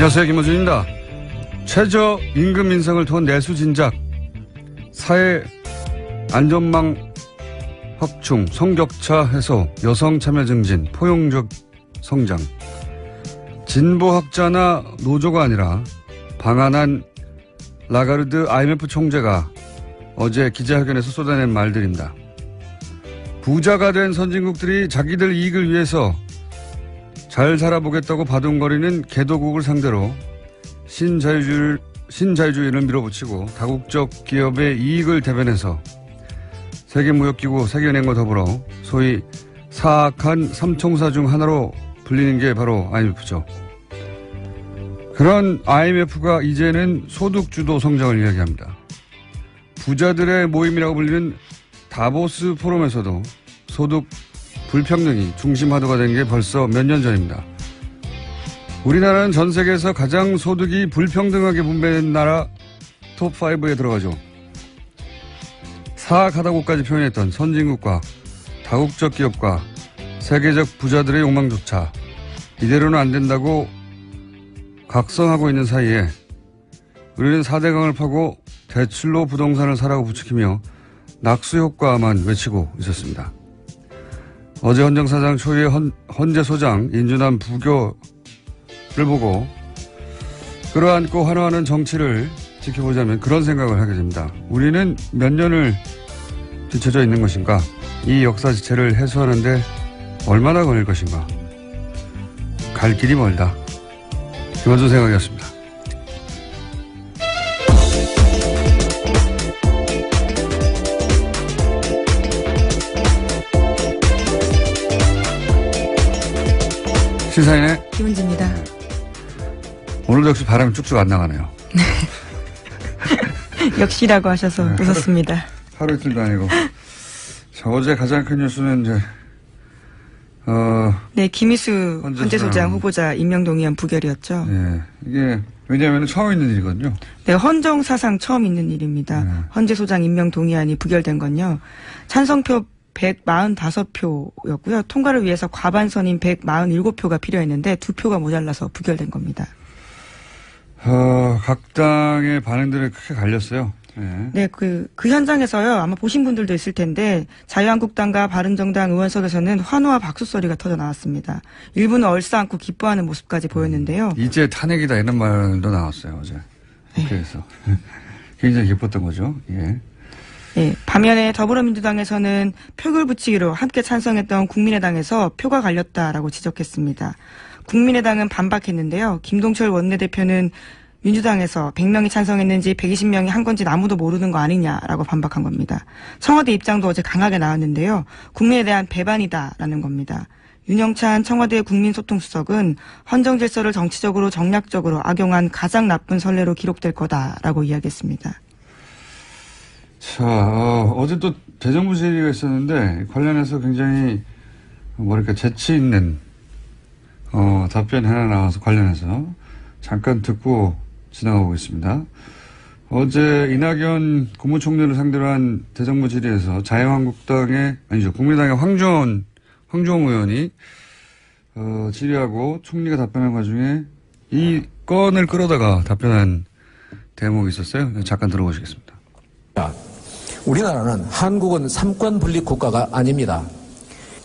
안녕하세요, 김호준입니다. 최저임금 인상을 통한 내수 진작, 사회 안전망 확충, 성격차 해소, 여성 참여 증진, 포용적 성장. 진보학자나 노조가 아니라 방한한 라가르드 IMF 총재가 어제 기자회견에서 쏟아낸 말들입니다. 부자가 된 선진국들이 자기들 이익을 위해서 잘 살아보겠다고 바둥거리는 개도국을 상대로 신자유주의를 밀어붙이고 다국적 기업의 이익을 대변해서 세계무역기구, 세계은행과 더불어 소위 사악한 삼총사 중 하나로 불리는 게 바로 IMF죠. 그런 IMF가 이제는 소득주도 성장을 이야기합니다. 부자들의 모임이라고 불리는 다보스 포럼에서도 소득 불평등이 중심 화두가 된 게 벌써 몇 년 전입니다. 우리나라는 전 세계에서 가장 소득이 불평등하게 분배된 나라 톱5에 들어가죠. 사악하다고까지 표현했던 선진국과 다국적 기업과 세계적 부자들의 욕망조차 이대로는 안 된다고 각성하고 있는 사이에 우리는 4대강을 파고 대출로 부동산을 사라고 부추기며 낙수 효과만 외치고 있었습니다. 어제 헌정사상 초유의 헌재 소장 인준한 부교를 보고 끌어안고 환호하는 정치를 지켜보자면 그런 생각을 하게 됩니다. 우리는 몇 년을 뒤처져 있는 것인가? 이 역사 지체를 해소하는데 얼마나 걸릴 것인가? 갈 길이 멀다. 김원준 생각이었습니다. 시사인의 김은지입니다. 오늘도 역시 바람이 쭉쭉 안 나가네요. 역시라고 하셔서 웃었습니다. 하루 이틀도 아니고. 자, 어제 가장 큰 뉴스는 이제 네, 김희수 헌재소장 후보자 임명동의안 부결이었죠. 네, 이게 왜냐하면 처음 있는 일이거든요. 네, 헌정사상 처음 있는 일입니다. 네. 헌재소장 임명동의안이 부결된 건요. 찬성표 145표였고요. 통과를 위해서 과반선인 147표가 필요했는데 2표가 모자라서 부결된 겁니다. 각 당의 반응들이 크게 갈렸어요. 네, 그 현장에서요. 아마 보신 분들도 있을 텐데 자유한국당과 바른정당 의원석에서는 환호와 박수 소리가 터져 나왔습니다. 일부는 얼싸안고 기뻐하는 모습까지 보였는데요. 이제 탄핵이다 이런 말도 나왔어요. 어제 국회에서. 네. 굉장히 기뻤던 거죠. 예. 네, 반면에 더불어민주당에서는 표결 붙이기로 함께 찬성했던 국민의당에서 표가 갈렸다라고 지적했습니다. 국민의당은 반박했는데요. 김동철 원내대표는 민주당에서 100명이 찬성했는지 120명이 한 건지 아무도 모르는 거 아니냐라고 반박한 겁니다. 청와대 입장도 어제 강하게 나왔는데요. 국민에 대한 배반이다라는 겁니다. 윤영찬 청와대 국민소통수석은 헌정질서를 정치적으로 정략적으로 악용한 가장 나쁜 선례로 기록될 거다라고 이야기했습니다. 자, 어제 또 대정부 질의가 있었는데 관련해서 굉장히 뭐랄까 재치 있는 답변이 하나 나와서 관련해서 잠깐 듣고 지나가고 있습니다. 어제 이낙연 국무총리를 상대로 한 대정부 질의에서 국민의당의 황교안 의원이 질의하고 총리가 답변한 와중에 이 건을 끌어다가 답변한 대목이 있었어요. 잠깐 들어보시겠습니다. 우리나라는 한국은 삼권 분립 국가가 아닙니다.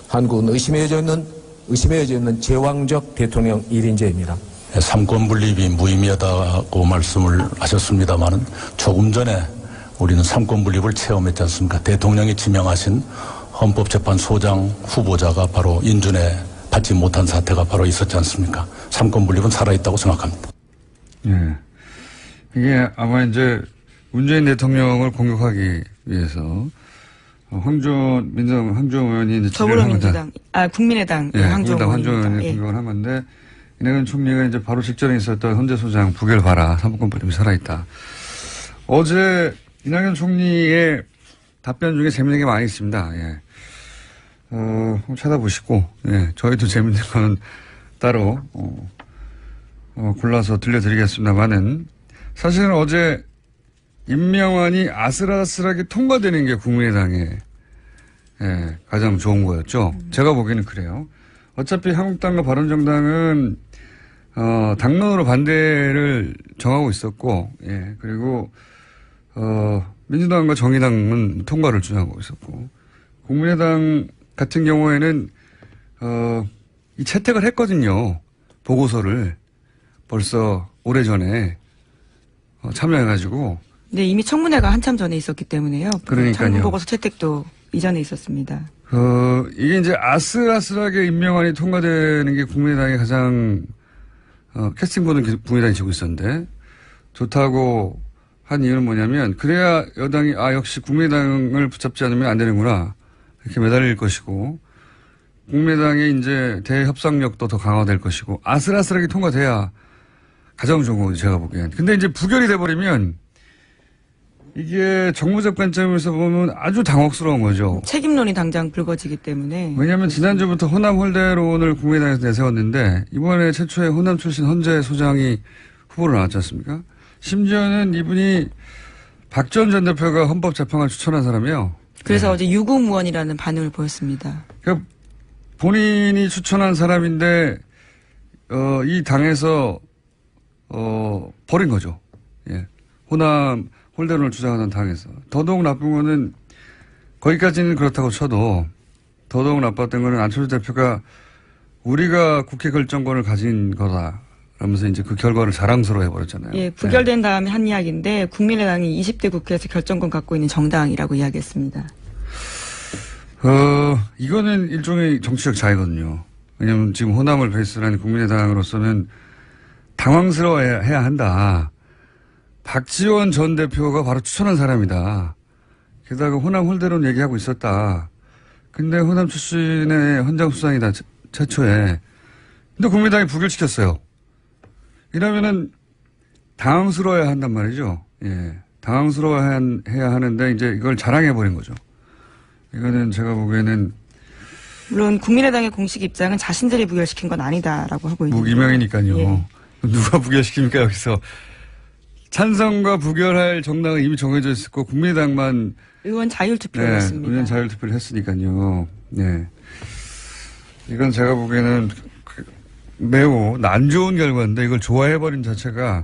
한국은 의심해져 있는 제왕적 대통령 1인제입니다. 삼권 분립이 무의미하다고 말씀을 하셨습니다마는 조금 전에 우리는 삼권 분립을 체험했지 않습니까? 대통령이 지명하신 헌법재판소장 후보자가 바로 인준에 받지 못한 사태가 바로 있었지 않습니까? 삼권 분립은 살아있다고 생각합니다. 예. 이게 아마 이제 문재인 대통령을 공격하기 위해서 황교안 의원이 이제 더불어민주당, 국민의당 황교안 의원이 공격을 한 건데 이낙연 총리가 이제 바로 직전에 있었던 헌재소장 부결 봐라. 삼권 분립이 살아있다. 어제 이낙연 총리의 답변 중에 재밌는 게 많이 있습니다. 예. 한번 찾아보시고, 예. 저희도 재밌는 거는 따로, 골라서 들려드리겠습니다만은 사실은 어제 임명안이 아슬아슬하게 통과되는 게 국민의당의 가장 좋은 거였죠. 제가 보기에는 그래요. 어차피 한국당과 바른정당은 당론으로 반대를 정하고 있었고, 예, 그리고, 민주당과 정의당은 통과를 주장하고 있었고, 국민의당 같은 경우에는, 이 채택을 했거든요. 보고서를 벌써 오래전에 참여해가지고. 네, 이미 청문회가 한참 전에 있었기 때문에요. 그러니까요. 청문보고서 채택도 이전에 있었습니다. 이게 이제 아슬아슬하게 임명안이 통과되는 게 국민의당이 가장, 캐스팅보는 국민의당이 지고 있었는데, 좋다고 한 이유는 뭐냐면, 그래야 여당이, 역시 국민의당을 붙잡지 않으면 안 되는구나. 이렇게 매달릴 것이고, 국민의당의 이제 대협상력도 더 강화될 것이고, 아슬아슬하게 통과돼야 가장 좋은 거죠, 제가 보기엔. 근데 이제 부결이 돼버리면, 이게 정무적 관점에서 보면 아주 당혹스러운 거죠. 책임론이 당장 불거지기 때문에. 왜냐하면 지난주부터 호남 홀대론을 국민의당에서 내세웠는데 이번에 최초의 호남 출신 헌재 소장이 후보로 나왔지 않습니까? 심지어는 이분이 박지원 전 대표가 헌법재판관 추천한 사람이에요. 그래서 어제 유구무원이라는 반응을 보였습니다. 그러니까 본인이 추천한 사람인데 이 당에서 버린 거죠. 예. 호남 홀대론을 주장하는 당에서. 더더욱 나쁜 거는 거기까지는 그렇다고 쳐도 더더욱 나빴던 거는 안철수 대표가 우리가 국회 결정권을 가진 거다. 라면서 이제 그 결과를 자랑스러워 해버렸잖아요. 예, 부결된 다음에 한 이야기인데 국민의당이 20대 국회에서 결정권 갖고 있는 정당이라고 이야기했습니다. 이거는 일종의 정치적 자해거든요. 왜냐하면 지금 호남을 베이스로 하는 국민의당으로서는 당황스러워해야 한다. 박지원 전 대표가 바로 추천한 사람이다. 게다가 호남 홀대론 얘기하고 있었다. 근데 호남 출신의 헌장 수상이다. 최초에. 근데 국민당이 부결시켰어요. 이러면은 당황스러워야 한단 말이죠. 예. 당황스러워해야 하는데 이제 이걸 자랑해버린 거죠. 이거는 제가 보기에는 물론 국민의당의 공식 입장은 자신들이 부결시킨 건 아니다라고 하고 있는데. 무기명이니까요. 예. 누가 부결시킵니까 여기서. 찬성과 부결할 정당은 이미 정해져 있었고 국민의당만 의원 자율투표를 했습니다. 의원 자율투표를 했으니까요. 네. 이건 제가 보기에는 매우 안 좋은 결과인데 이걸 좋아해버린 자체가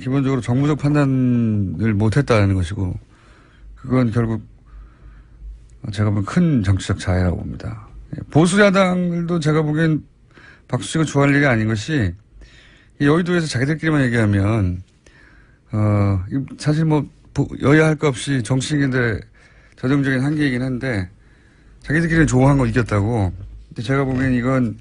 기본적으로 정무적 판단을 못했다는 것이고 그건 결국 제가 보기엔 큰 정치적 자해라고 봅니다. 보수 야당들도 제가 보기엔 박수치고 좋아할 일이 아닌 것이 여의도에서 자기들끼리만 얘기하면 사실 뭐 여야 할 것 없이 정치인인데 자정적인 한계이긴 한데 자기들끼리는 좋아한 거 이겼다고. 근데 제가 보기엔 이건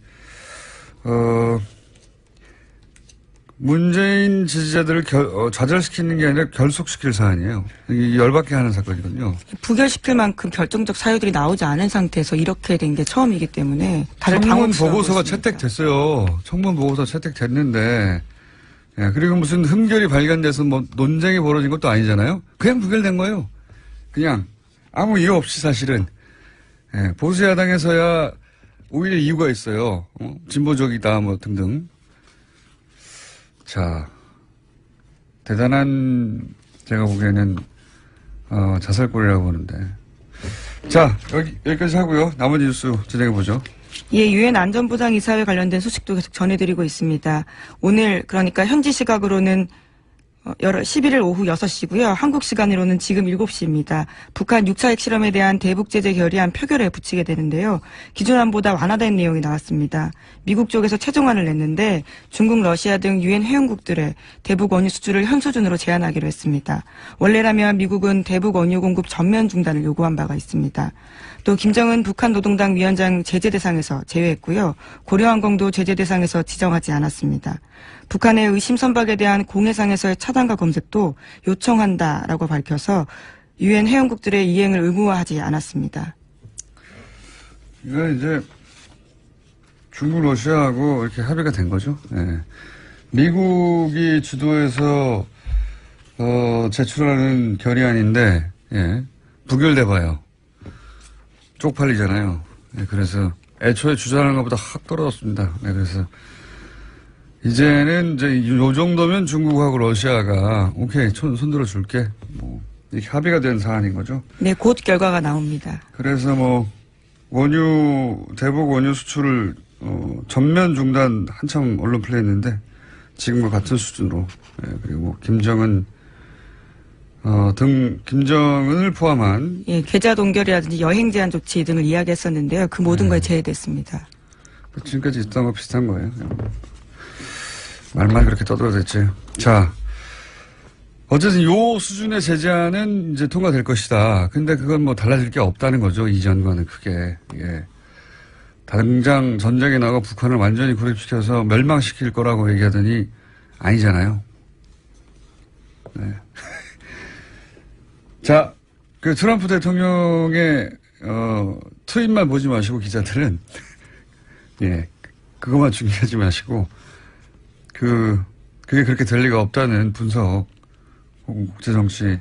문재인 지지자들을 좌절시키는 게 아니라 결속시킬 사안이에요. 열받게 하는 사건이거든요. 부결시킬 만큼 결정적 사유들이 나오지 않은 상태에서 이렇게 된 게 처음이기 때문에 다들 청문 보고서가 있습니다. 채택됐어요. 청문 보고서 채택됐는데 예, 그리고 무슨 흠결이 발견돼서 뭐 논쟁이 벌어진 것도 아니잖아요. 그냥 부결된 거예요. 그냥 아무 이유 없이 사실은. 예, 보수 야당에서야 오히려 이유가 있어요. 진보적이다 뭐 등등. 자, 대단한 제가 보기에는 자살골이라고 보는데. 자, 여기까지 하고요. 나머지 뉴스 진행해보죠. 예, 유엔 안전보장 이사회 관련된 소식도 계속 전해드리고 있습니다. 오늘 그러니까 현지 시각으로는 11일 오후 6시고요. 한국 시간으로는 지금 7시입니다. 북한 6차 핵실험에 대한 대북 제재 결의안 표결에 붙이게 되는데요. 기존안보다 완화된 내용이 나왔습니다. 미국 쪽에서 최종안을 냈는데 중국, 러시아 등 유엔 회원국들의 대북 원유 수주를 현 수준으로 제한하기로 했습니다. 원래라면 미국은 대북 원유 공급 전면 중단을 요구한 바가 있습니다. 또 김정은 북한 노동당 위원장 제재 대상에서 제외했고요. 고려항공도 제재 대상에서 지정하지 않았습니다. 북한의 의심 선박에 대한 공해상에서의 차단과 검색도 요청한다라고 밝혀서 유엔 회원국들의 이행을 의무화하지 않았습니다. 이건 이제 중국, 러시아하고 이렇게 합의가 된 거죠. 예. 미국이 주도해서 제출하는 결의안인데 예. 부결돼 봐요. 쪽팔리잖아요. 예. 그래서 애초에 주장하는 것보다 확 떨어졌습니다. 예. 그래서 이제는 이제 요 정도면 중국하고 러시아가 오케이 손 들어줄게 뭐 이렇게 합의가 된 사안인 거죠. 네, 곧 결과가 나옵니다. 그래서 뭐 대북 원유 수출을 전면 중단 한참 언론 플레이했는데 지금과 같은 수준으로 그리고 김정은을 포함한 계좌 동결이라든지 여행 제한 조치 등을 이야기했었는데요. 그 모든 거에 제외됐습니다. 지금까지 있던 거 비슷한 거예요. 말만 그렇게 떠들어댔지. 자, 어쨌든 요 수준의 제재안은 이제 통과될 것이다. 근데 그건 뭐 달라질 게 없다는 거죠. 이전과는 크게. 예. 당장 전쟁에 나가 북한을 완전히 고립시켜서 멸망시킬 거라고 얘기하더니 아니잖아요. 네. 자, 그 트럼프 대통령의 트윗만 보지 마시고 기자들은 예, 그것만 중요하지 마시고 그게 그렇게 될 리가 없다는 분석 혹은 국제정치의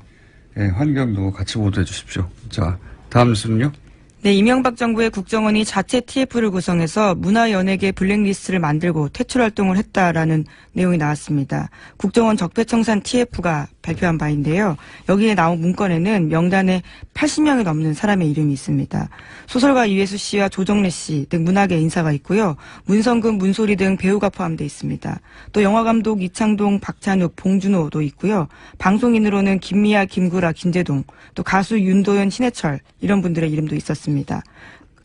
환경도 같이 보도해 주십시오. 자, 다음 뉴스는요. 네, 이명박 정부의 국정원이 자체 TF를 구성해서 문화연예계 블랙리스트를 만들고 퇴출 활동을 했다라는 내용이 나왔습니다. 국정원 적폐청산 TF가 발표한 바인데요. 여기에 나온 문건에는 명단에 80명이 넘는 사람의 이름이 있습니다. 소설가 이회수 씨와 조정래 씨 등 문학의 인사가 있고요. 문성근, 문소리 등 배우가 포함되어 있습니다. 또 영화감독 이창동, 박찬욱, 봉준호도 있고요. 방송인으로는 김미아, 김구라, 김재동, 또 가수 윤도현, 신해철 이런 분들의 이름도 있었습니다.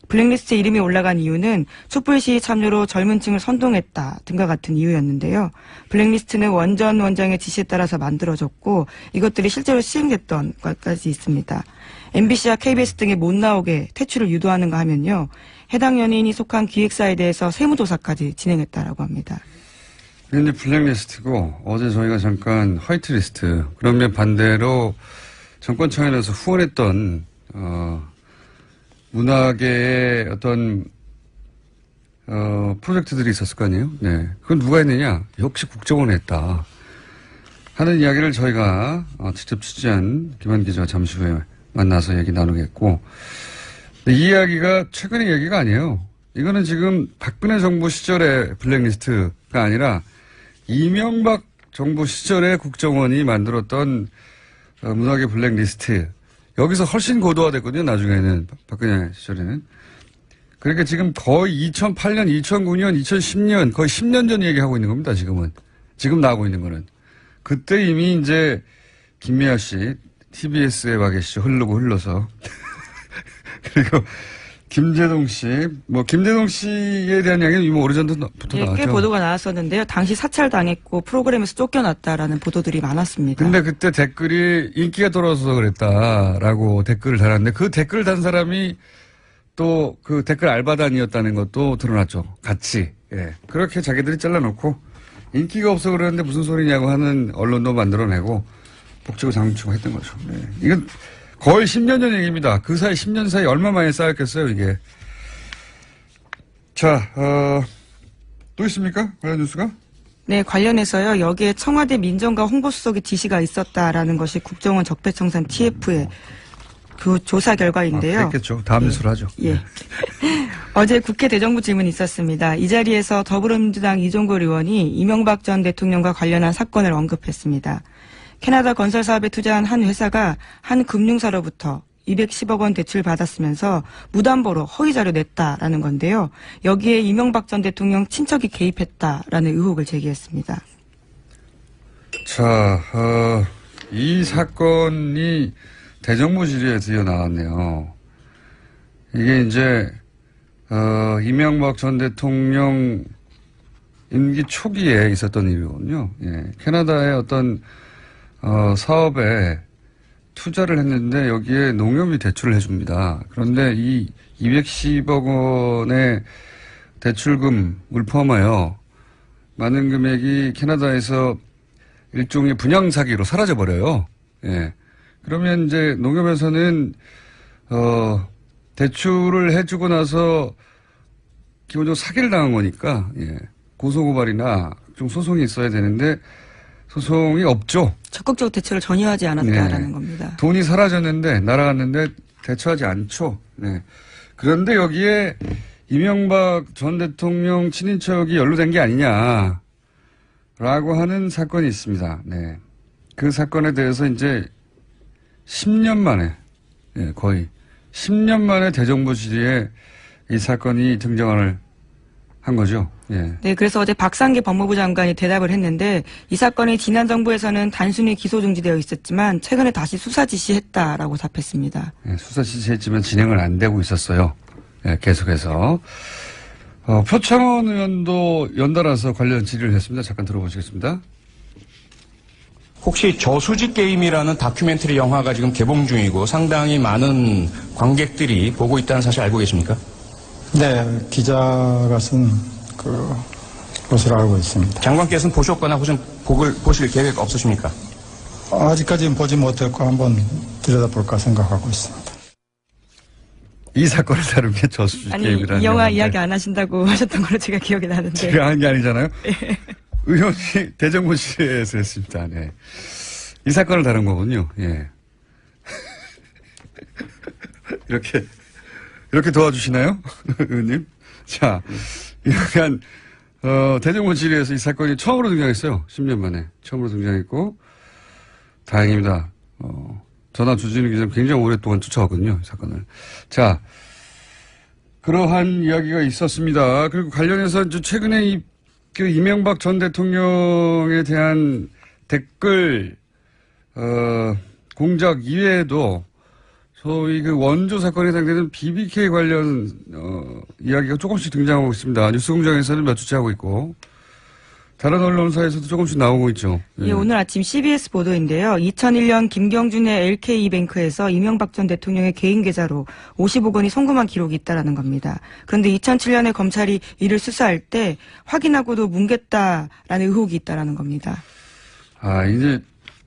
블랙리스트에 이름이 올라간 이유는 촛불 시위 참여로 젊은 층을 선동했다 등과 같은 이유였는데요. 블랙리스트는 원장의 지시에 따라서 만들어졌고 이것들이 실제로 시행됐던 것까지 있습니다. MBC와 KBS 등에 못 나오게 퇴출을 유도하는가 하면요. 해당 연예인이 속한 기획사에 대해서 세무조사까지 진행했다라고 합니다. 이게 블랙리스트고 어제 저희가 잠깐 화이트리스트 그러면 반대로 정권 차원에서 후원했던 문학계의 어떤 프로젝트들이 있었을 거 아니에요? 네. 그건 누가 했느냐? 역시 국정원이 했다. 하는 이야기를 저희가 직접 취재한 김한 기자와 잠시 후에 만나서 얘기 나누겠고 이 이야기가 최근의 얘기가 아니에요. 이거는 지금 박근혜 정부 시절의 블랙리스트가 아니라 이명박 정부 시절에 국정원이 만들었던 문학의 블랙리스트. 여기서 훨씬 고도화됐거든요. 나중에는 박근혜 시절에는. 그러니까 지금 거의 2008년, 2009년, 2010년 거의 10년 전 얘기하고 있는 겁니다. 지금은. 지금 나오고 있는 거는. 그때 이미 이제 김미아 씨 TBS에 와 계시죠. 흘러서. 그리고 김재동 씨, 김재동 씨에 대한 이야기는 이미 오래전부터 나왔죠. 꽤 보도가 나왔었는데요. 당시 사찰당했고 프로그램에서 쫓겨났다라는 보도들이 많았습니다. 근데 그때 댓글이 인기가 떨어져서 그랬다라고 댓글을 달았는데 그 댓글 단 사람이 또 그 댓글 알바단이었다는 것도 드러났죠. 같이. 예. 그렇게 자기들이 잘라놓고 인기가 없어 그러는데 무슨 소리냐고 하는 언론도 만들어내고 복지고 장치고 했던 거죠. 예. 이건 거의 10년 전 얘기입니다. 그 사이 10년 사이 얼마 만에 쌓였겠어요, 이게. 자, 또 있습니까? 관련 뉴스가? 네, 관련해서요. 여기에 청와대 민정과 홍보수석의 지시가 있었다라는 것이 국정원 적폐청산 TF의 그 조사 결과인데요. 그랬겠죠. 다음 뉴스로 하죠. 예. 어제 국회 대정부 질문이 있었습니다. 이 자리에서 더불어민주당 이종걸 의원이 이명박 전 대통령과 관련한 사건을 언급했습니다. 캐나다 건설 사업에 투자한 한 회사가 한 금융사로부터 210억 원 대출 받았으면서 무담보로 허위 자료 냈다라는 건데요. 여기에 이명박 전 대통령 친척이 개입했다라는 의혹을 제기했습니다. 자, 이 사건이 대정부 질의에 드디어 나왔네요. 이게 이제 이명박 전 대통령 임기 초기에 있었던 일이거든요. 예, 캐나다의 어떤 사업에 투자를 했는데 여기에 농협이 대출을 해줍니다. 그런데 이 210억 원의 대출금을 포함하여 많은 금액이 캐나다에서 일종의 분양 사기로 사라져 버려요. 예. 그러면 이제 농협에서는 대출을 해주고 나서 기본적으로 사기를 당한 거니까 예. 고소고발이나 좀 소송이 있어야 되는데 소송이 없죠. 적극적 대처를 전혀 하지 않았다라는 겁니다. 돈이 사라졌는데 날아갔는데 대처하지 않죠. 네. 그런데 여기에 이명박 전 대통령 친인척이 연루된 게 아니냐라고 하는 사건이 있습니다. 네. 그 사건에 대해서 이제 10년 만에 거의 10년 만에 대정부 질의에 이 사건이 등장을 한 거죠. 예. 네, 그래서 어제 박상기 법무부 장관이 대답을 했는데 이 사건이 지난 정부에서는 단순히 기소 중지되어 있었지만 최근에 다시 수사 지시했다라고 답했습니다. 예, 수사 지시했지만 진행을 안 되고 있었어요. 예, 계속해서. 표창원 의원도 연달아서 관련 질의를 했습니다. 잠깐 들어보시겠습니다. 혹시 저수지 게임이라는 다큐멘터리 영화가 지금 개봉 중이고 상당히 많은 관객들이 보고 있다는 사실 알고 계십니까? 네, 기자가 쓴 것으로 알고 있습니다. 장관께서는 보셨거나 혹시 보실 계획 없으십니까? 아직까지는 보지 못했고 한번 들여다볼까 생각하고 있습니다. 이 사건을 다룬 게 저수지 아니, 게임이라는 이 영화 영화인데 이야기 안 하신다고 하셨던 걸로 제가 기억이 나는데. 제가 한 게 아니잖아요. 의원이 대정부실에서 했습니다. 네. 이 사건을 다룬 거군요. 예. 이렇게 도와주시나요? 의원님? 자, 약간, 대정부실에서 이 사건이 처음으로 등장했어요. 10년 만에. 처음으로 등장했고, 다행입니다. 전화 주진우 기자는 굉장히 오랫동안 쫓아왔거든요. 이 사건을. 자, 그러한 이야기가 있었습니다. 그리고 관련해서 이제 최근에 이명박 전 대통령에 대한 댓글, 공작 이외에도 소위 그 원조 사건에 해당되는 BBK 관련, 이야기가 조금씩 등장하고 있습니다. 뉴스공장에서는 몇 주째 하고 있고, 다른 언론사에서도 조금씩 나오고 있죠. 예, 오늘 아침 CBS 보도인데요. 2001년 김경준의 LK이뱅크에서 이명박 전 대통령의 개인 계좌로 50억 원이 송금한 기록이 있다라는 겁니다. 그런데 2007년에 검찰이 이를 수사할 때 확인하고도 뭉갰다라는 의혹이 있다라는 겁니다. 이제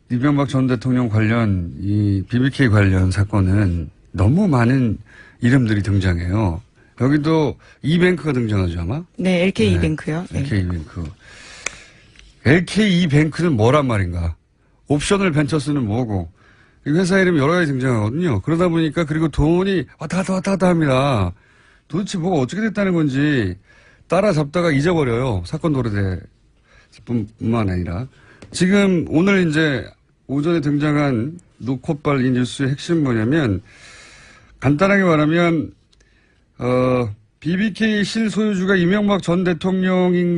이명박 전 대통령 관련 이 BBK 관련 사건은 너무 많은 이름들이 등장해요. 여기도 이뱅크가 등장하죠, 아마? 네, LK이뱅크요. 네, LK이뱅크. LK이뱅크는 뭐란 말인가? 옵셔널 벤처스는 뭐고? 이 회사 이름이 여러 가지 등장하거든요. 그러다 보니까 그리고 돈이 왔다 갔다 합니다. 도대체 뭐가 어떻게 됐다는 건지 따라잡다가 잊어버려요. 사건 도래될 뿐만 아니라. 지금 오늘 이제 오전에 등장한 노컷발 이 뉴스의 핵심은 뭐냐면 간단하게 말하면 BBK 실소유주가 이명박 전 대통령인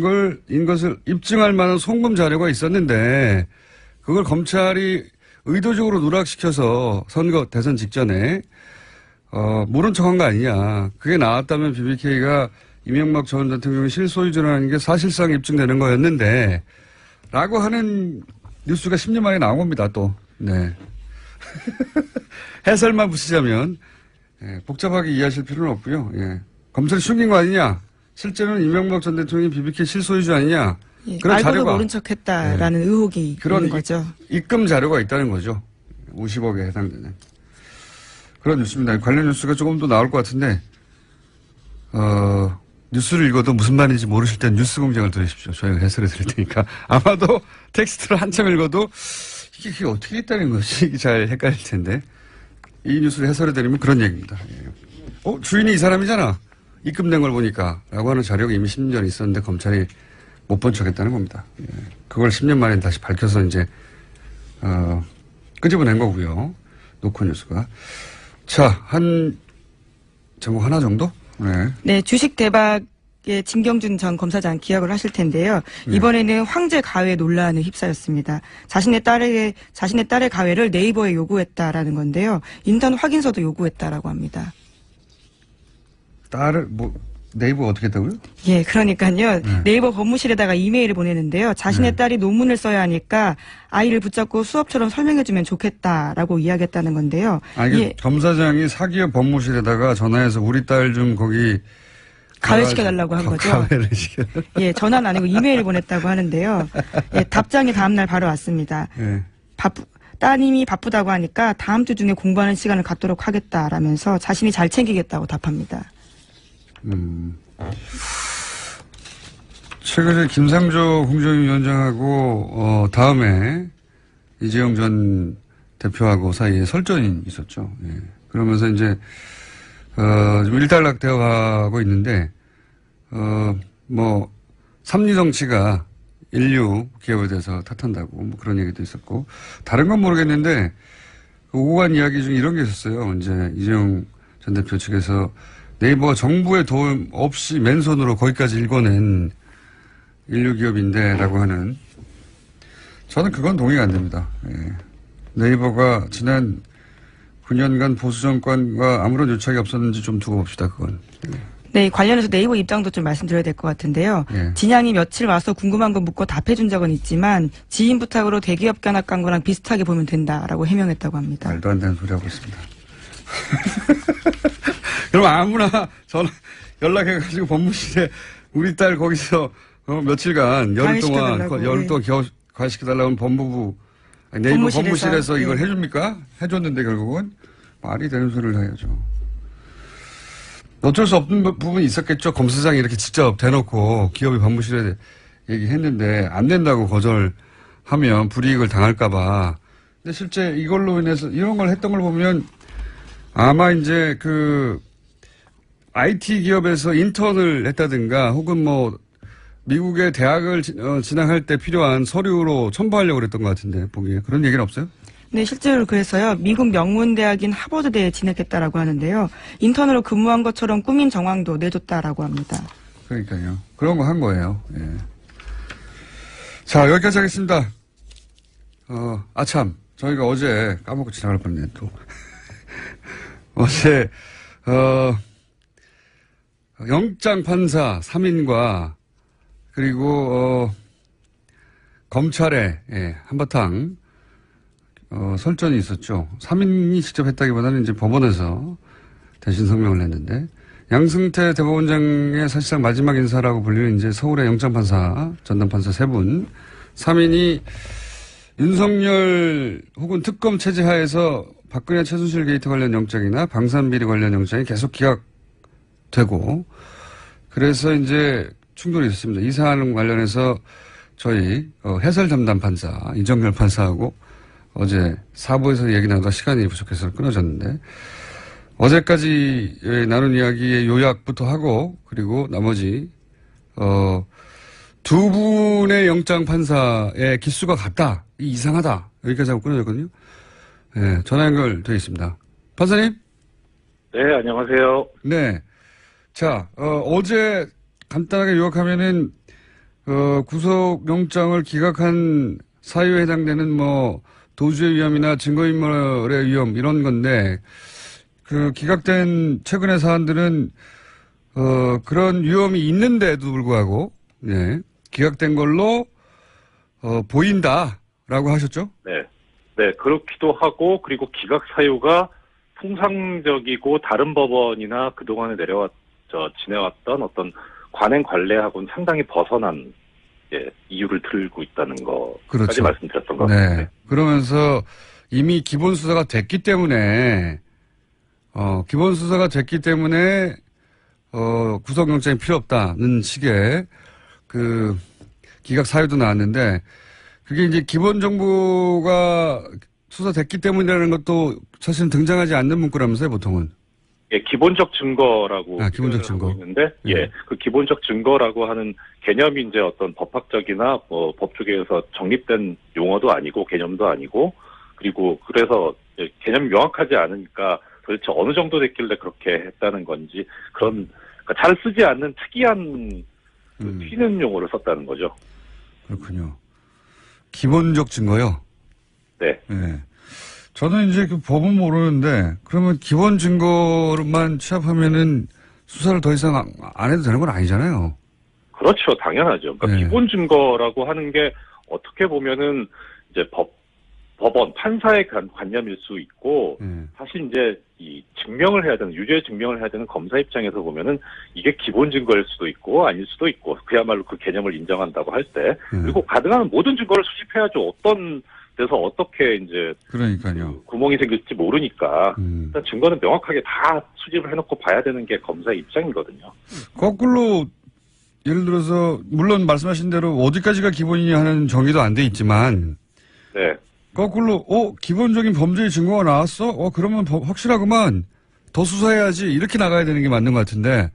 것을 입증할 만한 송금 자료가 있었는데 그걸 검찰이 의도적으로 누락시켜서 선거 대선 직전에 모른 척한 거 아니냐. 그게 나왔다면 BBK가 이명박 전 대통령이 실소유주라는 게 사실상 입증되는 거였는데 라고 하는 뉴스가 10년 만에 나온 겁니다, 또. 네. 해설만 붙이자면, 복잡하게 이해하실 필요는 없고요. 예. 검찰이 숨긴 거 아니냐? 실제로는 이명박 전 대통령이 BBK 실소유주 아니냐? 예, 그런 알고도 자료가. 모른 척했다라는 의혹이 있는 거죠. 입금 자료가 있다는 거죠. 50억에 해당되는. 그런 뉴스입니다. 관련 뉴스가 조금 더 나올 것 같은데, 뉴스를 읽어도 무슨 말인지 모르실 땐 뉴스 공장을 들으십시오. 저희가 해설해 드릴 테니까. 아마도 텍스트를 한참 읽어도 이게 어떻게 있다는 것이 잘 헷갈릴 텐데. 이 뉴스를 해설해 드리면 그런 얘기입니다. 주인이 이 사람이잖아. 입금된 걸 보니까. 라고 하는 자료가 이미 10년 전에 있었는데 검찰이 못 본 척 했다는 겁니다. 그걸 10년 만에 다시 밝혀서 이제, 끄집어낸 거고요. 노컷 뉴스가. 자, 제목 하나 정도? 네, 주식 대박의 진경준 전 검사장 기억을 하실 텐데요. 이번에는 황제 가회 논란에 휩싸였습니다. 자신의 딸의 가회를 네이버에 요구했다라는 건데요. 인턴 확인서도 요구했다라고 합니다. 네이버 어떻게 했다고요? 예, 그러니까요. 네이버 법무실에다가 이메일을 보내는데요. 자신의 딸이 논문을 써야 하니까 아이를 붙잡고 수업처럼 설명해주면 좋겠다라고 이야기했다는 건데요. 검사장이 사기업 법무실에다가 전화해서 우리 딸 좀 거기 가회시켜달라고 한 거죠. 가회를 시켜. 예, 전화는 아니고 이메일을 보냈다고 하는데요. 예, 답장이 다음날 바로 왔습니다. 예. 따님이 바쁘다고 하니까 다음 주 중에 공부하는 시간을 갖도록 하겠다라면서 자신이 잘 챙기겠다고 답합니다. 최근에 김상조 공정위원장하고 다음에 이재용 전 대표하고 사이에 설전이 있었죠. 예. 그러면서 이제 좀 일단락되어 가고 있는데 삼리 정치가 인류 기업에 대해서 탓한다고 그런 얘기도 있었고 다른 건 모르겠는데 그 오간 이야기 중에 이런 게 있었어요. 이제 이재용 전 대표 측에서 네이버가 정부의 도움 없이 맨손으로 거기까지 읽어낸 인류 기업인데라고 하는 저는 그건 동의가 안 됩니다. 예. 네이버가 지난 9년간 보수 정권과 아무런 유착이 없었는지 좀 두고 봅시다. 그건. 네, 관련해서 네이버 입장도 좀 말씀드려야 될 것 같은데요. 예. 진양이 며칠 와서 궁금한 거 묻고 답해준 적은 있지만 지인 부탁으로 대기업 견학 간 거랑 비슷하게 보면 된다라고 해명했다고 합니다. 말도 안 되는 소리 하고 있습니다. 그럼 아무나 전화 연락해가지고 법무실에 우리 딸 거기서 며칠간 열흘 동안 과외시켜달라고 법무부 네이버 법무실에서 이걸 네. 해줍니까? 해줬는데 결국은 말이 되는 소리를 해야죠. 어쩔 수 없는 부분이 있었겠죠. 검사장이 이렇게 직접 대놓고 기업이 법무실에 얘기했는데 안 된다고 거절하면 불이익을 당할까봐. 근데 실제 이걸로 인해서 이런 걸 했던 걸 보면 아마 이제 그 IT 기업에서 인턴을 했다든가 혹은 뭐 미국의 대학을 진학할 때 필요한 서류로 첨부하려고 그랬던 것 같은데 보기에 그런 얘기는 없어요? 네, 실제로 그래서요. 미국 명문대학인 하버드대에 진학했다라고 하는데요. 인턴으로 근무한 것처럼 꾸민 정황도 내줬다라고 합니다. 그러니까요. 그런 거 한 거예요. 예. 자, 여기까지 하겠습니다. 참. 저희가 어제 까먹고 지나갈 뻔했네, 또. 어제, 영장판사 3인과 그리고, 검찰에, 예, 한바탕, 설전이 있었죠. 3인이 직접 했다기보다는 이제 법원에서 대신 성명을 냈는데, 양승태 대법원장의 사실상 마지막 인사라고 불리는 이제 서울의 영장판사, 전담판사 3분, 3인이 윤석열 혹은 특검 체제 하에서 박근혜 최순실 게이트 관련 영장이나 방산비리 관련 영장이 계속 기각되고, 그래서 이제 충돌이 있었습니다. 이 사안 관련해서 저희 해설 담당 판사, 이정열 판사하고 어제 사부에서 얘기 나누다 시간이 부족해서 끊어졌는데, 어제까지 나눈 이야기의 요약부터 하고, 그리고 나머지, 두 분의 영장 판사의 기수가 같다. 이상하다. 여기까지 하고 끊어졌거든요. 네, 전화 연결되어 있습니다. 판사님? 네, 안녕하세요. 네. 자, 어제 간단하게 요약하면은, 구속영장을 기각한 사유에 해당되는 뭐, 도주의 위험이나 증거인멸의 위험, 이런 건데, 그 기각된 최근의 사안들은, 그런 위험이 있는데도 불구하고, 네, 기각된 걸로, 보인다라고 하셨죠? 네. 네, 그렇기도 하고, 그리고 기각 사유가 통상적이고 다른 법원이나 그동안에 지내왔던 어떤 관행 관례하고는 상당히 벗어난, 예, 이유를 들고 있다는 거까지 그렇죠. 말씀드렸던 것 네. 같습니다. 그러면서 이미 기본 수사가 됐기 때문에, 구속영장이 필요 없다는 식의 그 기각 사유도 나왔는데, 그게 이제 기본 정보가 수사됐기 때문이라는 것도 사실은 등장하지 않는 문구라면서요, 보통은. 예, 기본적 증거라고 기본적 증거. 있는데, 예, 그 기본적 증거라고 하는 개념이 이제 어떤 법학적이나 뭐 법조계에서 정립된 용어도 아니고 개념도 아니고, 그리고 그래서 개념이 명확하지 않으니까 도대체 어느 정도 됐길래 그렇게 했다는 건지 그런 그러니까 잘 쓰지 않는 특이한 튀는 용어를 썼다는 거죠. 그렇군요. 기본적 증거요? 네. 네. 저는 이제 그 법은 모르는데, 그러면 기본 증거만 취합하면은 수사를 더 이상 안 해도 되는 건 아니잖아요. 그렇죠. 당연하죠. 그러니까 네. 기본 증거라고 하는 게 어떻게 보면은 이제 법원, 판사의 관념일 수 있고, 네. 사실 이제 이 증명을 해야 되는, 유죄 증명을 해야 되는 검사 입장에서 보면은 이게 기본 증거일 수도 있고 아닐 수도 있고, 그야말로 그 개념을 인정한다고 할 때, 그리고 가능한 모든 증거를 수집해야죠. 어떤 데서 어떻게 이제 그러니까요. 구멍이 생길지 모르니까 일단 증거는 명확하게 다 수집을 해놓고 봐야 되는 게 검사의 입장이거든요. 거꾸로 예를 들어서 물론 말씀하신 대로 어디까지가 기본이냐 하는 정의도 안 돼 있지만, 네. 거꾸로 기본적인 범죄의 증거가 나왔어? 그러면 확실하구만. 더 수사해야지. 이렇게 나가야 되는 게 맞는 것 같은데.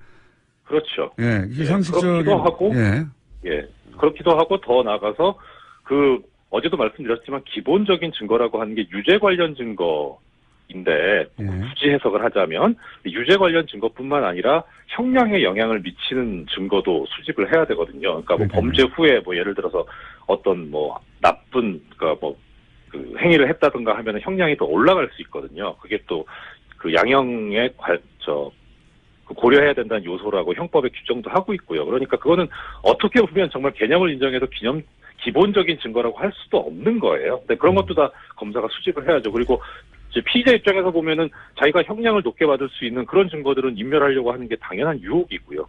그렇죠. 예, 이게 예, 상식적인. 그렇기도 하고, 예, 그렇기도 하고 더 나가서 어제도 말씀드렸지만 기본적인 증거라고 하는 게 유죄 관련 증거를 굳이 해석을 하자면 유죄 관련 증거뿐만 아니라 형량에 영향을 미치는 증거도 수집을 해야 되거든요. 그러니까 뭐 범죄 후에 뭐 예를 들어서 어떤 뭐 나쁜 그 행위를 했다든가 하면은 형량이 더 올라갈 수 있거든요. 그게 또 그 양형에 고려해야 된다는 요소라고 형법에 규정도 하고 있고요. 그러니까 그거는 어떻게 보면 정말 개념을 인정해도 기본적인 증거라고 할 수도 없는 거예요. 근데 그런 것도 다 검사가 수집을 해야죠. 그리고 이제 피의자 입장에서 보면은 자기가 형량을 높게 받을 수 있는 그런 증거들은 인멸하려고 하는 게 당연한 유혹이고요.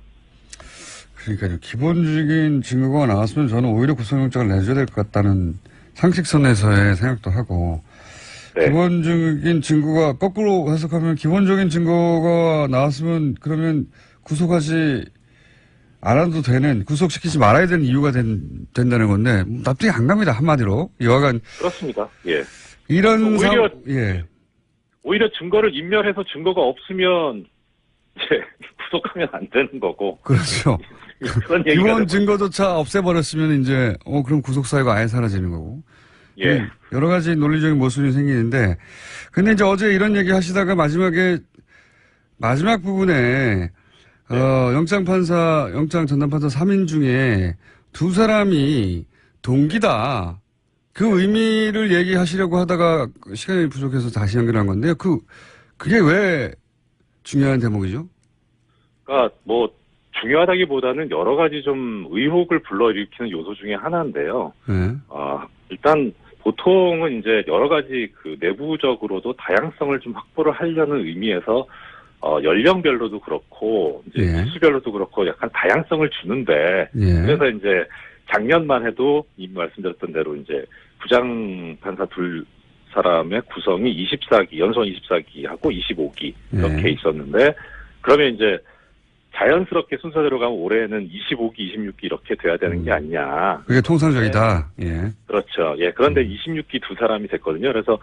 그러니까요. 기본적인 증거가 나왔으면 저는 오히려 구속영장을 내줘야 될 것 같다는 상식선에서의 생각도 하고, 네. 기본적인 증거가 거꾸로 해석하면 기본적인 증거가 나왔으면 그러면 구속하지 않아도 되는, 구속시키지 말아야 되는 이유가 된다는 건데 납득이 안 갑니다. 한마디로. 여하간 그렇습니다. 예. 이런 오히려 증거를 인멸해서 증거가 없으면 이제 구속하면 안 되는 거고. 그렇죠. 그런 기본 증거조차 없애버렸으면 이제 그럼 구속 사유가 아예 사라지는 거고. 예. 여러 가지 논리적인 모순이 생기는데, 근데 이제 어제 이런 얘기 하시다가 마지막 부분에 영장 전담판사 3인 중에 2사람이 동기다. 그 의미를 얘기하시려고 하다가 시간이 부족해서 다시 연결한 건데요. 그게 왜 중요한 대목이죠? 그러니까 뭐 중요하다기보다는 여러 가지 좀 의혹을 불러일으키는 요소 중에 하나인데요. 네. 일단 보통은 이제 여러 가지 그 내부적으로도 다양성을 좀 확보를 하려는 의미에서 연령별로도 그렇고 이제 수별로도 그렇고 약간 다양성을 주는데 그래서 이제 작년만 해도 이미 말씀드렸던 대로 이제 부장판사 2사람의 구성이 24기, 연속 24기하고 25기 이렇게 있었는데 그러면 이제 자연스럽게 순서대로 가면 올해는 25기, 26기 이렇게 돼야 되는 게 아니냐. 그게 통상적이다. 예. 그렇죠. 예. 그런데 26기 2사람이 됐거든요. 그래서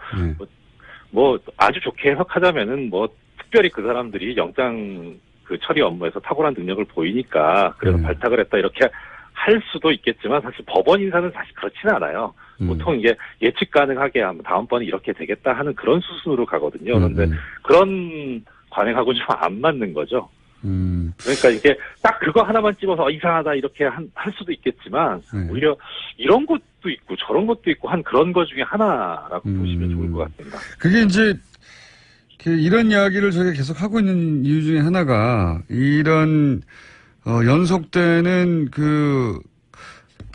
뭐 아주 좋게 해석하자면은 뭐 특별히 그 사람들이 영장 그 처리 업무에서 탁월한 능력을 보이니까 그래서 발탁을 했다 이렇게 할 수도 있겠지만 사실 법원 인사는 사실 그렇지는 않아요. 보통 이게 예측 가능하게 다음번에 이렇게 되겠다 하는 그런 수순으로 가거든요. 그런데 그런 관행하고 좀 안 맞는 거죠. 그러니까 이게 딱 그거 하나만 집어서 이상하다 이렇게 할 수도 있겠지만 오히려 이런 것도 있고 저런 것도 있고 한 그런 것 중에 하나라고 보시면 좋을 것 같습니다. 그게 이제 이런 이야기를 저희가 계속 하고 있는 이유 중에 하나가 이런 연속되는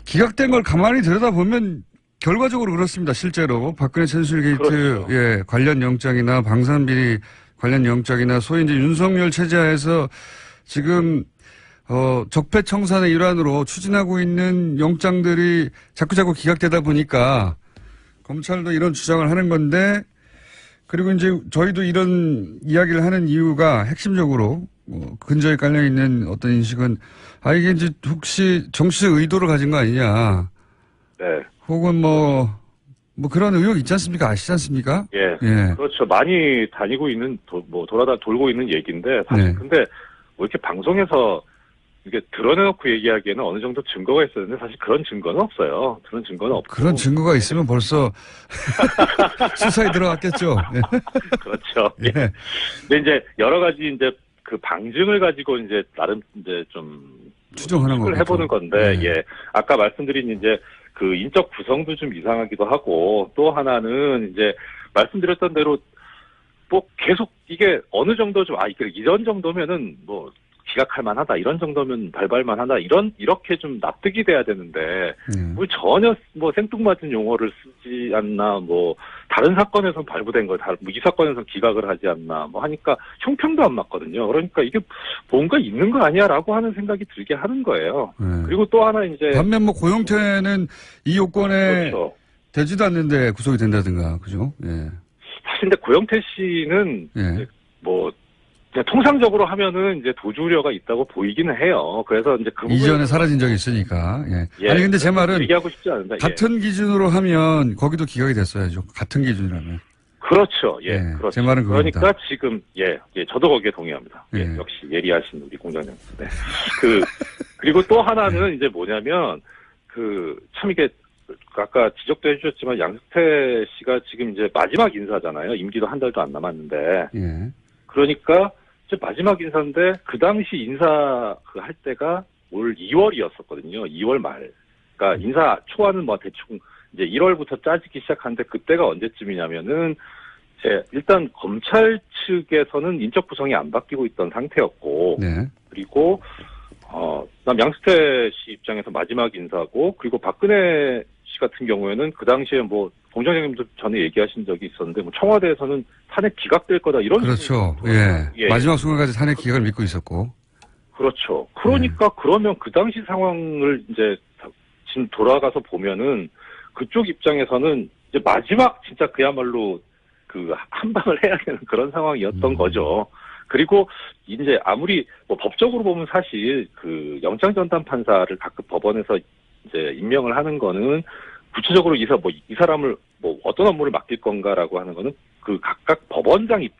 기각된 걸 가만히 들여다보면 결과적으로 그렇습니다. 실제로 박근혜 최순실 게이트 그렇죠. 관련 영장이나 방산비리 관련 영장이나 소위 이제 윤석열 체제하에서 지금 적폐청산의 일환으로 추진하고 있는 영장들이 자꾸자꾸 기각되다 보니까 검찰도 이런 주장을 하는 건데, 그리고 이제 저희도 이런 이야기를 하는 이유가 핵심적으로 근저에 깔려 있는 어떤 인식은 이게 이제 혹시 정치적 의도를 가진 거 아니냐. 네. 혹은 뭐 그런 의혹 있지 않습니까? 아시지 않습니까? 예. 그렇죠. 많이 돌고 있는 얘기인데, 사실 근데 뭐 이렇게 방송에서 이게 드러내놓고 얘기하기에는 어느 정도 증거가 있었는데 사실 그런 증거는 없어요. 그런 증거는 없고. 그런 증거가 있으면 벌써 수사에 들어갔겠죠. 그렇죠. 예. 근데 이제 여러 가지 이제 그 방증을 가지고 이제 나름 이제 좀 추정하는 거 해보는 건데, 아까 말씀드린 이제 그 인적 구성도 좀 이상하기도 하고 또 하나는 이제 말씀드렸던 대로 뭐 계속 이게 어느 정도 좀 이런 정도면은 뭐 기각할 만하다 이런 정도면 발발만 하다 이렇게 좀 납득이 돼야 되는데 뭐 전혀 뭐 생뚱맞은 용어를 쓰지 않나 뭐 다른 사건에서 발부된 걸 이 사건에서 기각을 하지 않나 뭐 하니까 형평도 안 맞거든요. 그러니까 이게 뭔가 있는 거 아니야라고 하는 생각이 들게 하는 거예요. 그리고 또 하나 이제 반면 뭐 고영태는 이 요건에 그렇죠. 되지도 않는데 구속이 된다든가 그죠? 예. 사실 근데 고영태 씨는 뭐 그냥 통상적으로 하면은 이제 도주 우려가 있다고 보이기는 해요. 그래서 이제 그 이전에 사라진 적이 있으니까. 아니 근데 제 말은 얘기하고 싶지 않은데 같은 기준으로 하면 거기도 기각이 됐어야죠. 같은 기준이라면. 그렇죠. 그렇죠. 제 말은 그겁니다. 그러니까 지금 저도 거기에 동의합니다. 역시 예리하신 우리 공장장. 그리고 또 하나는 이제 뭐냐면 참 이게 아까 지적도 해주셨지만 양승태 씨가 지금 이제 마지막 인사잖아요. 임기도 한 달도 안 남았는데. 예. 그러니까 이제 마지막 인사인데 그 당시 인사 그 할 때가 올 2월이었었거든요. 2월 말. 그러니까 인사 초안은 뭐 대충 이제 1월부터 짜지기 시작하는데 그때가 언제쯤이냐면은 일단 검찰 측에서는 인적 구성이 안 바뀌고 있던 상태였고. 네. 그리고 그다음 양승태 씨 입장에서 마지막 인사고, 그리고 박근혜 씨 같은 경우에는 그 당시에 뭐 공장장님도 전에 얘기하신 적이 있었는데 뭐 청와대에서는 탄핵 기각될 거다 이런. 그렇죠. 예. 예. 마지막 순간까지 탄핵 기각을 믿고 있었고. 그렇죠. 그러니까 그러면 그 당시 상황을 이제 지금 돌아가서 보면은 그쪽 입장에서는 이제 마지막 진짜 그야말로 그 한 방을 해야 되는 그런 상황이었던 거죠. 그리고 이제 아무리 뭐 법적으로 보면 사실 그 영장전담 판사를 각급 법원에서 이제 임명을 하는 거는 구체적으로 이 사람을 뭐 어떤 업무를 맡길 건가라고 하는 거는 그 각각 법원장의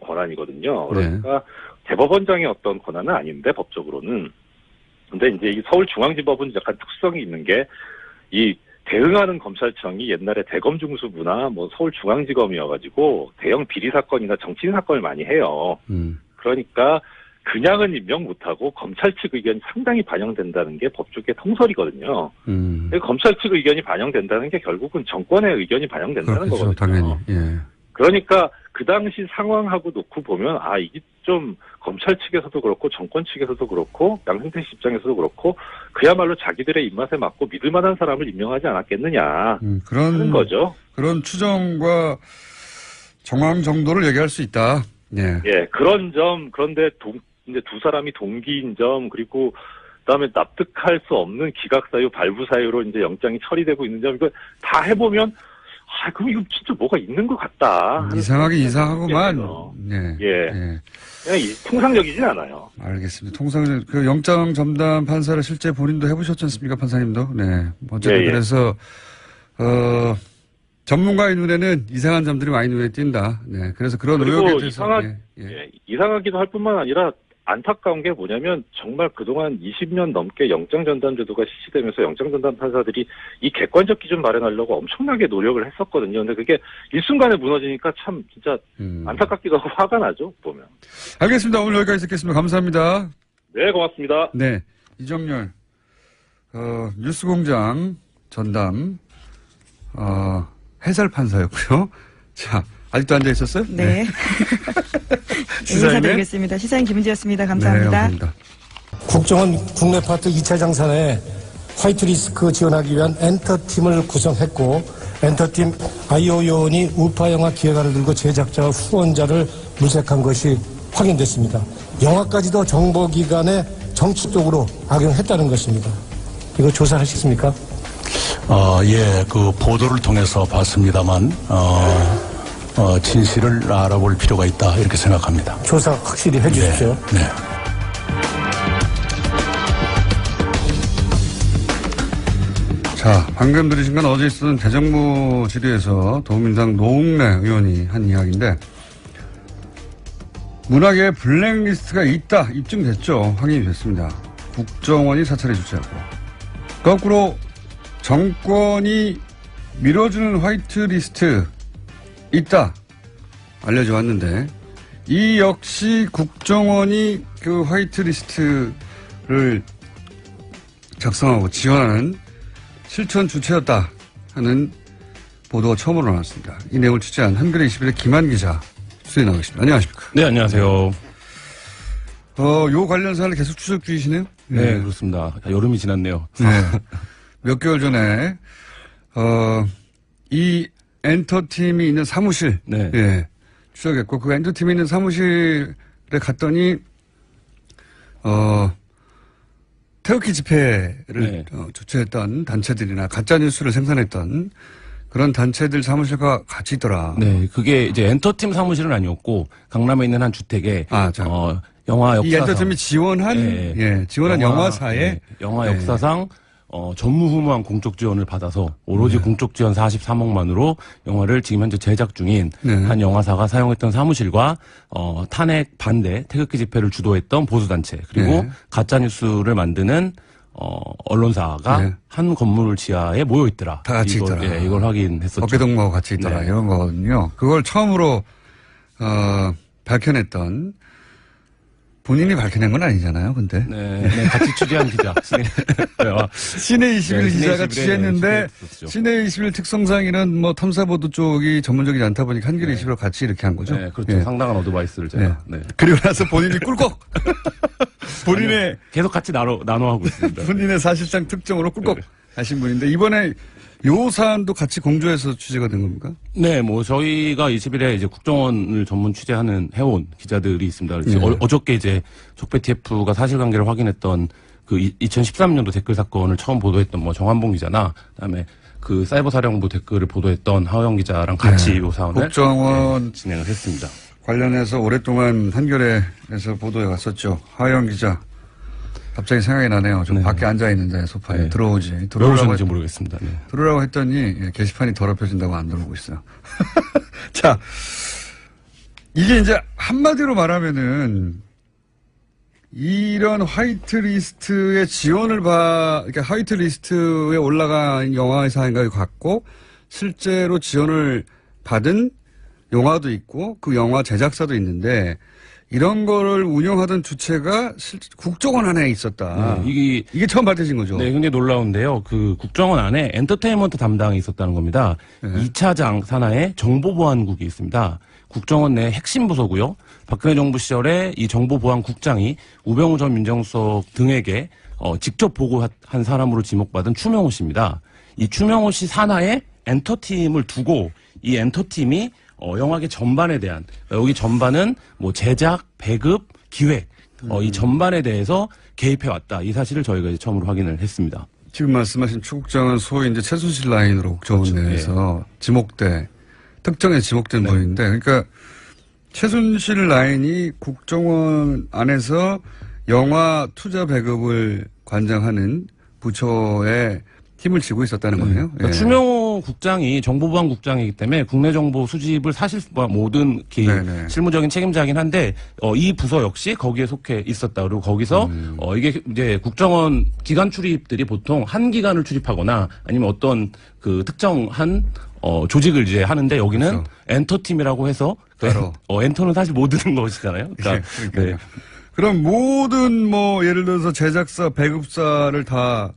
권한이거든요. 그러니까 대법원장의 어떤 권한은 아닌데 법적으로는. 근데 이제 이 서울중앙지법은 약간 특성이 있는 게 이 대응하는 검찰청이 옛날에 대검중수부나 뭐 서울중앙지검이어가지고 대형 비리 사건이나 정치인 사건을 많이 해요. 그러니까 그냥은 임명 못하고 검찰 측 의견이 상당히 반영된다는 게 법조계 통설이거든요. 검찰 측 의견이 반영된다는 게 결국은 정권의 의견이 반영된다는 그렇겠죠, 거거든요. 당연히. 예. 그러니까 그 당시 상황하고 놓고 보면 이게 좀 검찰 측에서도 그렇고 정권 측에서도 그렇고 양승태 씨 입장에서도 그렇고 그야말로 자기들의 입맛에 맞고 믿을 만한 사람을 임명하지 않았겠느냐 하는 거죠. 그런 추정과 정황 정도를 얘기할 수 있다. 예. 예, 그런 점. 그런데 이제 두 사람이 동기인 점, 그리고 그다음에 납득할 수 없는 기각 사유, 발부 사유로 이제 영장이 처리되고 있는 점, 이거 다 해보면 그럼 이거 진짜 뭐가 있는 것 같다. 이상하긴 이상하구만. 예. 예. 그냥 통상적이진 않아요. 알겠습니다. 통상 그 영장 전담 판사를 실제 본인도 해보셨지 않습니까, 판사님도? 네. 어쨌든 그래서 전문가의 눈에는 이상한 점들이 많이 눈에 띈다. 네. 그래서 그런 의혹에 대해서 이상하기도 할 뿐만 아니라 안타까운 게 뭐냐면 정말 그동안 20년 넘게 영장전담제도가 실시되면서 영장전담 판사들이 이 객관적 기준 마련하려고 엄청나게 노력을 했었거든요. 근데 그게 일순간에 무너지니까 참 진짜 안타깝기도 하고 화가 나죠, 보면. 알겠습니다. 오늘 여기까지 듣겠습니다. 감사합니다. 네, 고맙습니다. 네. 이정열, 뉴스공장 전담, 해설 판사였고요. 자, 아직도 앉아 있었어요? 네. 인사드리겠습니다. 시사인 김은지였습니다. 감사합니다. 네, 감사합니다. 국정원 국내 파트 2차 장산에 화이트리스크 지원하기 위한 엔터팀을 구성했고 엔터팀 아이오 요원이 우파 영화 기획안을 들고 제작자와 후원자를 물색한 것이 확인됐습니다. 영화까지도 정보기관에 정치적으로 악용했다는 것입니다. 이거 조사하셨습니까? 예, 그 보도를 통해서 봤습니다만 진실을 알아볼 필요가 있다 이렇게 생각합니다. 조사 확실히 해주십시오. 네. 자, 방금 들으신 건 어제 있었던 대정부 질의에서 더불어민주당 노웅래 의원이 한 이야기인데 문학에 블랙리스트가 있다 입증됐죠. 확인이 됐습니다. 국정원이 사찰에 주최하고 거꾸로 정권이 밀어주는 화이트리스트 있다 알려져 왔는데 이 역시 국정원이 그 화이트리스트를 작성하고 지원하는 실천 주체였다 하는 보도가 처음으로 나왔습니다. 이 내용을 취재한 한겨레 21의 김한 기자 수에 나와 있습니다. 안녕하십니까? 네, 안녕하세요. 요 관련 사안을 계속 추적 중이시네요? 네, 그렇습니다. 여름이 지났네요. 네. 몇 개월 전에 이 엔터팀이 있는 사무실, 네. 예, 추적했고 그 엔터팀이 있는 사무실에 갔더니 태극기 집회를 네. 주최했던 단체들이나 가짜 뉴스를 생산했던 그런 단체들 사무실과 같이 있더라. 네, 그게 이제 엔터팀 사무실은 아니었고 강남에 있는 한 주택에 영화 역사상 이 엔터팀이 지원한 지원한 영화사에 영화 역사상 전무후무한 공적 지원을 받아서 오로지 공적 지원 43억만으로 영화를 지금 현재 제작 중인 한 영화사가 사용했던 사무실과 탄핵 반대 태극기 집회를 주도했던 보수단체 그리고 가짜 뉴스를 만드는 언론사가 네. 한 건물 지하에 모여 있더라. 다 같이 이걸, 있더라. 예, 이걸 확인했었죠. 어깨동무하고 같이 있더라. 네. 이런 거거든요. 그걸 처음으로 밝혀냈던 본인이 밝혀낸 건 아니잖아요. 근데 네, 같이 취재한 기자. 시내 21 네, 기자가 시내 취재했는데 취재했었죠. 시내 21 특성상 이런 뭐 탐사보도 쪽이 전문적이지 않다 보니까 한겨레 21로 같이 이렇게 한 거죠. 네, 그렇죠. 예. 상당한 어드바이스를 제가. 네. 그리고 나서 본인이 꿀꺽 본인의 계속 같이 나눠하고 있습니다. 본인의 사실상 특정으로 꿀꺽 네. 하신 분인데 이번에 요 사안도 같이 공조해서 취재가 된 겁니까? 네, 뭐 저희가 20일에 이제 국정원을 전문 취재하는 해온 기자들이 있습니다. 네. 어저께 이제 적배 TF가 사실관계를 확인했던 그 2013년도 댓글 사건을 처음 보도했던 뭐 정한봉 기자나 그다음에 그 사이버사령부 댓글을 보도했던 하영 기자랑 같이 요 사안을 국정원 진행을 했습니다. 관련해서 오랫동안 한겨레에서 보도해 왔었죠. 하영 기자. 갑자기 생각이 나네요. 좀 네. 밖에 앉아있는데 소파에 네. 들어오지. 왜 들어오라고, 오셨는지 모르겠습니다. 네. 들어오라고 했더니 예, 게시판이 더럽혀진다고 안 들어오고 있어요. 자, 이게 이제 한마디로 말하면은 이런 화이트리스트의 지원을 그러니까 화이트리스트에 올라간 영화의 사인과 같고 실제로 지원을 받은 영화도 있고 그 영화 제작사도 있는데 이런 거를 운영하던 주체가 국정원 안에 있었다. 네, 이게 처음 밝혀진 거죠. 네, 굉장히 놀라운데요. 그 국정원 안에 엔터테인먼트 담당이 있었다는 겁니다. 네. 2차장 산하에 정보보안국이 있습니다. 국정원 내 핵심 부서고요. 박근혜 정부 시절에 이 정보보안국장이 우병우 전 민정수석 등에게 직접 보고한 사람으로 지목받은 추명호 씨입니다. 이 추명호 씨 산하에 엔터팀을 두고 이 엔터팀이 영화계 전반에 대한 여기 전반은 뭐 제작, 배급, 기획 이 전반에 대해서 개입해 왔다. 이 사실을 저희가 이제 처음으로 확인을 했습니다. 지금 말씀하신 추국장은 소위 이제 최순실 라인으로 국정원 그렇죠. 내에서 특정에 지목된 분인데 그러니까 최순실 라인이 국정원 안에서 영화 투자 배급을 관장하는 부처에 힘을 쥐고 있었다는 거네요. 그러니까 추명호 국장이 정보보안국장이기 때문에 국내 정보 수집을 사실 모든 실무적인 책임자긴 한데 이 부서 역시 거기에 속해 있었다. 그리고 거기서 이게 이제 국정원 기관 출입들이 보통 한 기관을 출입하거나 아니면 어떤 그 특정한 조직을 이제 하는데 여기는 그렇죠. 엔터팀이라고 해서 엔터는 사실 모든 것이잖아요. 그러니까 네. 그럼 모든 뭐 예를 들어서 제작사, 배급사를 다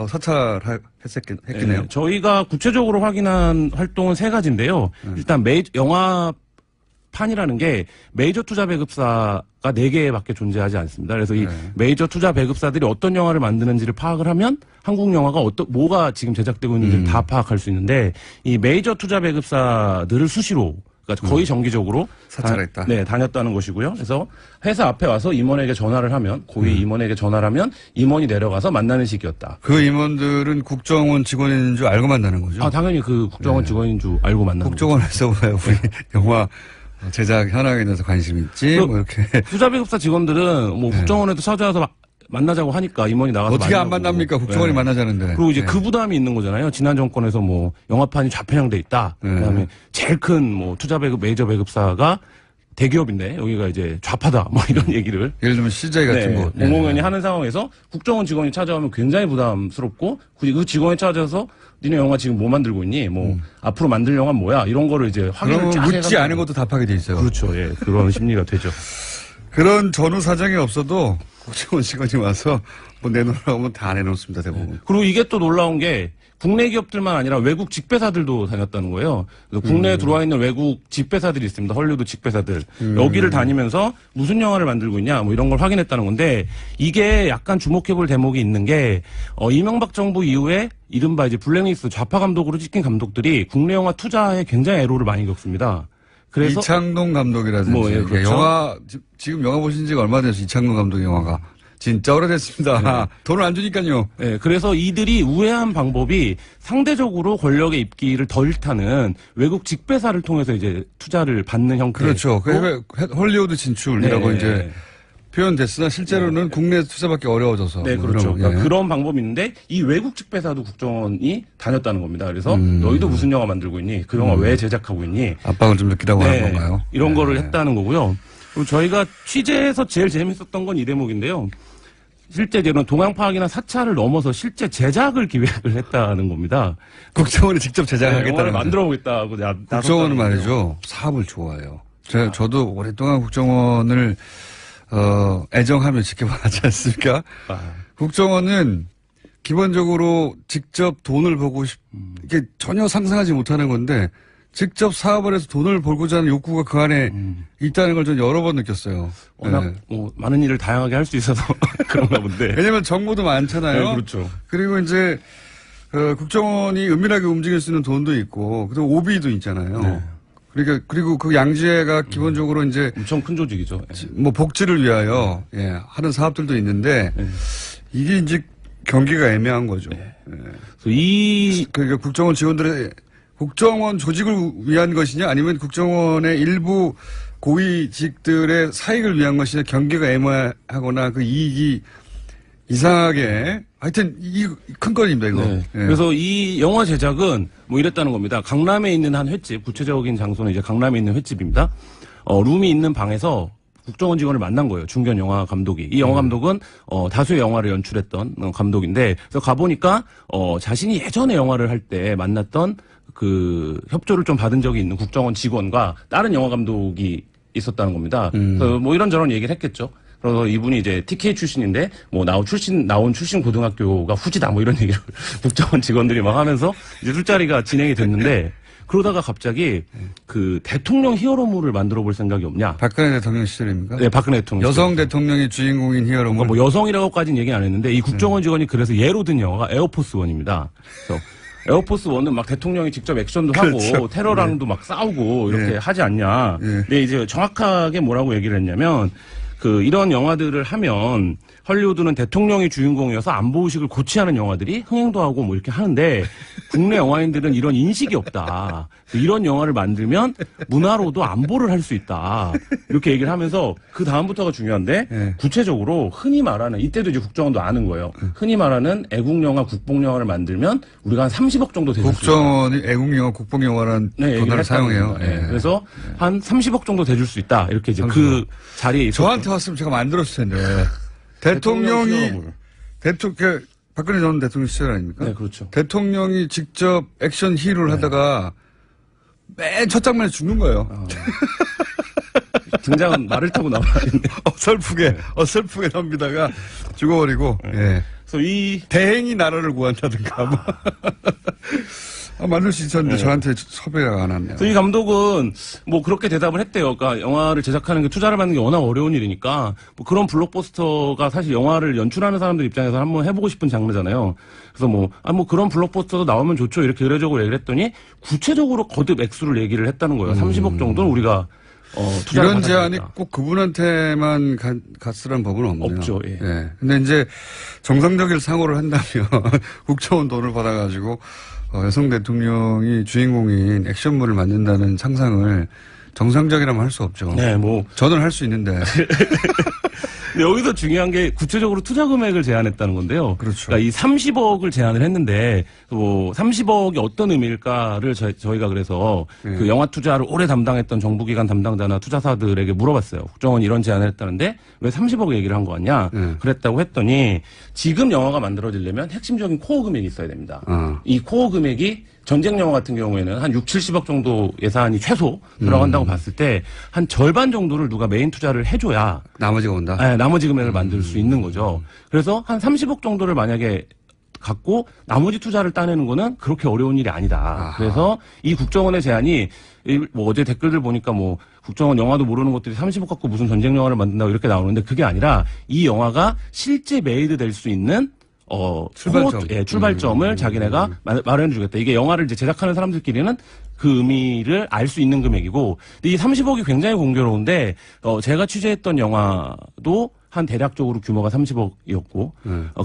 사찰했겠네요. 네, 저희가 구체적으로 확인한 활동은 세 가지인데요. 일단 영화판이라는 게 메이저 투자 배급사가 4개밖에 존재하지 않습니다. 그래서 이 메이저 투자 배급사들이 어떤 영화를 만드는지를 파악을 하면 한국 영화가 뭐가 지금 제작되고 있는지를 다 파악할 수 있는데 이 메이저 투자 배급사들을 수시로 그러니까 거의 정기적으로 사찰했다. 다녔다는 것이고요. 그래서 회사 앞에 와서 임원에게 전화를 하면 고위 임원에게 전화를 하면 임원이 내려가서 만나는 식이었다. 그 임원들은 국정원 직원인 줄 알고 만나는 거죠? 당연히 그 국정원 직원인 줄 알고 만나는 거죠. 국정원에서 왜 우리 영화 제작 현황에 대해서 관심이 있지? 뭐 이렇게. 투자 배급사 직원들은 뭐 국정원에도 찾아와서 만나자고 하니까 임원이 나가서 어떻게 안 만납니까? 국정원이 만나자는데. 그리고 이제 그 부담이 있는 거잖아요. 지난 정권에서 뭐 영화판이 좌편향돼 있다. 그다음에 제일 큰 뭐 투자 배급 메이저 배급사가 대기업인데 여기가 이제 좌파다. 뭐 이런 얘기를 예를 들면 CJ 같은 거 공공연히 하는 상황에서 국정원 직원이 찾아오면 굉장히 부담스럽고 그 직원이 찾아서 니네 영화 지금 뭐 만들고 있니? 뭐 앞으로 만들 영화 뭐야? 이런 거를 이제 확인을 쫙 묻지 않은 것도 답하게 돼 있어요. 그렇죠. 예. 그런 심리가 되죠. 그런 전후 사정이 없어도 국정원 직원이 와서 뭐 내놓으라고 하면 다 내놓습니다, 대부분. 그리고 이게 또 놀라운 게 국내 기업들만 아니라 외국 직배사들도 다녔다는 거예요. 그래서 국내에 들어와 있는 외국 직배사들이 있습니다. 헐리우드 직배사들. 여기를 다니면서 무슨 영화를 만들고 있냐 뭐 이런 걸 확인했다는 건데 이게 약간 주목해볼 대목이 있는 게 이명박 정부 이후에 이른바 이제 블랙리스트 좌파 감독으로 찍힌 감독들이 국내 영화 투자에 굉장히 애로를 많이 겪습니다. 그래서 이창동 감독이라든지 그렇죠. 영화 지금 영화 보신 지가 얼마 돼서 이창동 감독의 영화가 진짜 오래됐습니다. 돈을 안 주니까요. 네, 그래서 이들이 우회한 방법이 상대적으로 권력의 입기를 덜 타는 외국 직배사를 통해서 이제 투자를 받는 형태. 그렇죠. 헐리우드 진출이라고 이제 표현됐으나 실제로는 국내 투자받기 어려워져서. 네, 그렇죠. 그러니까 그런 방법이 있는데 이 외국 직배사도 국정원이 다녔다는 겁니다. 그래서 너희도 무슨 영화 만들고 있니? 그 영화 왜 제작하고 있니? 압박을 좀 느끼라고 하는 건가요? 이런 거를 했다는 거고요. 그리고 저희가 취재에서 제일 재밌었던 건 이 대목인데요. 실제로는 동향 파악이나 사찰을 넘어서 실제 제작을 기획을 했다는 겁니다. 국정원이 직접 제작하겠다는 영화를 거죠. 만들어 보겠다고 국정원은 말이죠. 사업을 좋아해요. 저도 오랫동안 국정원을 애정하며 지켜봤지 않습니까? 국정원은 기본적으로 직접 돈을 벌고 이게 전혀 상상하지 못하는 건데 직접 사업을 해서 돈을 벌고자 하는 욕구가 그 안에 있다는 걸 전 여러 번 느꼈어요. 워낙 네. 뭐 많은 일을 다양하게 할 수 있어서 그런가 본데. 왜냐면 정보도 많잖아요. 네, 그렇죠. 그리고 이제 국정원이 은밀하게 움직일 수 있는 돈도 있고 그리고 오비도 있잖아요. 네. 그러니까 그리고 그 양지회가 기본적으로 이제 엄청 큰 조직이죠. 뭐 복지를 위하여 하는 사업들도 있는데 이게 이제 경기가 애매한 거죠. 그래서 그러니까 국정원 조직을 위한 것이냐 아니면 국정원의 일부 고위직들의 사익을 위한 것이냐 경계가 애매하거나 그 이익이 이상하게 하여튼 이 큰 건입니다 이거. 네. 그래서 이 영화 제작은 뭐 이랬다는 겁니다. 강남에 있는 한 횟집, 구체적인 장소는 이제 강남에 있는 횟집입니다. 룸이 있는 방에서 국정원 직원을 만난 거예요. 중견 영화 감독이. 이 영화 감독은 다수의 영화를 연출했던 감독인데 그래서 가보니까 자신이 예전에 영화를 할 때 만났던 그 협조를 좀 받은 적이 있는 국정원 직원과 다른 영화 감독이 있었다는 겁니다. 그래서 뭐 이런저런 얘기를 했겠죠. 그래서 이분이 이제 TK 출신인데 뭐 나온 출신 고등학교가 후지다 뭐 이런 얘기를 국정원 직원들이 막 하면서 이제 술자리가 진행이 됐는데 그러다가 갑자기 그 대통령 히어로물을 만들어 볼 생각이 없냐? 박근혜 대통령 시절입니까? 네, 박근혜 대통령. 여성 시절. 대통령이 주인공인 히어로물. 뭐 여성이라고까지는 얘기는 안 했는데 이 국정원 직원이 그래서 예로 든 영화가 에어포스 원입니다. 그래서 에어포스 원은 막 대통령이 직접 액션도 그렇죠. 하고 테러랑도 막 싸우고 이렇게 하지 않냐. 근데 이제 정확하게 뭐라고 얘기를 했냐면 그 이런 영화들을 하면 헐리우드는 대통령이 주인공이어서 안보의식을 고취하는 영화들이 흥행도 하고 뭐 이렇게 하는데 국내 영화인들은 이런 인식이 없다. 이런 영화를 만들면 문화로도 안보를 할 수 있다. 이렇게 얘기를 하면서 그 다음부터가 중요한데 구체적으로 흔히 말하는 이때도 이제 국정원도 아는 거예요. 흔히 말하는 애국영화, 국뽕영화를 만들면 우리가 한 30억 정도 되줄 수 있다. 국정원이 애국영화, 국뽕영화라는 단어를 사용해요. 그래서 한 30억 정도 대줄 수 있다. 이렇게 이제 그 자리에 저한테 왔으면 제가 만들었을 텐데. 대통령이 박근혜 전 대통령 시절 아닙니까? 네, 그렇죠. 대통령이 직접 액션 히로를 하다가 맨 첫 장면에 죽는 거예요. 등장은 말을 타고 나와야겠네. 어설프게 덤비다가 죽어버리고. 예. 그래서 이 대행이 나라를 구한다든가 뭐. 만들 수 있었는데 저한테 섭외가 안 왔네요. 그래서 이 감독은 뭐 그렇게 대답을 했대요. 그러니까 영화를 제작하는 게 투자를 받는 게 워낙 어려운 일이니까 뭐 그런 블록버스터가 사실 영화를 연출하는 사람들 입장에서 한번 해보고 싶은 장르잖아요. 그래서 뭐 그런 블록버스터도 나오면 좋죠. 이렇게 의례적으로 얘기를 했더니 구체적으로 거듭 액수를 얘기를 했다는 거예요. 30억 정도는 우리가 투자를 이런 제안이 받아야겠다. 꼭 그분한테만 갔으란 법은 없네요. 없죠. 예. 예. 근데 이제 정상적인 상호를 한다면 국정원 돈을 받아가지고 여성 대통령이 주인공인 액션물을 만든다는 상상을 정상적이라면 할 수 없죠. 네, 뭐 저는 할 수 있는데. 근데 여기서 중요한 게 구체적으로 투자 금액을 제안했다는 건데요. 그렇죠. 그러니까 이 30억을 제안을 했는데 뭐 30억이 어떤 의미일까를 저희가 그래서 그 영화 투자를 오래 담당했던 정부기관 담당자나 투자사들에게 물어봤어요. 국정원이 이런 제안을 했다는데 왜 30억 얘기를 한 거 같냐? 그랬다고 했더니 지금 영화가 만들어지려면 핵심적인 코어 금액이 있어야 됩니다. 이 코어 금액이 전쟁 영화 같은 경우에는 한 6, 70억 정도 예산이 최소 들어간다고 봤을 때 한 절반 정도를 누가 메인 투자를 해줘야 나머지가 온다? 네, 나머지 금액을 만들 수 있는 거죠. 그래서 한 30억 정도를 만약에 갖고 나머지 투자를 따내는 거는 그렇게 어려운 일이 아니다. 아하. 그래서 이 국정원의 제안이 뭐 어제 댓글들 보니까 뭐 국정원 영화도 모르는 것들이 30억 갖고 무슨 전쟁 영화를 만든다고 이렇게 나오는데 그게 아니라 이 영화가 실제 메이드 될 수 있는 출발점. 출발점을 자기네가 마련해 주겠다. 이게 영화를 이제 제작하는 사람들끼리는 그 의미를 알 수 있는 금액이고, 근데 이 30억이 굉장히 공교로운데, 제가 취재했던 영화도 한 대략적으로 규모가 30억이었고,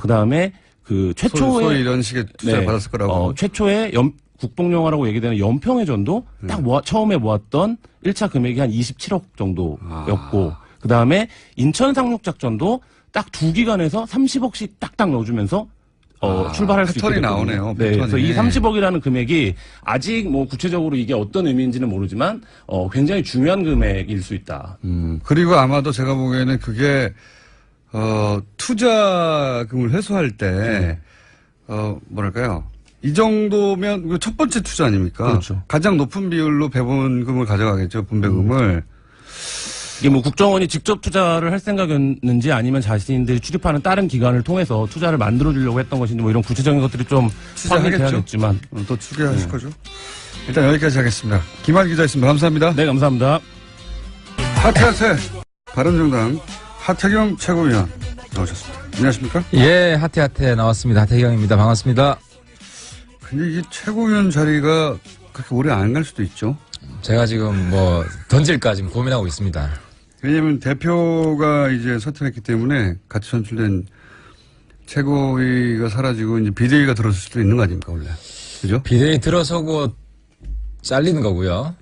그 다음에 그 최초의. 소위 이런 식의 투자를 받았을 거라고. 최초의 국뽕영화라고 얘기되는 연평의 전도 딱 처음에 모았던 1차 금액이 한 27억 정도였고, 그 다음에 인천 상륙작전도 딱 두 기관에서 30억씩 딱딱 넣어주면서 출발할 수 있게 패턴이 됐거든요. 나오네요. 네, 그래서 패턴이. 이 30억이라는 금액이 아직 뭐 구체적으로 이게 어떤 의미인지는 모르지만 굉장히 중요한 금액일 수 있다. 그리고 아마도 제가 보기에는 그게 투자금을 회수할 때, 뭐랄까요. 이 정도면 첫 번째 투자 아닙니까? 그렇죠. 가장 높은 비율로 배분금을 가져가겠죠, 분배금을. 이게 뭐 국정원이 직접 투자를 할 생각이었는지 아니면 자신들이 출입하는 다른 기관을 통해서 투자를 만들어주려고 했던 것인지 뭐 이런 구체적인 것들이 좀 확인돼야겠지만. 또 추계하실 거죠. 일단 여기까지 하겠습니다. 김한 기자였습니다. 감사합니다. 네, 감사합니다. 하태하태 바른정당 하태경 최고위원 나오셨습니다. 안녕하십니까? 예, 하태하태 나왔습니다. 하태경입니다. 반갑습니다. 근데 이게 최고위원 자리가 그렇게 오래 안 갈 수도 있죠. 제가 지금 뭐 던질까 지금 고민하고 있습니다. 왜냐하면 대표가 이제 사퇴했기 때문에 같이 선출된 최고위가 사라지고 이제 비대위가 들어설 수도 있는 거 아닙니까 원래? 그죠? 비대위 들어서고 잘리는 거고요.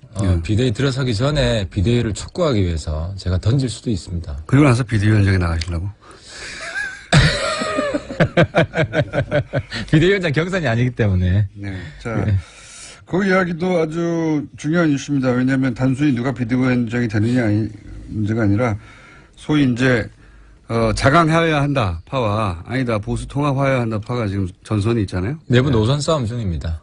비대위 들어서기 전에 비대위를 촉구하기 위해서 제가 던질 수도 있습니다. 그리고 나서 비대위원장에 나가시려고? 비대위원장 경선이 아니기 때문에. 네. 자, 그 이야기도 아주 중요한 이슈입니다. 왜냐하면 단순히 누가 비대위원장이 되느냐 문제가 아니라 소위 이제 자강해야 한다 파와 아니다 보수 통합해야 한다 파가 지금 전선이 있잖아요. 내부 노선 싸움 중입니다.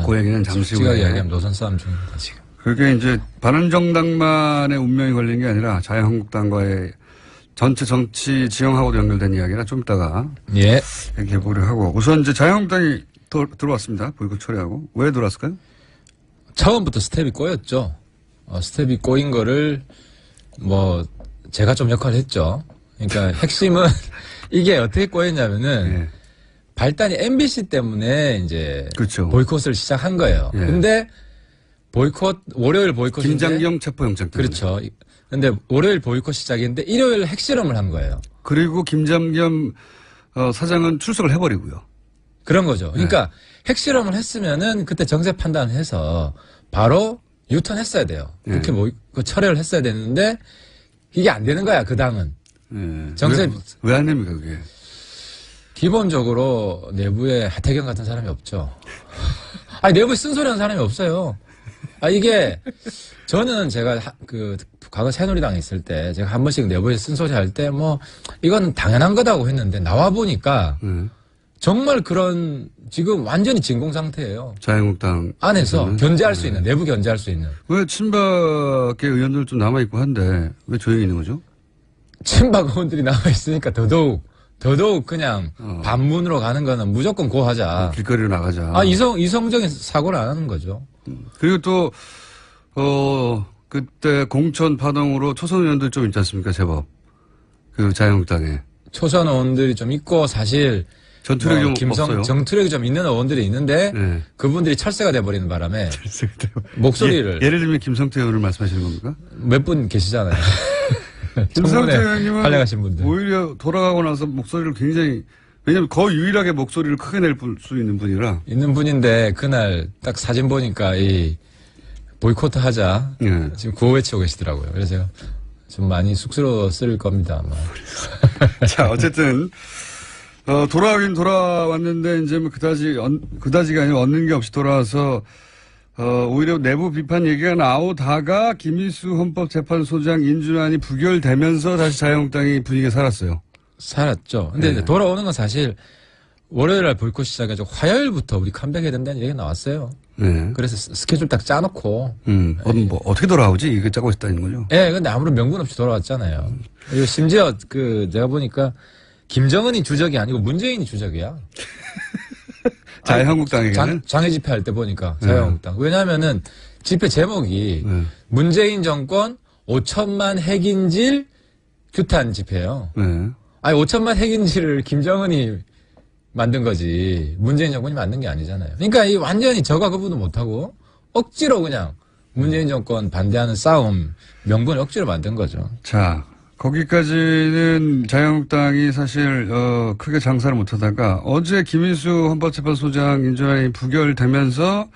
그 얘기는 잠시 후에. 후에. 이야기하면 노선 싸움 중입니다 지금. 그게 이제 바른정당만의 운명이 걸린 게 아니라 자유한국당과의 전체 정치 지형하고도 연결된 이야기라 좀 이따가 예. 얘기해 보려 하고 우선 이제 자유한국당이 들어왔습니다. 보이콧 처리하고. 왜 들어왔을까요? 처음부터 스텝이 꼬였죠. 스텝이 꼬인 거를 뭐 제가 좀 역할을 했죠. 그러니까 핵심은 이게 어떻게 꼬였냐면은 예. 발단이 MBC 때문에 이제 그렇죠. 보이콧을 시작한 거예요. 예. 근데 월요일 보이콧인데 김장겸 체포영장 때문에. 그렇죠. 근데 월요일 보이콧 시작인데 일요일 핵실험을 한 거예요. 그리고 김장겸 사장은 출석을 해버리고요. 그런 거죠. 그러니까 핵실험을 했으면은 그때 정세 판단해서 바로 유턴했어야 돼요. 그렇게 철회를 했어야 되는데 이게 안 되는 거야 그 당은. 정세 왜 안 됩니까 그게? 기본적으로 내부에 하태경 같은 사람이 없죠. 아니 내부에 쓴소리하는 사람이 없어요. 이게 저는 제가 그 과거 새누리당에 있을 때 제가 한 번씩 내부에 쓴소리 할 때 뭐 이건 당연한 거다고 했는데 나와 보니까 정말 그런 지금 완전히 진공 상태예요. 자유한국당 안에서 견제할 수 있는 내부 견제할 수 있는. 왜 친박의 의원들 좀 남아 있고 한데 왜 조용히 있는 거죠? 친박 의원들이 남아 있으니까 더더욱 그냥 반문으로 가는 거는 무조건 고하자. 길거리로 나가자. 이성적인 사고를 안 하는 거죠. 그리고 또 그때 공천 파동으로 초선 의원들 좀 있지 않습니까 제법 그 자유한국당에 초선 의원들이 좀 있고 사실 전투력이 좀 없어요. 정투력이 좀 있는 의원들이 있는데 네. 그분들이 철새가 돼버리는 바람에 목소리를 예를 들면 김성태 의원을 말씀하시는 겁니까? 몇 분 계시잖아요. 김성태 의원님은 활약하신 분들. 오히려 돌아가고 나서 목소리를 굉장히 왜냐하면 거의 유일하게 목소리를 크게 낼 수 있는 분이라 있는 분인데 그날 딱 사진 보니까 이 보이콧 하자 네. 지금 구호 외치고 계시더라고요. 그래서 제가 좀 많이 쑥스러웠을 겁니다 아마. 자 어쨌든 돌아오긴 돌아왔는데 이제 뭐 그다지가 아니라 얻는 게 없이 돌아와서 오히려 내부 비판 얘기가 나오다가 김일수 헌법재판소장 인준안이 부결되면서 다시 자유한국당이 분위기가 살았어요. 살았죠. 근데 네. 돌아오는 건 사실 월요일날 보이콧 시작해서 화요일부터 우리 컴백해야 된다는 얘기가 나왔어요. 네. 그래서 스케줄 딱 짜놓고. 뭐 어떻게 돌아오지? 이거 짜고 있다는 거죠. 예, 근데 아무런 명분 없이 돌아왔잖아요. 그리고 심지어 내가 보니까 김정은이 주적이 아니고 문재인이 주적이야. 자유한국당에게는? 장애 집회 할 때 보니까 자유한국당. 왜냐하면은 집회 제목이 문재인 정권 5천만 핵인질 규탄 집회예요. 네. 5천만 핵인질을 김정은이 만든 거지 문재인 정권이 만든 게 아니잖아요. 그러니까 이 완전히 저가 그분도 못하고 억지로 그냥 문재인 정권 반대하는 싸움 명분을 억지로 만든 거죠. 자, 거기까지는 자유한국당이 사실 크게 장사를 못하다가 어제 김일수 헌법재판소장 인준안이 부결되면서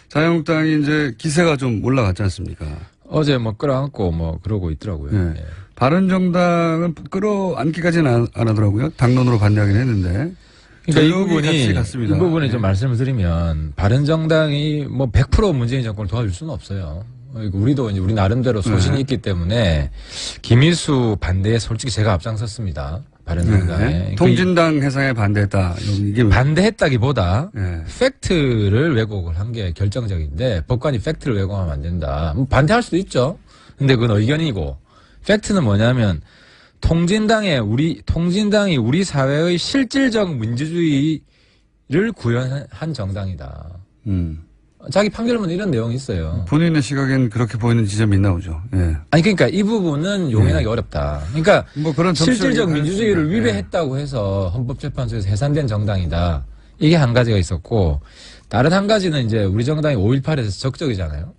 자유한국당이 이제 기세가 좀 올라갔지 않습니까? 어제 뭐 끌어안고 뭐 그러고 있더라고요. 네. 예. 바른정당은 끌어안기까지는 안 하더라고요. 당론으로 반대하긴 했는데. 그러니까 이 부분이 좀 말씀을 드리면 바른정당이 뭐 100% 문재인 정권을 도와줄 수는 없어요. 우리도 이제 우리 나름대로 소신이 있기 때문에 김희수 반대에 솔직히 제가 앞장섰습니다. 바른정당에. 네. 통진당 해상에 반대했다. 이게 반대했다기보다 네. 팩트를 왜곡을 한 게 결정적인데 법관이 팩트를 왜곡하면 안 된다. 뭐 반대할 수도 있죠. 근데 그건 의견이고 팩트는 뭐냐면 통진당이 우리 사회의 실질적 민주주의를 구현한 정당이다. 자기 판결문에 이런 내용이 있어요. 본인의 시각엔 그렇게 보이는 지점이 있나 보죠. 예. 아니 그러니까 이 부분은 용인하기 어렵다. 그러니까 뭐 그런 실질적 민주주의를 위배했다고 해서 헌법재판소에서 해산된 정당이다. 이게 한 가지가 있었고 다른 한 가지는 이제 우리 정당이 5.18에서 적적이잖아요.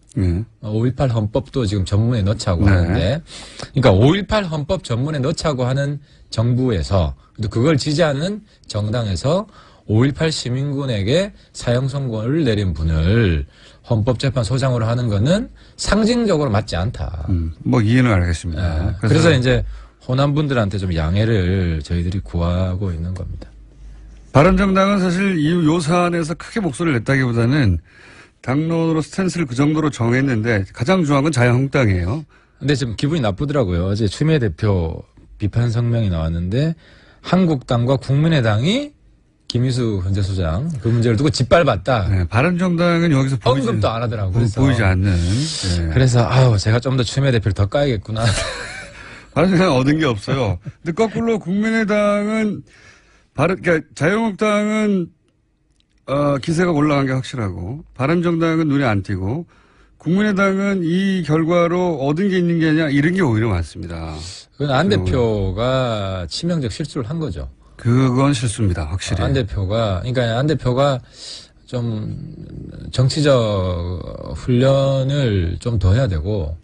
5.18 헌법도 지금 전문에 넣자고 하는데 그러니까 5.18 헌법 전문에 넣자고 하는 정부에서 또 그걸 지지하는 정당에서 5.18 시민군에게 사형 선고를 내린 분을 헌법재판소장으로 하는 거는 상징적으로 맞지 않다. 뭐 이해는 알겠습니다. 네. 그래서 이제 호남분들한테 좀 양해를 저희들이 구하고 있는 겁니다. 바른정당은 사실 요 사안에서 크게 목소리를 냈다기보다는 당론으로 스탠스를 그 정도로 정했는데 가장 중요한 건 자유한국당이에요. 근데 지금 기분이 나쁘더라고요. 어제 추미애 대표 비판 성명이 나왔는데 한국당과 국민의당이 김희수 현재 소장 그 문제를 두고 짓밟았다. 네, 바른정당은 여기서 언급도 안 하더라고요. 보이지 않는. 네. 그래서 아우 제가 좀 더 추미애 대표를 더 까야겠구나. 바른정당은 얻은 게 없어요. 근데 거꾸로 국민의당은 그러니까 자유한국당은 기세가 올라간 게 확실하고 바른정당은 눈에 안 띄고 국민의당은 이 결과로 얻은 게 있는 게 아니라 잃은 게 오히려 많습니다. 그건 안 대표가 치명적 실수를 한 거죠. 그건 실수입니다. 확실히. 안 대표가 좀 정치적 훈련을 좀 더 해야 되고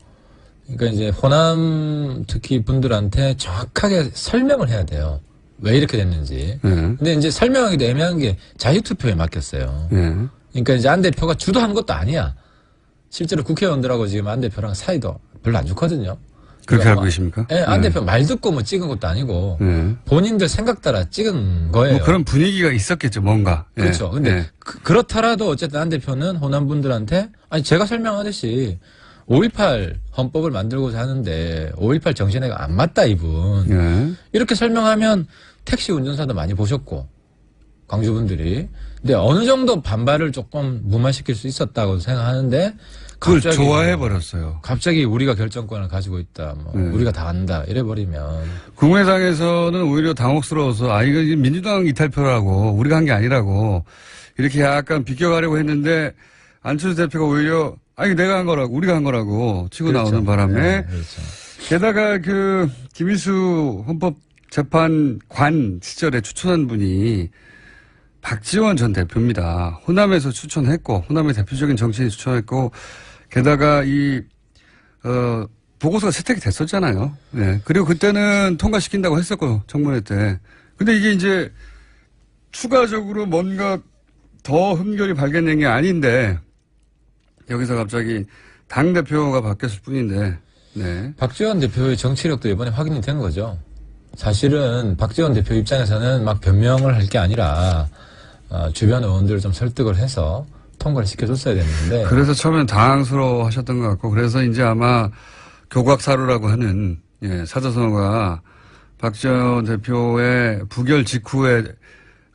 그러니까 이제 호남 특히 분들한테 정확하게 설명을 해야 돼요. 왜 이렇게 됐는지. 근데 이제 설명하기도 애매한 게 자유투표에 맡겼어요. 그러니까 이제 안 대표가 주도한 것도 아니야. 실제로 국회의원들하고 지금 안 대표랑 사이도 별로 안 좋거든요. 그렇게 알고 계십니까? 네, 안 대표 말 듣고 뭐 찍은 것도 아니고 본인들 생각 따라 찍은 거예요. 뭐 그런 분위기가 있었겠죠, 뭔가. 그렇죠. 근데 그렇더라도 어쨌든 안 대표는 호남 분들한테 아니 제가 설명하듯이 5.18 헌법을 만들고자 하는데 5.18 정신에 안 맞다 이분. 이렇게 설명하면 택시 운전사도 많이 보셨고 광주분들이. 근데 어느 정도 반발을 조금 무마시킬 수 있었다고 생각하는데 그걸 좋아해버렸어요. 갑자기 우리가 결정권을 가지고 있다. 우리가 다 안다. 이래버리면. 국민의당에서는 오히려 당혹스러워서 이거 민주당 이탈표라고 우리가 한 게 아니라고 이렇게 약간 비껴가려고 했는데 안철수 대표가 오히려 이거 내가 한 거라고 우리가 한 거라고 치고 그렇죠. 나오는 바람에 네, 그렇죠. 게다가 그 김희수 헌법재판관 시절에 추천한 분이 박지원 전 대표입니다. 호남에서 추천했고 호남의 대표적인 정치인이 추천했고 게다가 보고서가 채택이 됐었잖아요. 네. 그리고 그때는 통과시킨다고 했었고 청문회 때. 근데 이게 이제 추가적으로 뭔가 더 흠결이 발견된 게 아닌데 여기서 갑자기 당대표가 바뀌었을 뿐인데. 네. 박지원 대표의 정치력도 이번에 확인이 된 거죠. 사실은 박지원 대표 입장에서는 막 변명을 할 게 아니라 주변 의원들을 좀 설득을 해서 통과를 시켜줬어야 됐는데. 그래서 처음엔 당황스러워 하셨던 것 같고 그래서 이제 아마 교각사루라고 하는 사자성어가 박지원 대표의 부결 직후에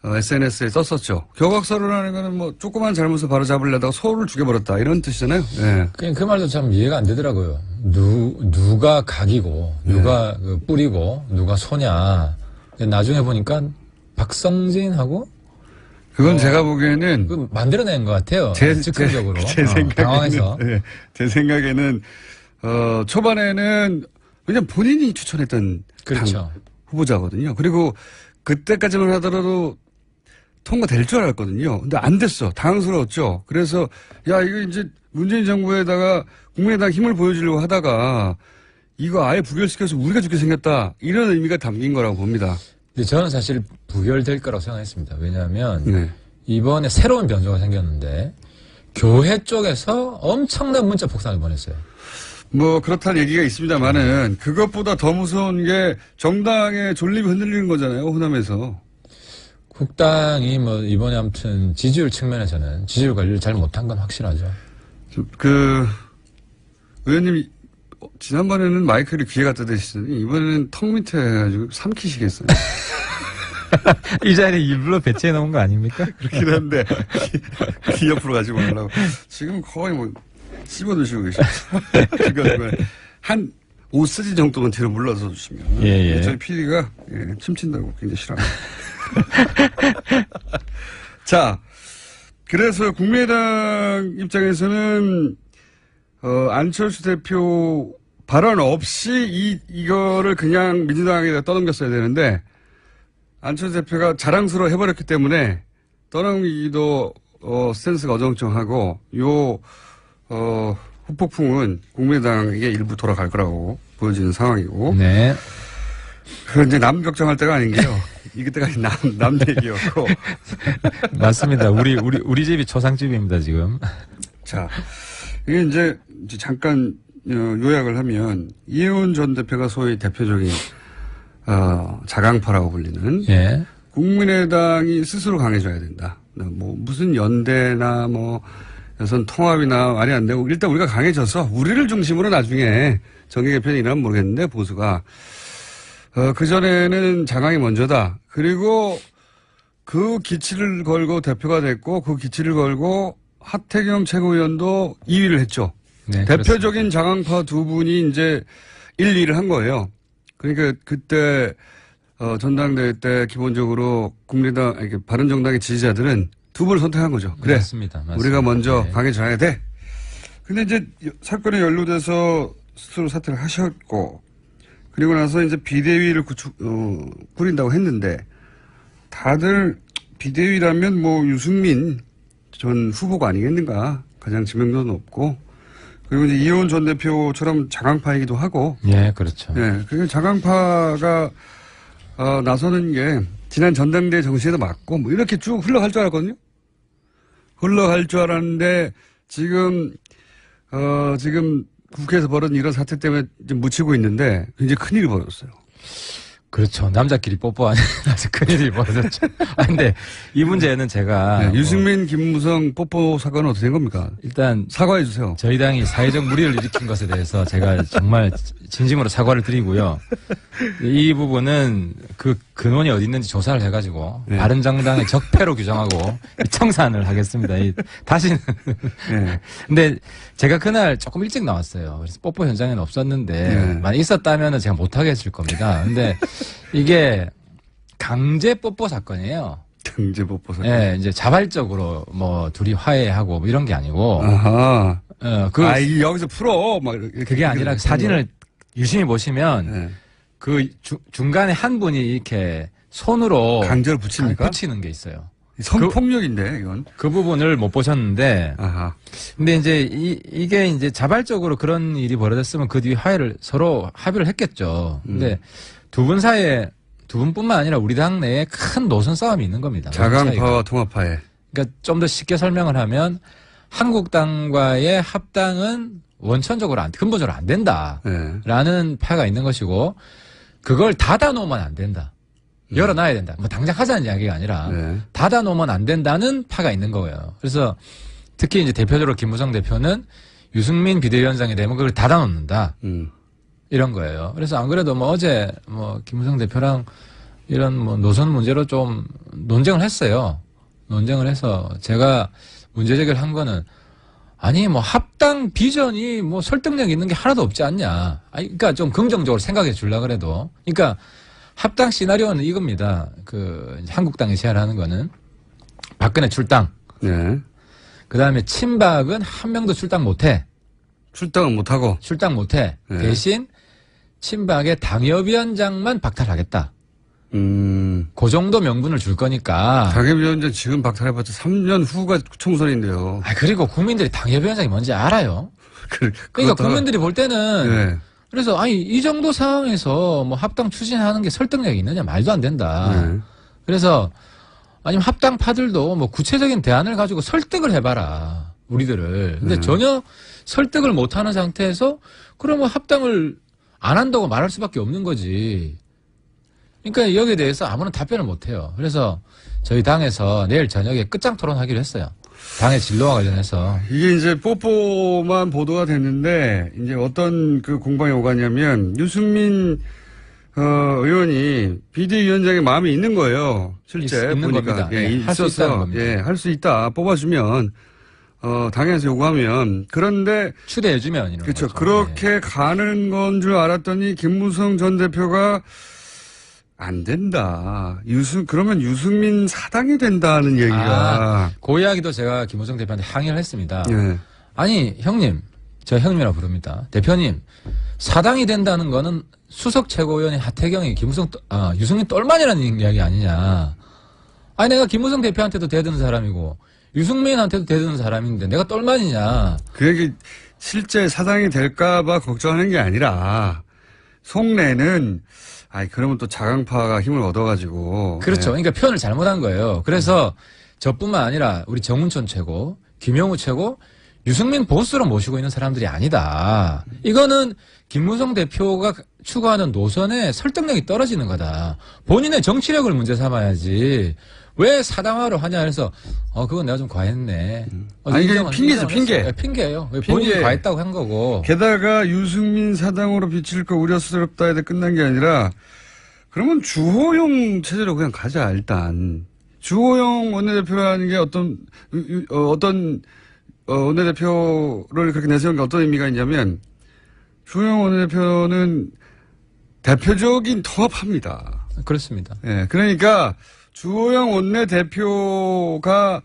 SNS에 썼었죠. 교각서류라는 거는 뭐 조그만 잘못을 바로잡으려다가 소를 죽여버렸다 이런 뜻이잖아요. 네. 그냥 그 말도 참 이해가 안 되더라고요. 누가 각이고 누가 그 뿌리고 누가 소냐. 나중에 보니까 박성진하고 그건 제가 보기에는 그 만들어낸 것 같아요. 즉흥적으로 제 생각에는 당황해서. 제 생각에는 초반에는 왜냐면 본인이 추천했던 그렇죠. 후보자거든요. 그리고 그때까지만 하더라도 통과될 줄 알았거든요. 근데 안 됐어. 당황스러웠죠. 그래서 이거 이제 문재인 정부에다가 국민의당 힘을 보여주려고 하다가 이거 아예 부결시켜서 우리가 죽게 생겼다. 이런 의미가 담긴 거라고 봅니다. 근데 저는 사실 부결될 거라고 생각했습니다. 왜냐하면 이번에 새로운 변수가 생겼는데 교회 쪽에서 엄청난 문자 폭탄을 보냈어요. 뭐 그렇다는 얘기가 있습니다만은 그것보다 더 무서운 게 정당의 존립이 흔들리는 거잖아요. 호남에서. 국당이 뭐 이번에 아무튼 지지율 측면에서는 지지율 관리를 잘 못한 건 확실하죠. 의원님이 지난번에는 마이크를 귀에 갖다 대시더니 이번에는 턱 밑에 해가지고 삼키시겠어요. 이 자리에 일부러 배치해 놓은 거 아닙니까? 그렇긴 한데 귀 옆으로 가지고 가려고 지금 거의 뭐 씹어드시고 계시죠. 중간중간에 한 5cm 정도만 뒤로 물러서 주시면 예. 저희 PD가 침친다고 굉장히 싫어합니다. 자, 그래서 국민의당 입장에서는 안철수 대표 발언 없이 이거를 그냥 민주당에다 떠넘겼어야 되는데 안철수 대표가 자랑스러워 해버렸기 때문에 떠넘기기도 스탠스가 어정쩡하고 후폭풍은 국민의당에게 일부 돌아갈 거라고 보여지는 상황이고. 네. 그건 이제 남 걱정할 때가 아닌 게요. 이때까지 남 얘기였고. 맞습니다. 우리 집이 초상집입니다, 지금. 자, 이게 이제 잠깐 요약을 하면 이혜원 전 대표가 소위 대표적인 자강파라고 불리는 예. 국민의당이 스스로 강해져야 된다. 뭐 무슨 연대나 뭐 여선 통합이나 말이 안 되고 일단 우리가 강해져서 우리를 중심으로 나중에 정계 개편이 일어나면 모르겠는데 보수가 그전에는 장악이 먼저다. 그리고 그 기치를 걸고 대표가 됐고 그 기치를 걸고 하태경 최고위원도 2위를 했죠. 네, 대표적인 장악파 두 분이 이제 1, 2위를 한 거예요. 그러니까 그때 전당대회 때 기본적으로 국민의당, 바른정당의 지지자들은 두 분을 선택한 거죠. 그래. 맞습니다. 우리가 먼저 네. 강해져야 돼. 근데 이제 사건에 연루돼서 스스로 사퇴를 하셨고, 그리고 나서 이제 비대위를 꾸린다고 했는데, 다들 비대위라면 뭐 유승민 전 후보가 아니겠는가. 가장 지명도는 높고, 그리고 이제 이혜원 전 대표처럼 자강파이기도 하고. 예, 그렇죠. 예, 그리고 자강파가, 나서는 게 지난 전당대회 정신에도 맞고, 뭐 이렇게 쭉 흘러갈 줄 알았거든요? 흘러갈 줄 알았는데, 지금 국회에서 벌어진 이런 사태 때문에 좀 묻히고 있는데, 굉장히 큰일이 벌어졌어요. 그렇죠. 남자끼리 뽀뽀하는 아주 큰일이 벌어졌죠. 근데 이 문제는 제가. 네, 유승민, 김무성 뽀뽀 사건은 어떻게 된 겁니까? 일단. 사과해 주세요. 저희 당이 사회적 무리를 일으킨 것에 대해서 제가 정말 진심으로 사과를 드리고요. 이 부분은 그 근원이 어디 있는지 조사를 해가지고. 네. 바른정당의 적폐로 규정하고 청산을 하겠습니다. 다시는. 네. 근데 제가 그날 조금 일찍 나왔어요. 그래서 뽀뽀 현장에는 없었는데. 네. 만약 있었다면 제가 못하게 했을 겁니다. 근데 이게 강제 뽀뽀 사건이에요. 강제 뽀뽀 사건. 예, 이제 자발적으로 뭐 둘이 화해하고 뭐 이런 게 아니고. 아하. 여기서 풀어. 막 이렇게. 그게 아니라 사진을 유심히 보시면 네. 그 중간에 한 분이 이렇게 손으로 강제로 붙입니까? 붙이는 게 있어요. 성폭력인데 이건. 그 부분을 못 보셨는데. 아하. 근데 이제 이게 이제 자발적으로 그런 일이 벌어졌으면 그 뒤에 서로 합의를 했겠죠. 근데 두 분 사이에 두 분뿐만 아니라 우리 당 내에 큰 노선 싸움이 있는 겁니다. 자강파와 통합파에. 그러니까 좀 더 쉽게 설명을 하면 한국당과의 합당은 원천적으로 근본적으로 안 된다라는 네. 파가 있는 것이고 그걸 닫아놓으면 안 된다. 열어놔야 된다. 뭐 당장 하자는 이야기가 아니라 네. 닫아놓으면 안 된다는 파가 있는 거예요. 그래서 특히 이제 대표적으로 김무성 대표는 유승민 비대위원장이 되면 그걸 닫아놓는다. 이런 거예요. 그래서 안 그래도 뭐 어제 뭐 김무성 대표랑 이런 뭐 노선 문제로 좀 논쟁을 했어요. 논쟁을 해서 제가 문제 제기를 한 거는 아니 뭐 합당 비전이 뭐 설득력 있는 게 하나도 없지 않냐. 그러니까 좀 긍정적으로 생각해 주려 그래도. 그러니까 합당 시나리오는 이겁니다. 한국당이 제안하는 거는 박근혜 출당. 네. 그 다음에 친박은 한 명도 출당 못해. 출당은 못하고. 출당 못해. 네. 대신 친박의 당협위원장만 박탈하겠다. 그 정도 명분을 줄 거니까. 당협위원장 지금 박탈해봤자 3년 후가 총선인데요. 그리고 국민들이 당협위원장이 뭔지 알아요. 그러니까 국민들이 볼 때는. 네. 그래서 이 정도 상황에서 뭐 합당 추진하는 게 설득력이 있느냐 말도 안 된다. 네. 그래서 아니면 합당파들도 뭐 구체적인 대안을 가지고 설득을 해봐라. 우리들을. 근데 전혀 설득을 못하는 상태에서 그러면 합당을 안 한다고 말할 수밖에 없는 거지. 그러니까 여기에 대해서 아무런 답변을 못해요. 그래서 저희 당에서 내일 저녁에 끝장 토론하기로 했어요. 당의 진로와 관련해서. 이게 이제 뽀뽀만 보도가 됐는데, 이제 어떤 그 공방이 오가냐면, 유승민, 의원이 비대위원장의 마음이 있는 거예요. 실제. 있는 보니까. 겁니다. 예, 할 수 있다는 있어서, 겁니다. 예, 할 수 있다. 뽑아주면, 당에서 요구하면. 그런데. 추대해주면 이런 그렇죠. 거죠. 그렇게 예. 가는 건 줄 알았더니, 김무성 전 대표가 안 된다. 그러면 유승민 사당이 된다는 얘기가. 그 이야기도 제가 김무성 대표한테 항의를 했습니다. 예. 아니, 형님. 저 형님이라고 부릅니다. 대표님. 사당이 된다는 거는 수석 최고위원인 하태경이 유승민 똘만이라는 이야기 아니냐. 아니, 내가 김무성 대표한테도 대드는 사람이고, 유승민한테도 대드는 사람인데, 내가 똘만이냐. 그 얘기, 실제 사당이 될까봐 걱정하는 게 아니라, 속내는, 그러면 또 자강파가 힘을 얻어가지고. 그렇죠. 네. 그러니까 표현을 잘못한 거예요. 그래서 저뿐만 아니라 우리 정운천 최고, 김영우 최고, 유승민 보스로 모시고 있는 사람들이 아니다. 이거는 김무성 대표가 추구하는 노선에 설득력이 떨어지는 거다. 본인의 정치력을 문제 삼아야지. 왜 사당화로 하냐 해서 그건 내가 좀 과했네. 이게 핑계죠, 핑계. 핑계예요. 본인이 과했다고 한 거고. 게다가 유승민 사당으로 비칠 거 우려스럽다 해도 끝난 게 아니라 그러면 주호영 체제로 그냥 가자 일단. 주호영 원내대표라는 게 어떤 원내대표를 그렇게 내세운 게 어떤 의미가 있냐면 주호영 원내대표는 대표적인 통합합니다. 그렇습니다. 예, 그러니까 주호영 원내대표가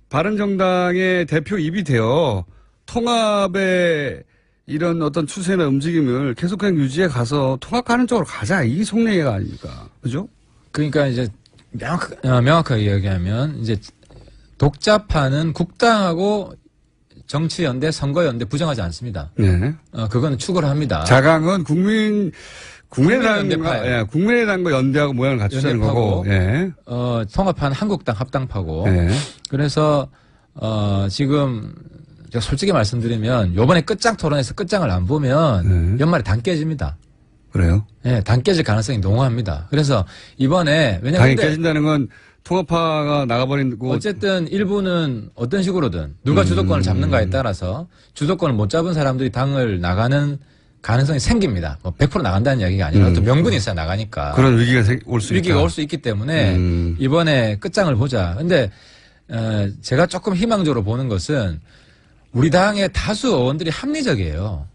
바른정당의 대표 입이 되어 통합의 이런 어떤 추세나 움직임을 계속 그냥 유지해 가서 통합하는 쪽으로 가자. 이게 속내가 아닙니까? 그죠? 그러니까 이제 명확하게 이야기하면 이제 독자파는 국당하고 정치연대, 선거연대 부정하지 않습니다. 네. 그거는 추구를 합니다. 자강은 국민의당과 연대하고 모양을 갖추자는 거고, 예. 통합한 한국당 합당파고. 예. 그래서, 지금, 제가 솔직히 말씀드리면, 요번에 끝장 토론에서 끝장을 안 보면, 연말에 당 깨집니다. 그래요? 예, 당 깨질 가능성이 농후합니다. 그래서, 이번에, 왜냐면. 당이 깨진다는 건 통합파가 나가버리고. 어쨌든 일부는 어떤 식으로든 누가 주도권을 잡는가에 따라서 주도권을 못 잡은 사람들이 당을 나가는 가능성이 생깁니다. 100% 나간다는 이야기가 아니라 어떤 명분이 있어야 나가니까. 그런 위기가 올 수 있다. 위기가 올 수 있기 때문에 이번에 끝장을 보자. 근데 제가 조금 희망적으로 보는 것은 우리 당의 다수 의원들이 합리적이에요.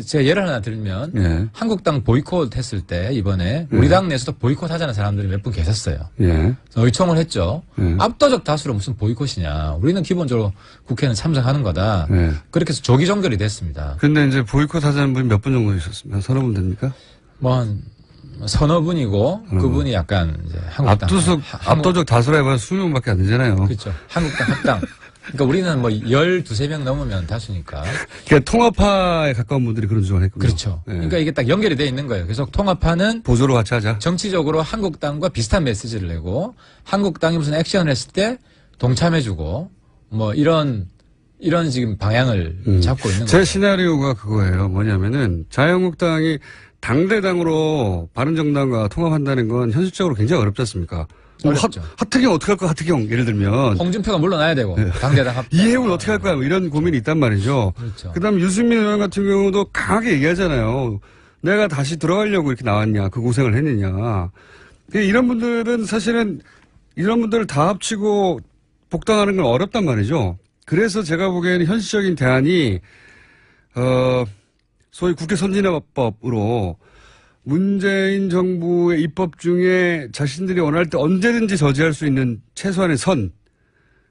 제가 예를 하나 들면 예. 한국당 보이콧 했을 때 이번에 우리 당 내에서도 보이콧 하자는 사람들이 몇 분 계셨어요. 예. 의총을 했죠. 압도적 다수로 무슨 보이콧이냐. 우리는 기본적으로 국회는 참석하는 거다. 예. 그렇게 해서 조기종결이 됐습니다. 근데 이제 보이콧 하자는 분이 몇 분 정도 있었습니다. 한 서너 분 됩니까? 뭐 한 서너 분이고 그분이 약간 이제 한국당 압도적 다수라 해봐서 20명밖에 안 되잖아요. 그렇죠. 한국당 합당. 그러니까 우리는 뭐 12-13명 넘으면 다수니까. 그러니까 통합파에 가까운 분들이 그런 주장을 했군요. 그렇죠. 예. 그러니까 이게 딱 연결이 돼 있는 거예요. 그래서 통합파는 보조로 같이 하자. 정치적으로 한국당과 비슷한 메시지를 내고 한국당이 무슨 액션을 했을 때 동참해주고 뭐 이런 지금 방향을 잡고 있는 거예요. 제 시나리오가 그거예요. 뭐냐면은 자유한국당이 당대당으로 바른정당과 통합한다는 건 현실적으로 굉장히 어렵지 않습니까? 어렵죠. 하태경 어떻게 할 거야, 하태경. 예를 들면. 홍준표가 물러나야 되고, 당대당 합당. 이해훈 어떻게 할 거야, 뭐 이런 고민이 있단 말이죠. 그렇죠. 그 다음 유승민 의원 같은 경우도 강하게 얘기하잖아요. 내가 다시 들어가려고 이렇게 나왔냐, 그 고생을 했느냐. 이런 분들은 사실은 이런 분들을 다 합치고 복당하는 건 어렵단 말이죠. 그래서 제가 보기에는 현실적인 대안이, 소위 국회 선진화법으로 문재인 정부의 입법 중에 자신들이 원할 때 언제든지 저지할 수 있는 최소한의 선,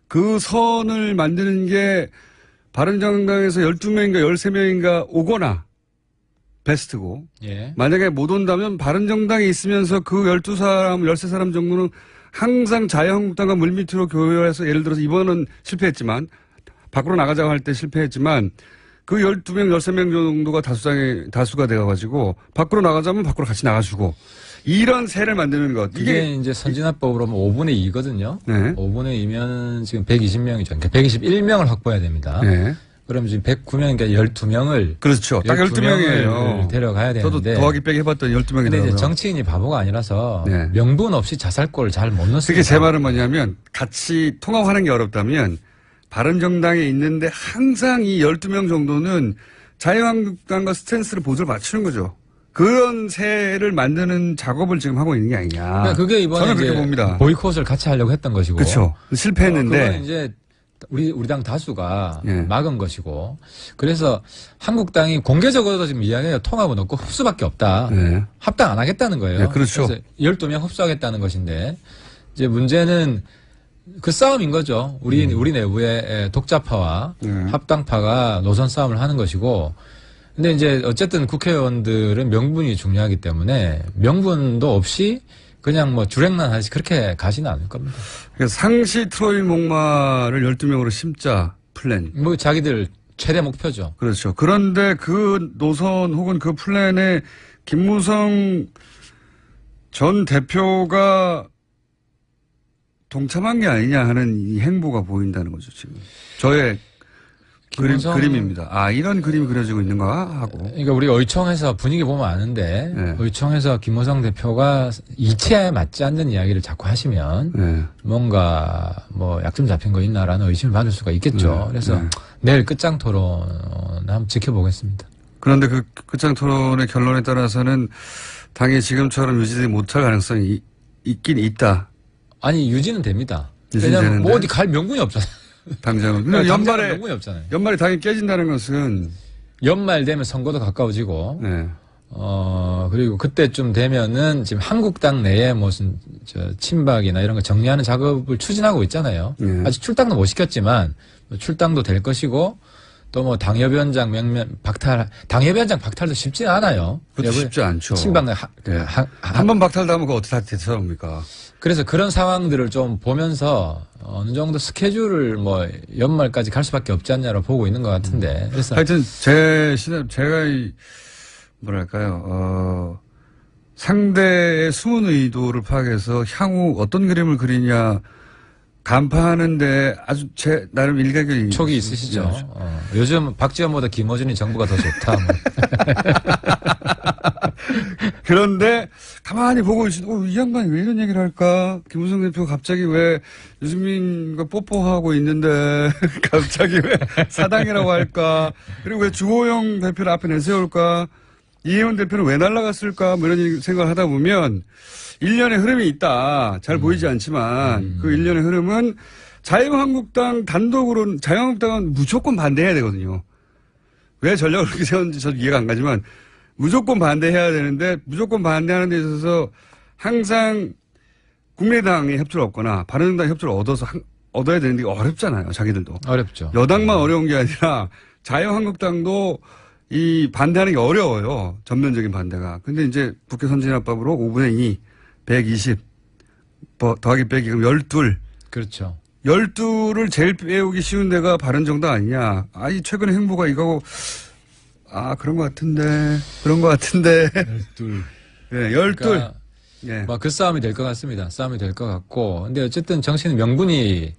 그 선을 만드는 게 바른정당에서 12명인가 13명인가 오거나 베스트고, 예. 만약에 못 온다면 바른정당에 있으면서 그 12사람, 13사람 정도는 항상 자유한국당과 물밑으로 교류해서 예를 들어서 이번은 실패했지만, 밖으로 나가자고 할 때 실패했지만, 그 12명, 13명 정도가 다수가 되어가지고, 밖으로 나가자면 밖으로 같이 나가주고, 이런 세를 만드는 것. 이게 이제 선진화법으로 하면 5분의 2거든요. 네. 5분의 2면 지금 120명이죠. 그러니까 121명을 확보해야 됩니다. 네. 그럼 지금 109명이니까 12명을. 그렇죠. 딱 12명이에요. 데려가야 되는데. 저도 더하기 빼기 해봤더니 12명이더라고요. 근데 이제 정치인이 바보가 아니라서 네. 명분 없이 자살골을 잘 못 넣습니다. 그게 제 말은 뭐냐면 같이 통합하는 게 어렵다면 바른정당에 있는데 항상 이 12명 정도는 자유한국당과 스탠스를 보조를 맞추는 거죠. 그런 새를 만드는 작업을 지금 하고 있는 게 아니냐. 그러니까 그게 이번에 저는 그렇게 이제 봅니다. 보이콧을 같이 하려고 했던 것이고. 그렇죠. 실패했는데. 그건 이제 우리 당 다수가 예. 막은 것이고. 그래서 한국당이 공개적으로도 지금 이야기해요. 통합은 없고 흡수밖에 없다. 네. 합당 안 하겠다는 거예요. 네, 그렇죠. 그래서 12명 흡수하겠다는 것인데 이제 문제는 그 싸움인 거죠. 우리 내부의 독자파와 합당파가 노선 싸움을 하는 것이고. 근데 이제 어쨌든 국회의원들은 명분이 중요하기 때문에 명분도 없이 그냥 뭐 주랭란 하듯이 그렇게 가지는 않을 겁니다. 상시 트로이 목마를 12명으로 심자 플랜. 뭐 자기들 최대 목표죠. 그렇죠. 그런데 그 노선 혹은 그 플랜에 김무성 전 대표가 동참한 게 아니냐 하는 이 행보가 보인다는 거죠, 지금. 저의 그림입니다. 아, 이런 그림이 그려지고 있는가 하고. 그러니까 우리 의총에서 분위기 보면 아는데 네. 의총에서 김무성 대표가 이치에 맞지 않는 이야기를 자꾸 하시면 네. 뭔가 뭐 약점 잡힌 거 있나라는 의심을 받을 수가 있겠죠. 네. 그래서 네. 내일 끝장 토론 한번 지켜보겠습니다. 그런데 그 끝장 토론의 결론에 따라서는 당이 지금처럼 유지되지 못할 가능성이 있긴 있다. 아니 유지는 됩니다. 유지는 왜냐하면 되는데? 뭐 어디 갈 명분이 없잖아요. 당장은. 근데 당장은 연말에 명분이 없잖아요. 연말에 당이 깨진다는 것은 연말 되면 선거도 가까워지고 네. 그리고 그때쯤 되면은 지금 한국당 내에 무슨 친박이나 이런 거 정리하는 작업을 추진하고 있잖아요. 네. 아직 출당도 못 시켰지만 출당도 될 것이고 또 뭐 당협위원장 당협위원장 박탈도 쉽지 않아요. 그것도 쉽지 않죠. 친박 네. 한 번 박탈당하면 그거 어떻게 다 되살아옵니까? 그래서 그런 상황들을 좀 보면서 어느 정도 스케줄을 뭐 연말까지 갈 수밖에 없지 않냐로 보고 있는 것 같은데. 그래서 하여튼 제가 뭐랄까요, 상대의 숨은 의도를 파악해서 향후 어떤 그림을 그리냐 간파하는데 아주 제 나름 일가견이 촉이 있으시죠. 요즘 박지원보다 김어준이 정부가 더 좋다. 뭐. 그런데 가만히 보고 있으면 이 양반이 왜 이런 얘기를 할까? 김무성 대표가 갑자기 왜 유승민과 뽀뽀하고 있는데 갑자기 왜 사당이라고 할까? 그리고 왜 주호영 대표를 앞에 내세울까? 이혜원 대표는 왜 날아갔을까? 뭐 이런 생각을 하다 보면 일련의 흐름이 있다. 잘 보이지 않지만 그 일련의 흐름은 자유한국당 단독으로는 자유한국당은 무조건 반대해야 되거든요. 왜 전략을 그렇게 세웠는지 저도 이해가 안 가지만 무조건 반대해야 되는데 무조건 반대하는 데 있어서 항상 국민의당이 협조를 얻거나 바른정당이 협조를 얻어야 되는데 어렵잖아요. 자기들도. 어렵죠. 여당만 어려운 게 아니라 자유한국당도 이 반대하는 게 어려워요. 전면적인 반대가. 근데 이제 국회 선진화법으로 5분의 2, 120 더하기 빼기 그럼 12. 그렇죠. 12를 제일 빼오기 쉬운 데가 바른정당 아니냐. 아니 최근의 행보가 이거고 그런 것 같은데. 12. 네, 12. 그러니까 예. 그 싸움이 될 것 같습니다. 싸움이 될 것 같고. 근데 어쨌든 정치는 명분이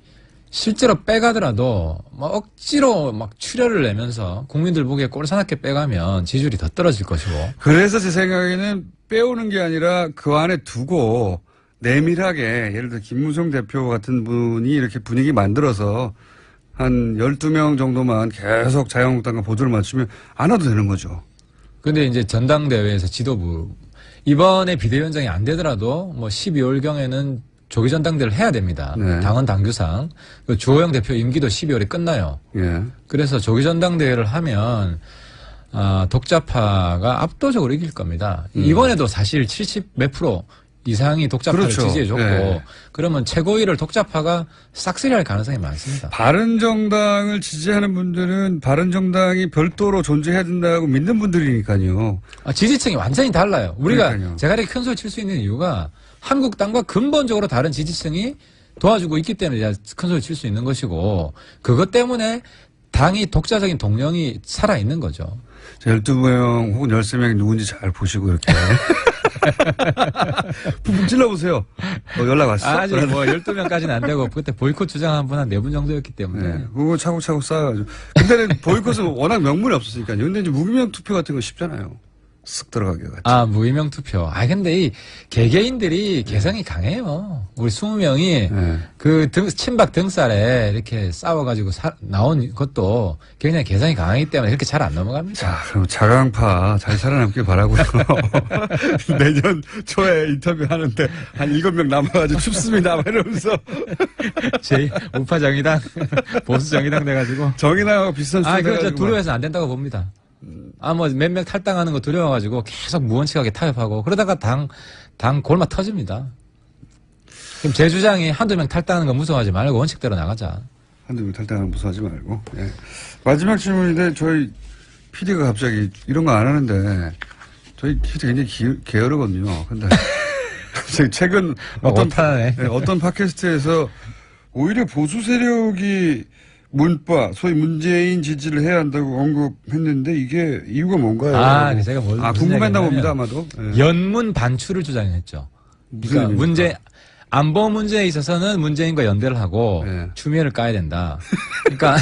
실제로 빼가더라도 억지로 출혈을 내면서 국민들 보기에 꼴사납게 빼가면 지지율이 더 떨어질 것이고. 그래서 제 생각에는 빼오는 게 아니라 그 안에 두고 내밀하게 예를 들어 김무성 대표 같은 분이 이렇게 분위기 만들어서 한 12명 정도만 계속 자유한국당과 보조를 맞추면 안 와도 되는 거죠. 근데 이제 전당대회에서 지도부 이번에 비대위원장이 안 되더라도 12월경에는 조기 전당대회를 해야 됩니다. 네. 당헌 당규상. 주호영 대표 임기도 12월에 끝나요. 예. 그래서 조기 전당대회를 하면 독자파가 압도적으로 이길 겁니다. 이번에도 사실 70 몇 프로 이상이 독자파를 그렇죠. 지지해줬고 네. 그러면 최고위를 독자파가 싹쓸이할 가능성이 많습니다. 바른정당을 지지하는 분들은 바른정당이 별도로 존재해야 된다고 믿는 분들이니까요. 지지층이 완전히 달라요. 우리가 그러니까요. 제가 이렇게 큰 소리 칠 수 있는 이유가 한국당과 근본적으로 다른 지지층이 도와주고 있기 때문에 큰 소리 칠 수 있는 것이고 그것 때문에 당이 독자적인 동력이 살아있는 거죠. 12명 혹은 13명이 누군지 잘 보시고 이렇게. 푹푹 찔러보세요. 연락 왔어? 아직 뭐 12명까지는 안 되고 그때 보이콧 주장한 분 한 4분 정도였기 때문에. 네, 그거 차곡차곡 쌓아가지고. 그때는 보이콧은 워낙 명분이 없었으니까요. 근데 이제 무기명 투표 같은 거 쉽잖아요. 쓱 들어가게 같이. 아, 무의명 투표. 아, 근데 이 개개인들이 개성이 강해요. 우리 20명이 그 친박 등살에 이렇게 싸워가지고 나온 것도 굉장히 개성이 강하기 때문에 이렇게 잘 안 넘어갑니다. 자, 그럼 자강파 잘 살아남길 바라고요. 내년 초에 인터뷰 하는데 한 7명 남아가지고 춥습니다. 막 이러면서. 우파 정의당, 보수 정의당 돼가지고. 정의당하고 비슷한 수준. 그거 두려워해서 안 된다고 봅니다. 뭐 몇 명 탈당하는 거 두려워가지고 계속 무원칙하게 타협하고 그러다가 당 골마 터집니다. 그럼 제 주장이 한두 명 탈당하는 거 무서워하지 말고 원칙대로 나가자. 한두 명 탈당하는 거 무서워하지 말고. 예. 마지막 질문인데 저희 PD가 갑자기 이런 거 안 하는데 저희 PD 굉장히 게으르거든요. 근데 갑자기 최근 어떤 팟캐스트에서 오히려 보수 세력이 소위 문재인 지지를 해야 한다고 언급했는데 이게 이유가 뭔가요? 제가 궁금했나 봅니다, 아마도. 네. 연문 반출을 주장했죠. 그러니까 안보 문제에 있어서는 문재인과 연대를 하고 추미애를 까야 된다. 그러니까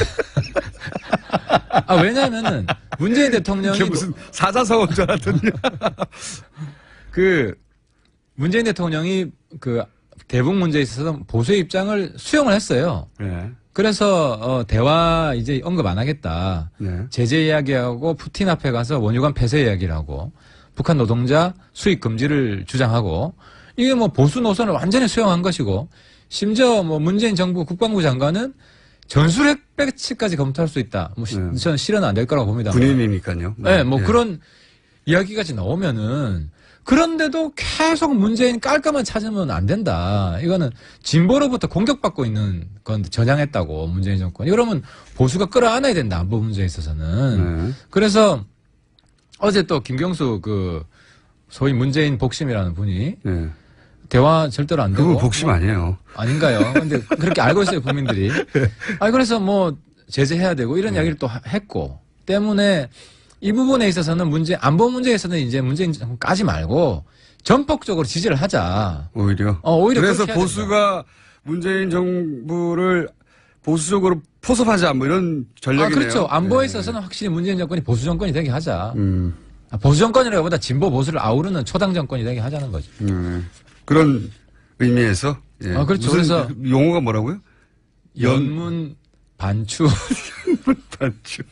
왜냐하면은 문재인 대통령이 이게 무슨 사자성어인 줄 알았더니 문재인 대통령이 대북 문제에 있어서 보수의 입장을 수용을 했어요. 네. 그래서 대화 이제 언급 안 하겠다. 네. 제재 이야기하고 푸틴 앞에 가서 원유관 폐쇄 이야기를 하고 북한 노동자 수입 금지를 주장하고 이게 뭐 보수 노선을 완전히 수용한 것이고 심지어 뭐 문재인 정부 국방부 장관은 전술핵 배치까지 검토할 수 있다. 저는 실현은 안 될 거라고 봅니다. 군인이니까요. 네, 그런 이야기까지 나오면은 그런데도 계속 문재인 깔끔한 찾으면 안 된다. 이거는 진보로부터 공격받고 있는 건 전향했다고 문재인 정권이. 그러면 보수가 끌어안아야 된다. 안보 문제에 있어서는. 그래서 어제 또 김경수 소위 문재인 복심이라는 분이 대화 절대로 안 되고. 그건 복심 아니에요. 아닌가요? 근데 그렇게 알고 있어요, 국민들이. 그래서 뭐 제재해야 되고 이런 이야기를 또 했고 때문에 이 부분에 있어서는 안보 문제에서는 이제 문재인 정권 까지 말고 전폭적으로 지지를 하자. 오히려. 그래서 보수가 문재인 정부를 보수적으로 포섭하자 뭐 이런 전략이네요. 그렇죠. 안보에 있어서는 확실히 문재인 정권이 보수 정권이 되게 하자. 보수 정권이라고 보다 진보 보수를 아우르는 초당 정권이 되게 하자는 거죠. 그런 의미에서. 그렇죠. 그래서 용어가 뭐라고요? 연문 반추. 반추.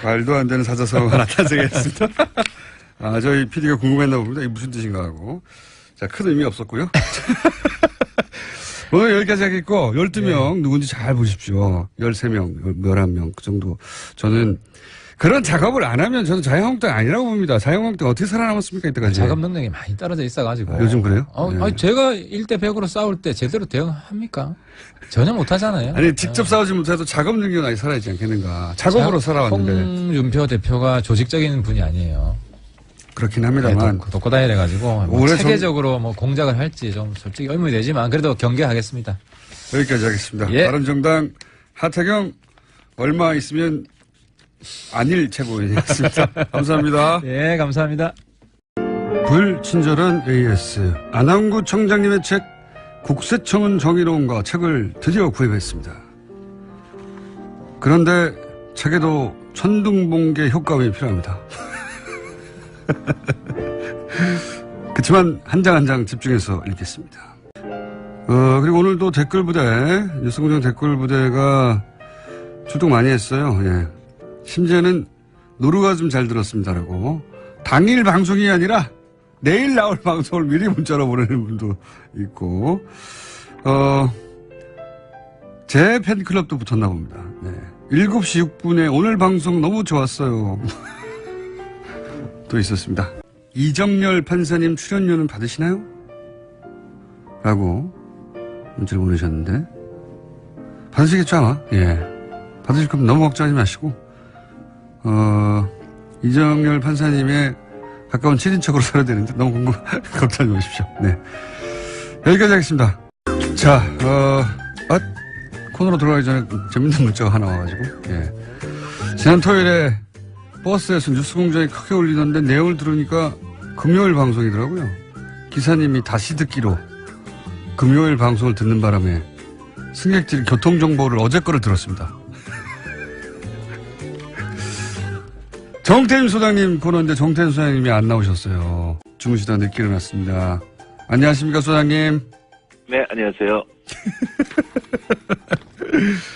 말도 안 되는 사자성어가 나타나겠습니다. 저희 PD가 궁금했나 봅니다. 이게 무슨 뜻인가 하고. 자, 큰 의미 없었고요. 오늘 여기까지 하겠고, 12명 누군지 잘 보십시오. 13명, 11명, 그 정도. 저는 그런 작업을 안 하면 저는 자유한국당 아니라고 봅니다. 자유한국당 어떻게 살아남았습니까, 이때까지? 작업 능력이 많이 떨어져 있어가지고. 요즘 그래요? 제가 1대 100으로 싸울 때 제대로 대응합니까? 전혀 못하잖아요. 아니, 직접 싸우지 못해도 작업 능력은 아직 살아있지 않겠는가. 작업으로 살아왔는데. 홍준표 대표가 조직적인 분이 아니에요. 그렇긴 합니다만. 독고다이를 해가지고. 체계적으로 공작을 할지 좀 솔직히 의문이 되지만 그래도 경계하겠습니다. 여기까지 하겠습니다. 바른정당 하태경 얼마 있으면 안일 최고위원이었습니다. 감사합니다. 예, 감사합니다. 불친절한 AS. 안항구 청장님의 책 국세청은 정의로운가 책을 드디어 구입했습니다. 그런데 책에도 천둥번개 효과음이 필요합니다. 그렇지만 한 장 한 장 집중해서 읽겠습니다. 그리고 오늘도 댓글부대, 뉴스공장 댓글부대가 출동 많이 했어요. 예. 심지어는 노루가 좀 잘 들었습니다라고. 당일 방송이 아니라 내일 나올 방송을 미리 문자로 보내는 분도 있고, 제 팬클럽도 붙었나 봅니다. 네. 7시 6분에 오늘 방송 너무 좋았어요. 또 있었습니다. 이정열 판사님 출연료는 받으시나요? 라고 문자를 보내셨는데, 받으시겠죠, 아마? 예. 받으실 거면 너무 걱정하지 마시고, 이정열 판사님의 가까운 친인척으로 살아야 되는데 너무 걱정하지 마십시오. 네. 여기까지 하겠습니다. 자, 폰으로 들어가기 전에 재밌는 문자가 하나 와가지고, 예. 지난 토요일에 버스에서 뉴스 공장에 크게 울리던데 내용을 들으니까 금요일 방송이더라고요. 기사님이 다시 듣기로 금요일 방송을 듣는 바람에 승객들이 교통정보를 어제 거를 들었습니다. 정태임 소장님 코너인데 정태임 소장님이 안 나오셨어요. 주무시다 늦게 일어났습니다. 안녕하십니까 소장님. 네, 안녕하세요.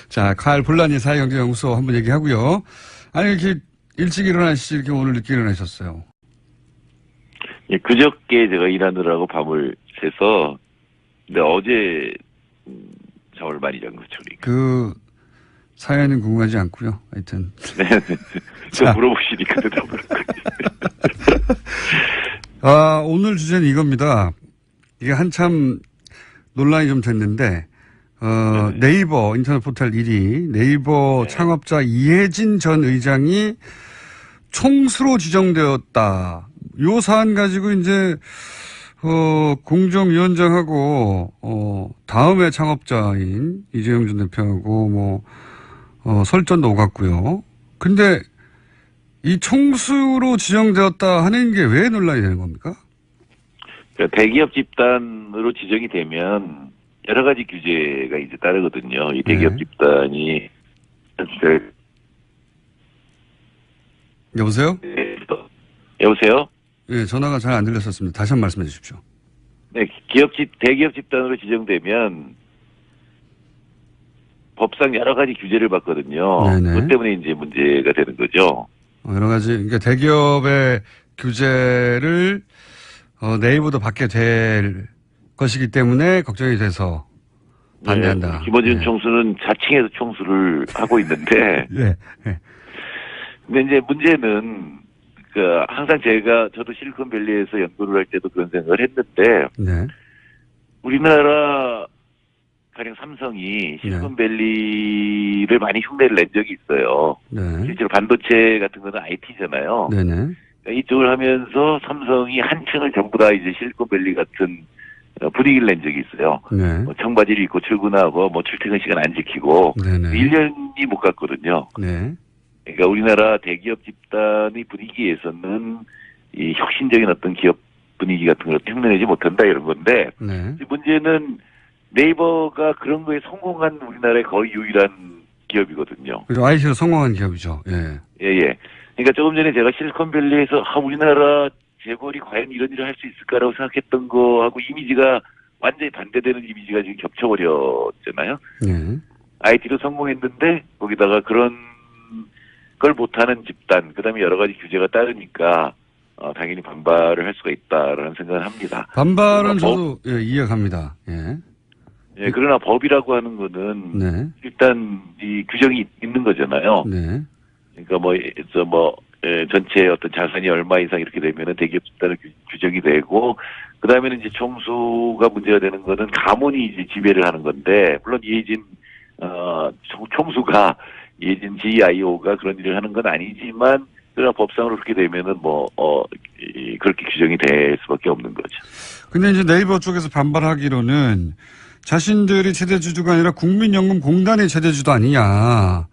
자, 칼 본란이 사회경제연구소 한번 얘기하고요. 아니 이렇게 일찍 일어나시지 이렇게 오늘 늦게 일어나셨어요. 예, 그저께 제가 일하느라고 밤을 새서 근데 어제 잠을 많이 잔 거죠. 그러니까. 그 사연은 궁금하지 않고요. 하여튼. 네, 저 물어보시니까 대답을 했거든요. 아, 오늘 주제는 이겁니다. 이게 한참 논란이 좀 됐는데 네이버 인터넷 포털 1위 네이버 창업자 이혜진 전 의장이 총수로 지정되었다. 요 사안 가지고 이제 공정위원장하고 다음에 창업자인 이재용 전 대표하고 설전도 오갔고요. 근데 이 총수로 지정되었다 하는 게 왜 논란이 되는 겁니까? 그러니까 대기업 집단으로 지정이 되면 여러 가지 규제가 이제 따르거든요. 이 대기업 집단이 여보세요? 네. 여보세요? 예, 전화가 잘 안 들렸었습니다. 다시 한 번 말씀해 주십시오. 네, 대기업 집단으로 지정되면 법상 여러 가지 규제를 받거든요. 네네. 그것 때문에 이제 문제가 되는 거죠. 여러 가지, 그러니까 대기업의 규제를 네이버도 받게 될 것이기 때문에 걱정이 돼서 반대한다. 네, 김어준 총수는 자칭해서 총수를 하고 있는데. 네. 네. 근데 이제 문제는 항상 저도 실리콘밸리에서 연구를 할 때도 그런 생각을 했는데. 네. 우리나라 가령 삼성이 실리콘밸리를 많이 흉내를 낸 적이 있어요. 네. 실제로 반도체 같은 거는 IT잖아요. 네네. 이쪽을 하면서 삼성이 한층을 전부 다 이제 실리콘밸리 같은 분위기를 낸 적이 있어요. 네. 청바지를 입고 출근하고 출퇴근 시간 안 지키고. 네네. 1년이 못 갔거든요. 네. 그러니까 우리나라 대기업 집단의 분위기에서는 이 혁신적인 어떤 기업 분위기 같은 걸 흉내내지 못한다 이런 건데. 네. 문제는 네이버가 그런 거에 성공한 우리나라의 거의 유일한 기업이거든요. 그리고 IT로 성공한 기업이죠. 예. 예. 그러니까 조금 전에 제가 실리콘밸리에서 우리나라 재벌이 과연 이런 일을 할 수 있을까라고 생각했던 거하고 이미지가 완전히 반대되는 이미지가 지금 겹쳐버렸잖아요. 네. IT로 성공했는데 거기다가 그런 걸 못하는 집단, 그다음에 여러 가지 규제가 따르니까 당연히 반발을 할 수가 있다라는 생각을 합니다. 반발은 저도 이해갑니다. 예. 예, 그러나 법이라고 하는 거는 네. 일단 이 규정이 있는 거잖아요. 네. 그러니까 전체 어떤 자산이 얼마 이상 이렇게 되면은 대기업 집단을 규정이 되고, 그 다음에는 이제 총수가 문제가 되는 거는 가문이 이제 지배를 하는 건데, 물론 이혜진 총수가 이혜진 GIO가 그런 일을 하는 건 아니지만, 그러나 법상으로 그렇게 되면은 그렇게 규정이 될 수밖에 없는 거죠. 근데 이제 네이버 쪽에서 반발하기로는 자신들이 최대주주가 아니라 국민연금공단이 최대주주 아니냐.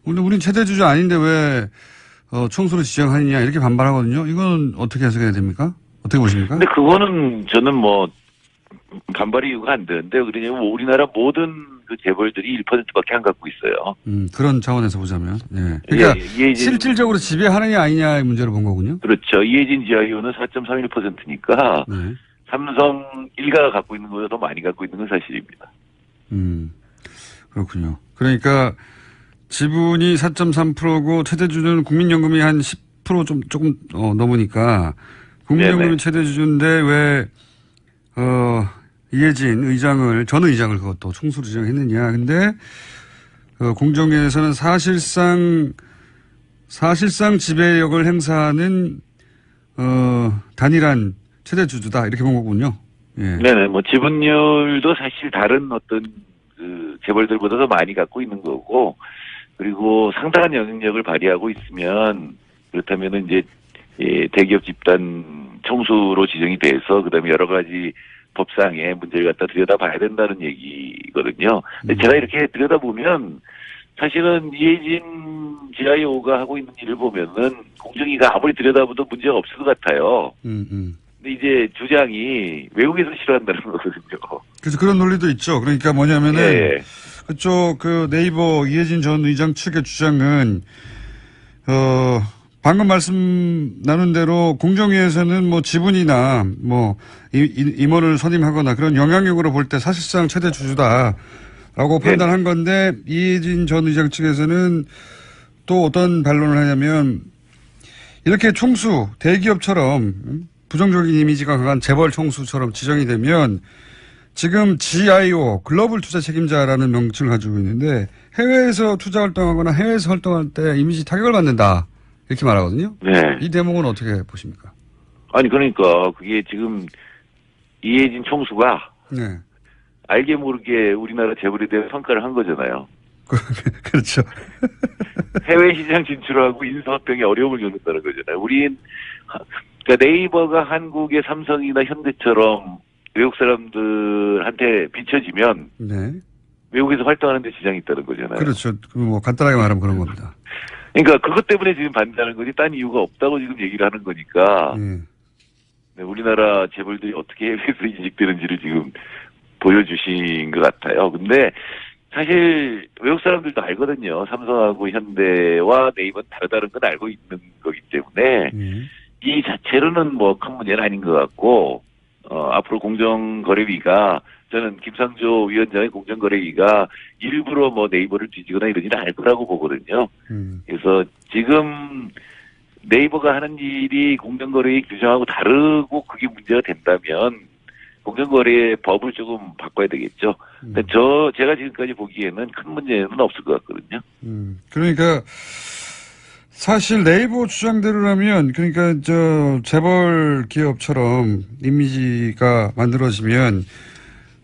근데 우린 최대주주 아닌데 왜 총수로 지정하느냐 이렇게 반발하거든요. 이건 어떻게 해석해야 됩니까? 어떻게 보십니까? 근데 그거는 저는 반발의 이유가 안 되는데, 그러냐면 우리나라 모든 그 재벌들이 1%밖에 안 갖고 있어요. 그런 차원에서 보자면. 네. 그러니까 실질적으로 지배하느냐 아니냐의 문제로 본 거군요. 그렇죠. 이혜진 GIO는 4.31%니까 네. 삼성 일가가 갖고 있는 것보다 더 많이 갖고 있는 건 사실입니다. 그렇군요. 그러니까 지분이 4.3%고 최대주주는 국민연금이 한 10% 조금 넘으니까 국민연금이 최대주주인데 왜 이혜진 의장을 전 의장을 그것도 총수로 지정했느냐. 근데 공정위에서는 사실상 지배력을 행사하는 단일한 최대주주다 이렇게 본 거군요. 예. 네네. 지분율도 사실 다른 어떤 그 재벌들보다 더 많이 갖고 있는 거고, 그리고 상당한 영향력을 발휘하고 있으면 그렇다면은 이제 대기업 집단 총수로 지정이 돼서 그다음에 여러 가지 법상의 문제를 갖다 들여다봐야 된다는 얘기거든요. 근데 제가 이렇게 들여다보면 사실은 이해진 GIO가 하고 있는 일을 보면은 공정위가 아무리 들여다봐도 문제가 없을 것 같아요. 근데 이제 주장이 외국에서 싫어한다는 거거든요. 그래서 그런 논리도 있죠. 그러니까 뭐냐면은 예. 그쪽 그 네이버 이해진 전 의장 측의 주장은 방금 말씀 나눈 대로 공정위에서는 뭐 지분이나 뭐 임원을 선임하거나 그런 영향력으로 볼 때 사실상 최대 주주다라고 판단한 건데 이해진 전 의장 측에서는 또 어떤 반론을 하냐면 이렇게 총수 대기업처럼 부정적인 이미지가 강한 재벌 총수처럼 지정이 되면 지금 GIO 글로벌 투자 책임자라는 명칭을 가지고 있는데 해외에서 투자 활동하거나 해외에서 활동할 때 이미지 타격을 받는다. 이렇게 말하거든요. 네. 이 대목은 어떻게 보십니까? 아니 그러니까 그게 지금 이해진 총수가 네. 알게 모르게 우리나라 재벌에 대한 평가를 한 거잖아요. 그렇죠. 해외 시장 진출하고 인수합병에 어려움을 겪는다는 거잖아요. 그러니까 네이버가 한국의 삼성이나 현대처럼 외국 사람들한테 비춰지면 네. 외국에서 활동하는 데 지장이 있다는 거잖아요. 그렇죠. 뭐 간단하게 말하면 그런 겁니다. 그러니까 그것 때문에 지금 반대하는 거지 딴 이유가 없다고 지금 얘기를 하는 거니까 네, 우리나라 재벌들이 어떻게 해외에서 이직되는지를 지금 보여주신 것 같아요. 근데 사실 외국 사람들도 알거든요. 삼성하고 현대와 네이버는 다르다는 건 알고 있는 거기 때문에 이 자체로는 뭐 큰 문제는 아닌 것 같고 앞으로 공정거래위가 저는 김상조 위원장의 공정거래위가 일부러 뭐 네이버를 뒤지거나 이러지는 않을 거라고 보거든요. 그래서 지금 네이버가 하는 일이 공정거래위 규정하고 다르고 그게 문제가 된다면 공정거래 법을 조금 바꿔야 되겠죠. 근데 제가 지금까지 보기에는 큰 문제는 없을 것 같거든요. 그러니까 사실 네이버 주장대로라면 그러니까 재벌 기업처럼 이미지가 만들어지면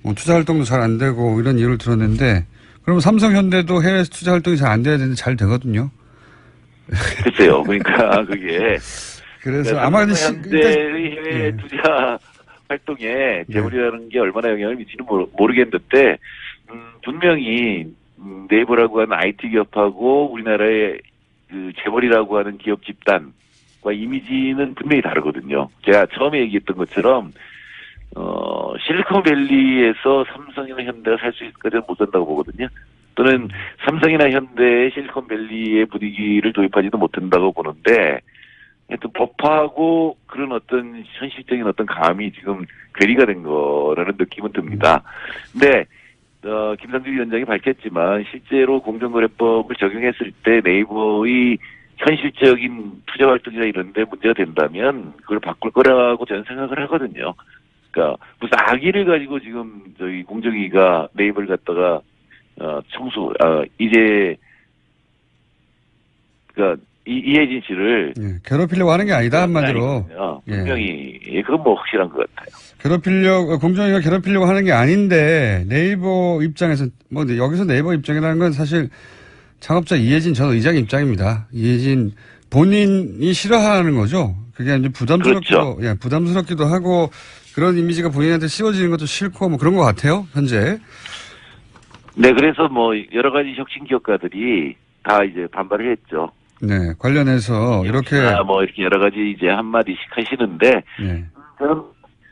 뭐 투자 활동도 잘 안 되고 이런 이유를 들었는데 그러면 삼성 현대도 해외 투자 활동이 잘 안 돼야 되는데 잘 되거든요. 글쎄요. 그러니까 그게 그래서 아마 현대의 해외 투자 활동에 재벌이라는 게 얼마나 영향을 미치는 모르겠는데 분명히 네이버라고 하는 IT 기업하고 우리나라의 그 재벌이라고 하는 기업 집단과 이미지는 분명히 다르거든요. 제가 처음에 얘기했던 것처럼 실리콘밸리에서 삼성이나 현대가 살 수 있을까지는 못 산다고 보거든요. 또는 삼성이나 현대의 실리콘밸리의 분위기를 도입하지도 못한다고 보는데 하여튼 법하고 그런 어떤 현실적인 어떤 감이 지금 괴리가 된 거라는 느낌은 듭니다. 근데 김상주 위원장이 밝혔지만 실제로 공정거래법을 적용했을 때 네이버의 현실적인 투자 활동이나 이런 데 문제가 된다면 그걸 바꿀 거라고 저는 생각을 하거든요. 그러니까 무슨 악의를 가지고 지금 저희 공정위가 네이버를 갖다가 이제 그러니까 이해진 씨를 괴롭히려고 하는 게 아니다 한마디로. 분명히 그건 뭐 확실한 것 같아요. 공정위가 괴롭히려고 하는 게 아닌데 네이버 입장에서 뭐 여기서 네이버 입장이라는 건 사실 창업자 이해진 전 의장 입장입니다. 이해진 본인이 싫어하는 거죠. 그게 이제 부담스럽기도, 그렇죠. 부담스럽기도 하고 그런 이미지가 본인한테 씌워지는 것도 싫고 뭐 그런 것 같아요. 현재. 네, 그래서 뭐 여러 가지 혁신 기업가들이 다 이제 반발을 했죠. 네, 관련해서 이렇게 뭐 이렇게 여러 가지 이제 한 마디씩 하시는데 저는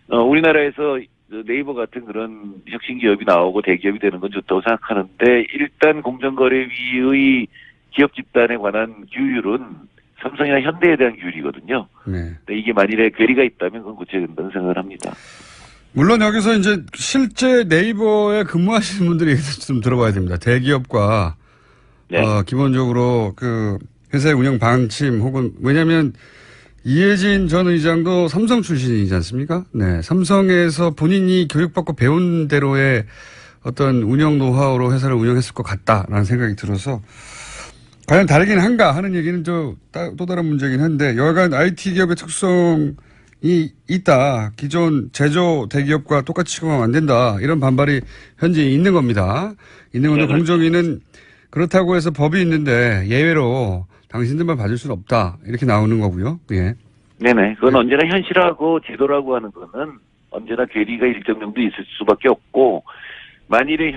우리나라에서 네이버 같은 그런 혁신 기업이 나오고 대기업이 되는 건 좋다고 생각하는데 일단 공정거래위의 기업 집단에 관한 규율은 삼성이나 현대에 대한 규율이거든요. 근데 이게 만일에 괴리가 있다면 그건 고쳐야 된다는 생각을 합니다. 물론 여기서 이제 실제 네이버에 근무하시는 분들이 얘기도 좀 들어봐야 됩니다. 대기업과 기본적으로 그 회사의 운영 방침 혹은 왜냐하면 이해진 전 의장도 삼성 출신이지 않습니까? 네, 삼성에서 본인이 교육받고 배운 대로의 어떤 운영 노하우로 회사를 운영했을 것 같다라는 생각이 들어서 과연 다르긴 한가 하는 얘기는 또 다른 문제긴 한데 여하간 IT 기업의 특성이 있다. 기존 제조 대기업과 똑같이 취급하면 안 된다. 이런 반발이 현재 있는 겁니다. 있는 건데 공정위는 그렇다고 해서 법이 있는데 예외로 당신들만 받을 수는 없다. 이렇게 나오는 거고요. 예. 네네. 그건 언제나 현실하고 제도라고 하는 거는 언제나 괴리가 일정 정도 있을 수밖에 없고 만일에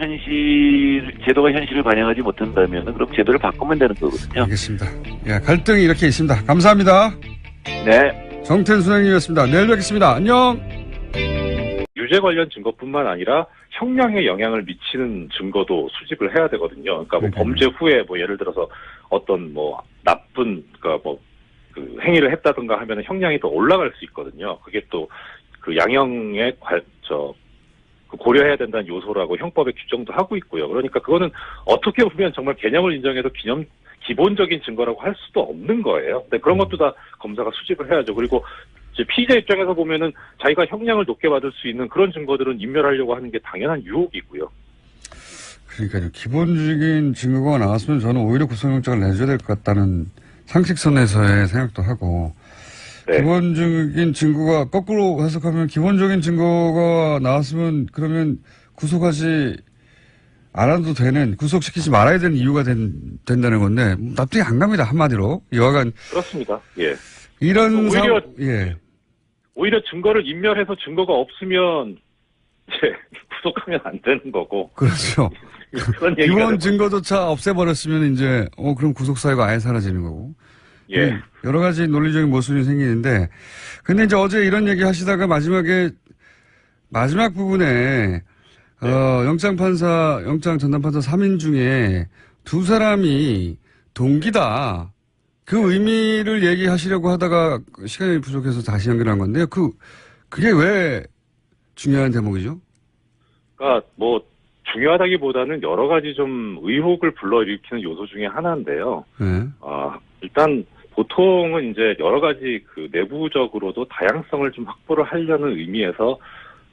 제도가 현실을 반영하지 못한다면 그럼 제도를 바꾸면 되는 거거든요. 알겠습니다. 예, 갈등이 이렇게 있습니다. 감사합니다. 네. 정태인 소장님이었습니다. 내일 뵙겠습니다. 안녕. 유죄 관련 증거뿐만 아니라 형량에 영향을 미치는 증거도 수집을 해야 되거든요. 그러니까 뭐 범죄 후에 뭐 예를 들어서 어떤 뭐 나쁜 그 행위를 했다든가 하면 형량이 더 올라갈 수 있거든요. 그게 또 그 양형에 고려해야 된다는 요소라고 형법에 규정도 하고 있고요. 그러니까 그거는 어떻게 보면 정말 개념을 인정해서 기본적인 증거라고 할 수도 없는 거예요. 근데 그런 것도 다 검사가 수집을 해야죠. 그리고 이제 피의자 입장에서 보면은 자기가 형량을 높게 받을 수 있는 그런 증거들은 인멸하려고 하는 게 당연한 유혹이고요. 그러니까요. 기본적인 증거가 나왔으면 저는 오히려 구속영장을 내줘야 될 것 같다는 상식선에서의 생각도 하고, 네. 기본적인 증거가 거꾸로 해석하면 기본적인 증거가 나왔으면 그러면 구속하지 않아도 되는, 구속시키지 말아야 되는 이유가 된다는 건데 납득이 안 갑니다. 한마디로. 여하간 그렇습니다. 예. 이런 오히려 증거를 인멸해서 증거가 없으면 이제 구속하면 안 되는 거고. 그렇죠. 기본 증거조차 없애버렸으면 이제 그럼 구속 사유가 아예 사라지는 거고. 예. 여러 가지 논리적인 모순이 생기는데, 근데 이제 어제 이런 얘기 하시다가 마지막 부분에 영장 전담판사 3인 중에 2사람이 동기다. 그 의미를 얘기하시려고 하다가 시간이 부족해서 다시 연결한 건데요. 그게 왜 중요한 대목이죠? 그러니까 뭐 중요하다기보다는 여러 가지 좀 의혹을 불러일으키는 요소 중에 하나인데요. 네. 일단 보통은 이제 여러 가지 그 내부적으로도 다양성을 좀 확보를 하려는 의미에서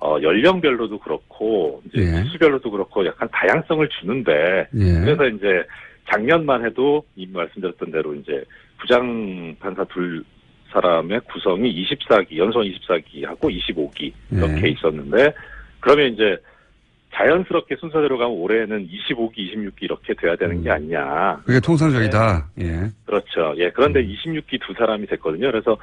연령별로도 그렇고 이제 수별로도 그렇고 약간 다양성을 주는데 그래서 이제 작년만 해도 이미 말씀드렸던 대로 이제 부장 판사 2사람의 구성이 24기, 연속 24기하고 25기 이렇게 있었는데 그러면 이제 자연스럽게 순서대로 가면 올해는 25기, 26기 이렇게 돼야 되는 게 아니냐. 그게 통상적이다. 예. 그렇죠. 예. 그런데 26기 2사람이 됐거든요. 그래서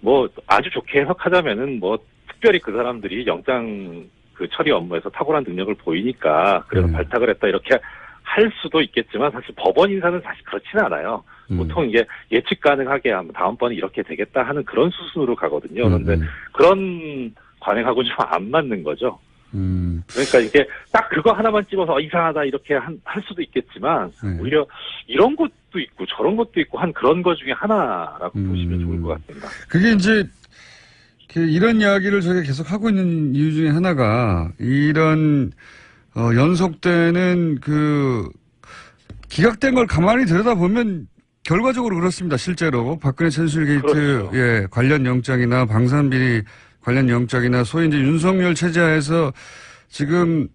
뭐 아주 좋게 해석하자면은 뭐 특별히 그 사람들이 영장 그 처리 업무에서 탁월한 능력을 보이니까 그래서 발탁을 했다 이렇게 할 수도 있겠지만 사실 법원 인사는 사실 그렇지는 않아요. 보통 이게 예측 가능하게 다음번에 이렇게 되겠다 하는 그런 수순으로 가거든요. 그런데 그런 관행하고는 좀 안 맞는 거죠. 그러니까 이게 딱 그거 하나만 집어서 이상하다 이렇게 할 수도 있겠지만 오히려 이런 것도 있고 저런 것도 있고 한 그런 것 중에 하나라고 보시면 좋을 것 같습니다. 그게 이제 이런 이야기를 저희가 계속 하고 있는 이유 중에 하나가 이런 연속되는 그 기각된 걸 가만히 들여다보면 결과적으로 그렇습니다. 실제로 박근혜 최순실 게이트 그렇죠. 관련 영장이나 방산비리 관련 영장이나 소위 이제 윤석열 체제하에서 지금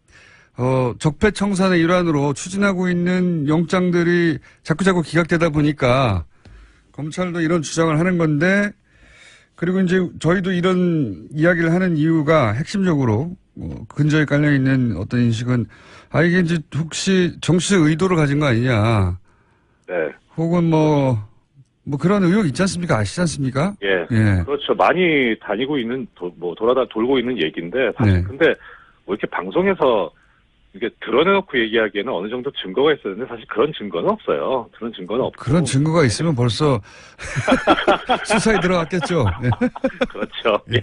적폐청산의 일환으로 추진하고 있는 영장들이 자꾸자꾸 기각되다 보니까 검찰도 이런 주장을 하는 건데, 그리고 이제 저희도 이런 이야기를 하는 이유가 핵심적으로 근저에 깔려 있는 어떤 인식은 이게 이제 혹시 정치적 의도를 가진 거 아니냐. 네. 혹은 뭐 그런 의혹 있지 않습니까? 아시지 않습니까? 예. 그렇죠. 많이 다니고 있는, 돌고 있는 얘기인데, 사실 근데 뭐 이렇게 방송에서 이게 드러내놓고 얘기하기에는 어느 정도 증거가 있었는데 사실 그런 증거는 없어요. 그런 증거는 없고. 그런 증거가 있으면 벌써 수사에 들어갔겠죠. 그렇죠. 예.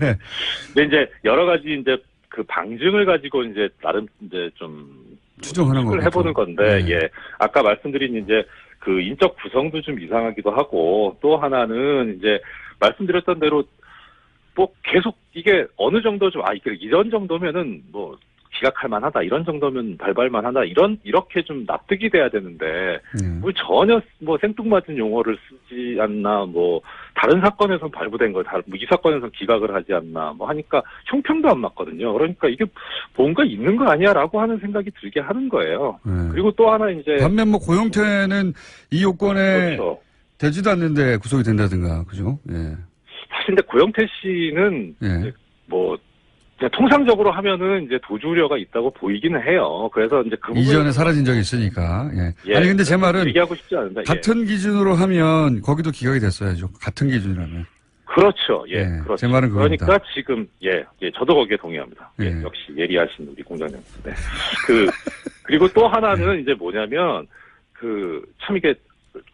근데 이제 여러 가지 이제 그 방증을 가지고 이제 나름 이제 좀 추정하는 거 해보는 건데, 예. 아까 말씀드린 이제 그 인적 구성도 좀 이상하기도 하고 또 하나는 이제 말씀드렸던 대로 뭐 계속 이게 어느 정도 좀 이런 정도면은 뭐 기각할 만하다 이런 정도면 발발만 하다 이렇게 좀 납득이 돼야 되는데 뭐 전혀 뭐 생뚱맞은 용어를 쓰지 않나 뭐 다른 사건에서 발부된 거 이 사건에서 기각을 하지 않나 뭐 하니까 형평도 안 맞거든요. 그러니까 이게 뭔가 있는 거 아니야라고 하는 생각이 들게 하는 거예요. 그리고 또 하나 이제 반면 뭐 고영태는 이 요건에 그렇죠. 되지도 않는데 구속이 된다든가 그죠? 예. 사실 근데 고영태 씨는 이제 뭐 그냥 통상적으로 하면은 이제 도주 우려가 있다고 보이기는 해요. 그래서 이제 그 이전에 사라진 적이 있으니까. 아니 근데 제 말은 얘기하고 싶지 않은데 같은 기준으로 하면 거기도 기각이 됐어야죠. 같은 기준이라면. 그렇죠. 예, 네, 그렇죠. 제 말은 그겁니다. 그러니까 지금 저도 거기에 동의합니다. 예, 네. 역시 예리하신 우리 공장장. 네. 그리고 또 하나는 이제 뭐냐면 참 이게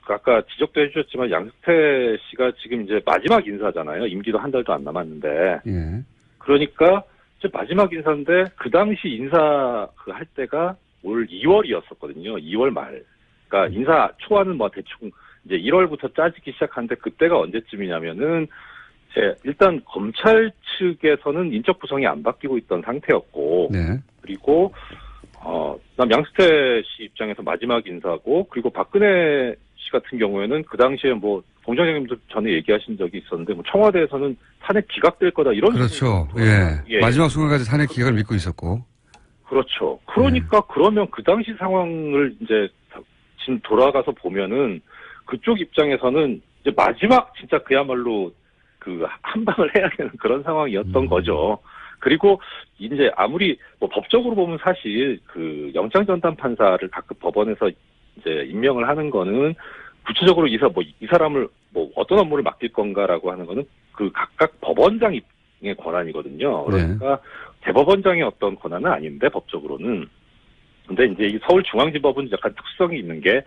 아까 지적도 해주셨지만 양승태 씨가 지금 이제 마지막 인사잖아요. 임기도 한 달도 안 남았는데. 예. 그러니까 이제 마지막 인사인데 그 당시 인사 할 때가 올 2월이었었거든요. 2월 말. 그러니까 인사 초안은 뭐 대충 이제 1월부터 짜지기 시작하는데 그때가 언제쯤이냐면은 일단 검찰 측에서는 인적 구성이 안 바뀌고 있던 상태였고. 네. 그리고 양승태 씨 입장에서 마지막 인사고, 그리고 박근혜 씨 같은 경우에는 그 당시에 뭐 공장장님도 전에 얘기하신 적이 있었는데 뭐 청와대에서는 탄핵 기각될 거다 이런. 그렇죠. 예. 예. 마지막 순간까지 탄핵 기각을 믿고 있었고. 그렇죠. 그러니까 그러면 그 당시 상황을 이제 지금 돌아가서 보면은 그쪽 입장에서는 이제 마지막 진짜 그야말로 한 방을 해야 되는 그런 상황이었던 거죠. 그리고 이제 아무리 뭐 법적으로 보면 사실 영장 전담 판사를 각급 법원에서 이제 임명을 하는 거는 구체적으로 이 사람을 뭐 어떤 업무를 맡길 건가라고 하는 거는 각각 법원장의 권한이거든요. 그러니까 대법원장의 어떤 권한은 아닌데 법적으로는. 근데 이제 이 서울중앙지법은 약간 특성이 있는 게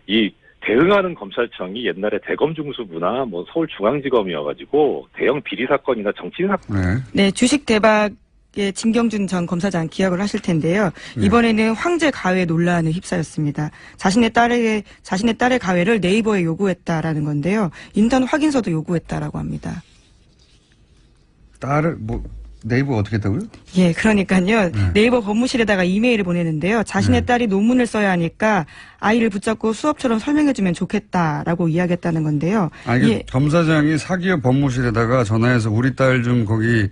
이 대응하는 검찰청이 옛날에 대검중수부나 뭐 서울중앙지검이어가지고 대형 비리 사건이나 정치인 사건. 네, 주식 대박의 진경준 전 검사장 기억을 하실 텐데요. 이번에는 황제 가회 논란에 휩싸였습니다. 자신의 딸의 가회를 네이버에 요구했다라는 건데요. 인턴 확인서도 요구했다라고 합니다. 딸을 네이버 어떻게 했다고요? 예, 그러니까요. 네이버 법무실에다가 이메일을 보내는데요. 자신의 딸이 논문을 써야 하니까 아이를 붙잡고 수업처럼 설명해주면 좋겠다라고 이야기했다는 건데요. 검사장이 사기업 법무실에다가 전화해서 우리 딸 좀 거기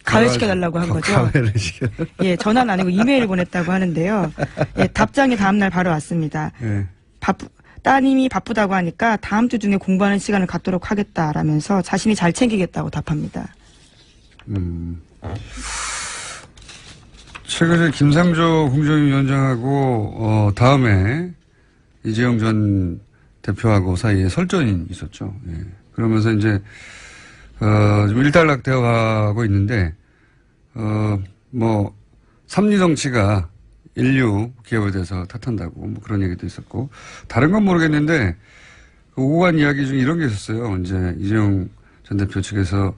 가회시켜달라고 한 거죠. 가회를 시켜. 예, 전화는 아니고 이메일을 보냈다고 하는데요. 예, 답장이 다음날 바로 왔습니다. 예. 따님이 바쁘다고 하니까 다음 주 중에 공부하는 시간을 갖도록 하겠다라면서 자신이 잘 챙기겠다고 답합니다. 최근에 김상조 공정위원장하고 다음에 이재용 전 대표하고 사이에 설전이 있었죠. 예. 그러면서 이제 좀 일단락되어 가고 있는데 삼리정치가 인류 기업에 대해서 탓한다고 뭐 그런 얘기도 있었고, 다른 건 모르겠는데 오고 간 이야기 중에 이런 게 있었어요. 이제 이재용 전 대표 측에서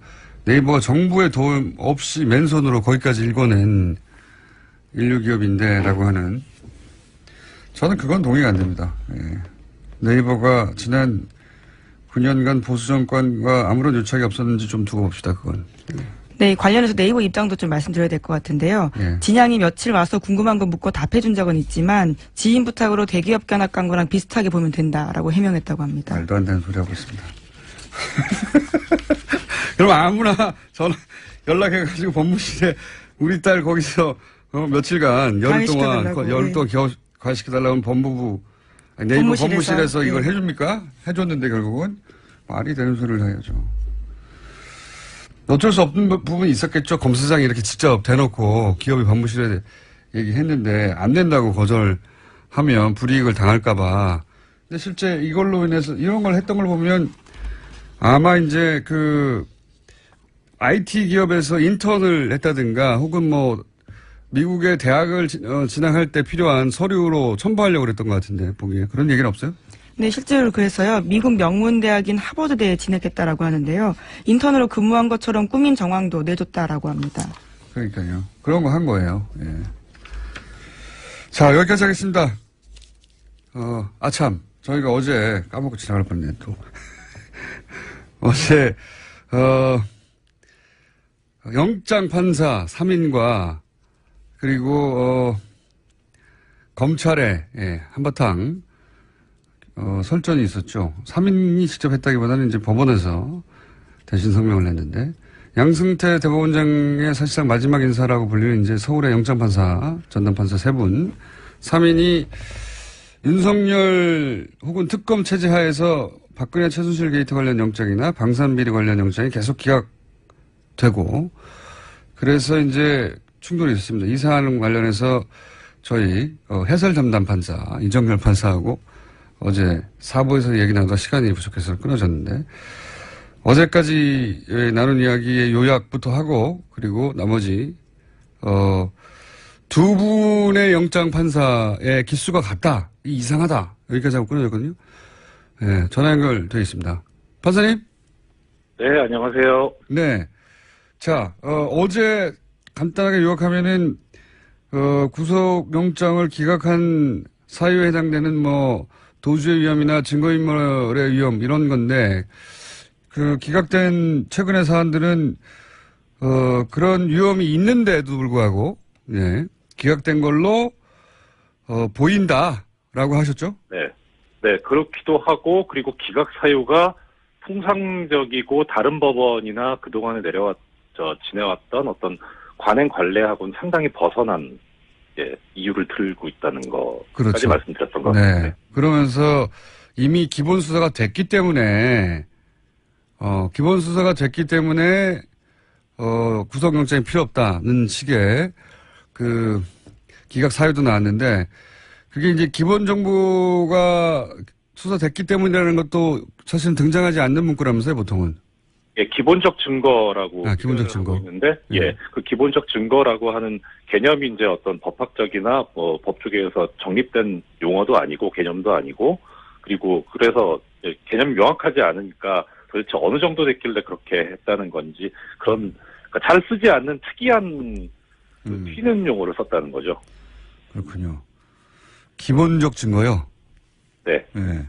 네이버가 정부의 도움 없이 맨손으로 거기까지 읽어낸 인류 기업인데라고 하는, 저는 그건 동의가 안 됩니다. 예. 네이버가 지난 9년간 보수 정권과 아무런 유착이 없었는지 좀 두고 봅시다. 그건. 네, 관련해서 네이버 입장도 좀 말씀드려야 될 것 같은데요. 예. 진양이 며칠 와서 궁금한 거 묻고 답해준 적은 있지만 지인 부탁으로 대기업 견학 간 거랑 비슷하게 보면 된다라고 해명했다고 합니다. 말도 안 되는 소리 하고 있습니다. 그럼 아무나 연락해가지고 법무실에 우리 딸 거기서 며칠간 열흘 동안 가시켜달라고 하면 법무부 네이버 법무실에서 이걸 해줍니까? 해줬는데 결국은 말이 되는 소리를 해야죠. 어쩔 수 없는 부분이 있었겠죠. 검사장이 이렇게 직접 대놓고 기업이 법무실에 얘기했는데 안 된다고 거절하면 불이익을 당할까봐. 근데 실제 이걸로 인해서 이런 걸 했던 걸 보면 아마 이제 IT 기업에서 인턴을 했다든가 혹은 미국의 대학을 진학할 때 필요한 서류로 첨부하려고 그랬던 것 같은데 보기에 그런 얘기는 없어요? 네, 실제로 그래서요. 미국 명문대학인 하버드대에 진학했다라고 하는데요. 인턴으로 근무한 것처럼 꾸민 정황도 내줬다라고 합니다. 그러니까요. 그런 거 한 거예요. 예. 자, 여기까지 하겠습니다. 참. 저희가 어제 까먹고 지나갈 뻔했네, 또. 어제, 영장판사 3인과 그리고, 검찰에, 한바탕, 설전이 있었죠. 3인이 직접 했다기보다는 이제 법원에서 대신 성명을 냈는데, 양승태 대법원장의 사실상 마지막 인사라고 불리는 이제 서울의 영장판사, 전담판사 3분, 3인이 윤석열 혹은 특검 체제 하에서 박근혜 최순실 게이트 관련 영장이나 방산비리 관련 영장이 계속 기각되고, 그래서 이제 충돌이 있었습니다. 이 사안 관련해서 저희 해설 담당 판사 이정열 판사하고 어제 사부에서 얘기 나누다 시간이 부족해서 끊어졌는데, 어제까지 나눈 이야기의 요약부터 하고 그리고 나머지 두 분의 영장 판사의 기수가 같다. 이상하다. 여기까지 하고 끊어졌거든요. 네, 전화 연결되어 있습니다. 판사님? 네, 안녕하세요. 네. 자, 어제 간단하게 요약하면은, 구속영장을 기각한 사유에 해당되는 도주의 위험이나 증거인멸의 위험 이런 건데, 기각된 최근의 사안들은, 그런 위험이 있는데도 불구하고, 예, 기각된 걸로, 보인다라고 하셨죠? 네. 네, 그렇기도 하고, 그리고 기각 사유가 통상적이고 다른 법원이나 그동안에 지내왔던 어떤 관행 관례하고는 상당히 벗어난 이유를 들고 있다는 거까지 그렇죠. 말씀드렸던 것 같습니다. 네. 그러면서 이미 기본 수사가 됐기 때문에 구속영장이 필요 없다는 식의 기각 사유도 나왔는데 그게 이제 기본 정보가 수사됐기 때문이라는 것도 사실은 등장하지 않는 문구라면서요, 보통은. 예, 기본적 증거라고 기본적 증거 있는데, 그 기본적 증거라고 하는 개념이 이제 어떤 법학적이나 법조계에서 정립된 용어도 아니고 개념도 아니고, 그리고 그래서 개념이 명확하지 않으니까 도대체 어느 정도 됐길래 그렇게 했다는 건지 그러니까 잘 쓰지 않는 특이한 튀는 용어를 썼다는 거죠. 그렇군요. 기본적 증거요. 네. 네.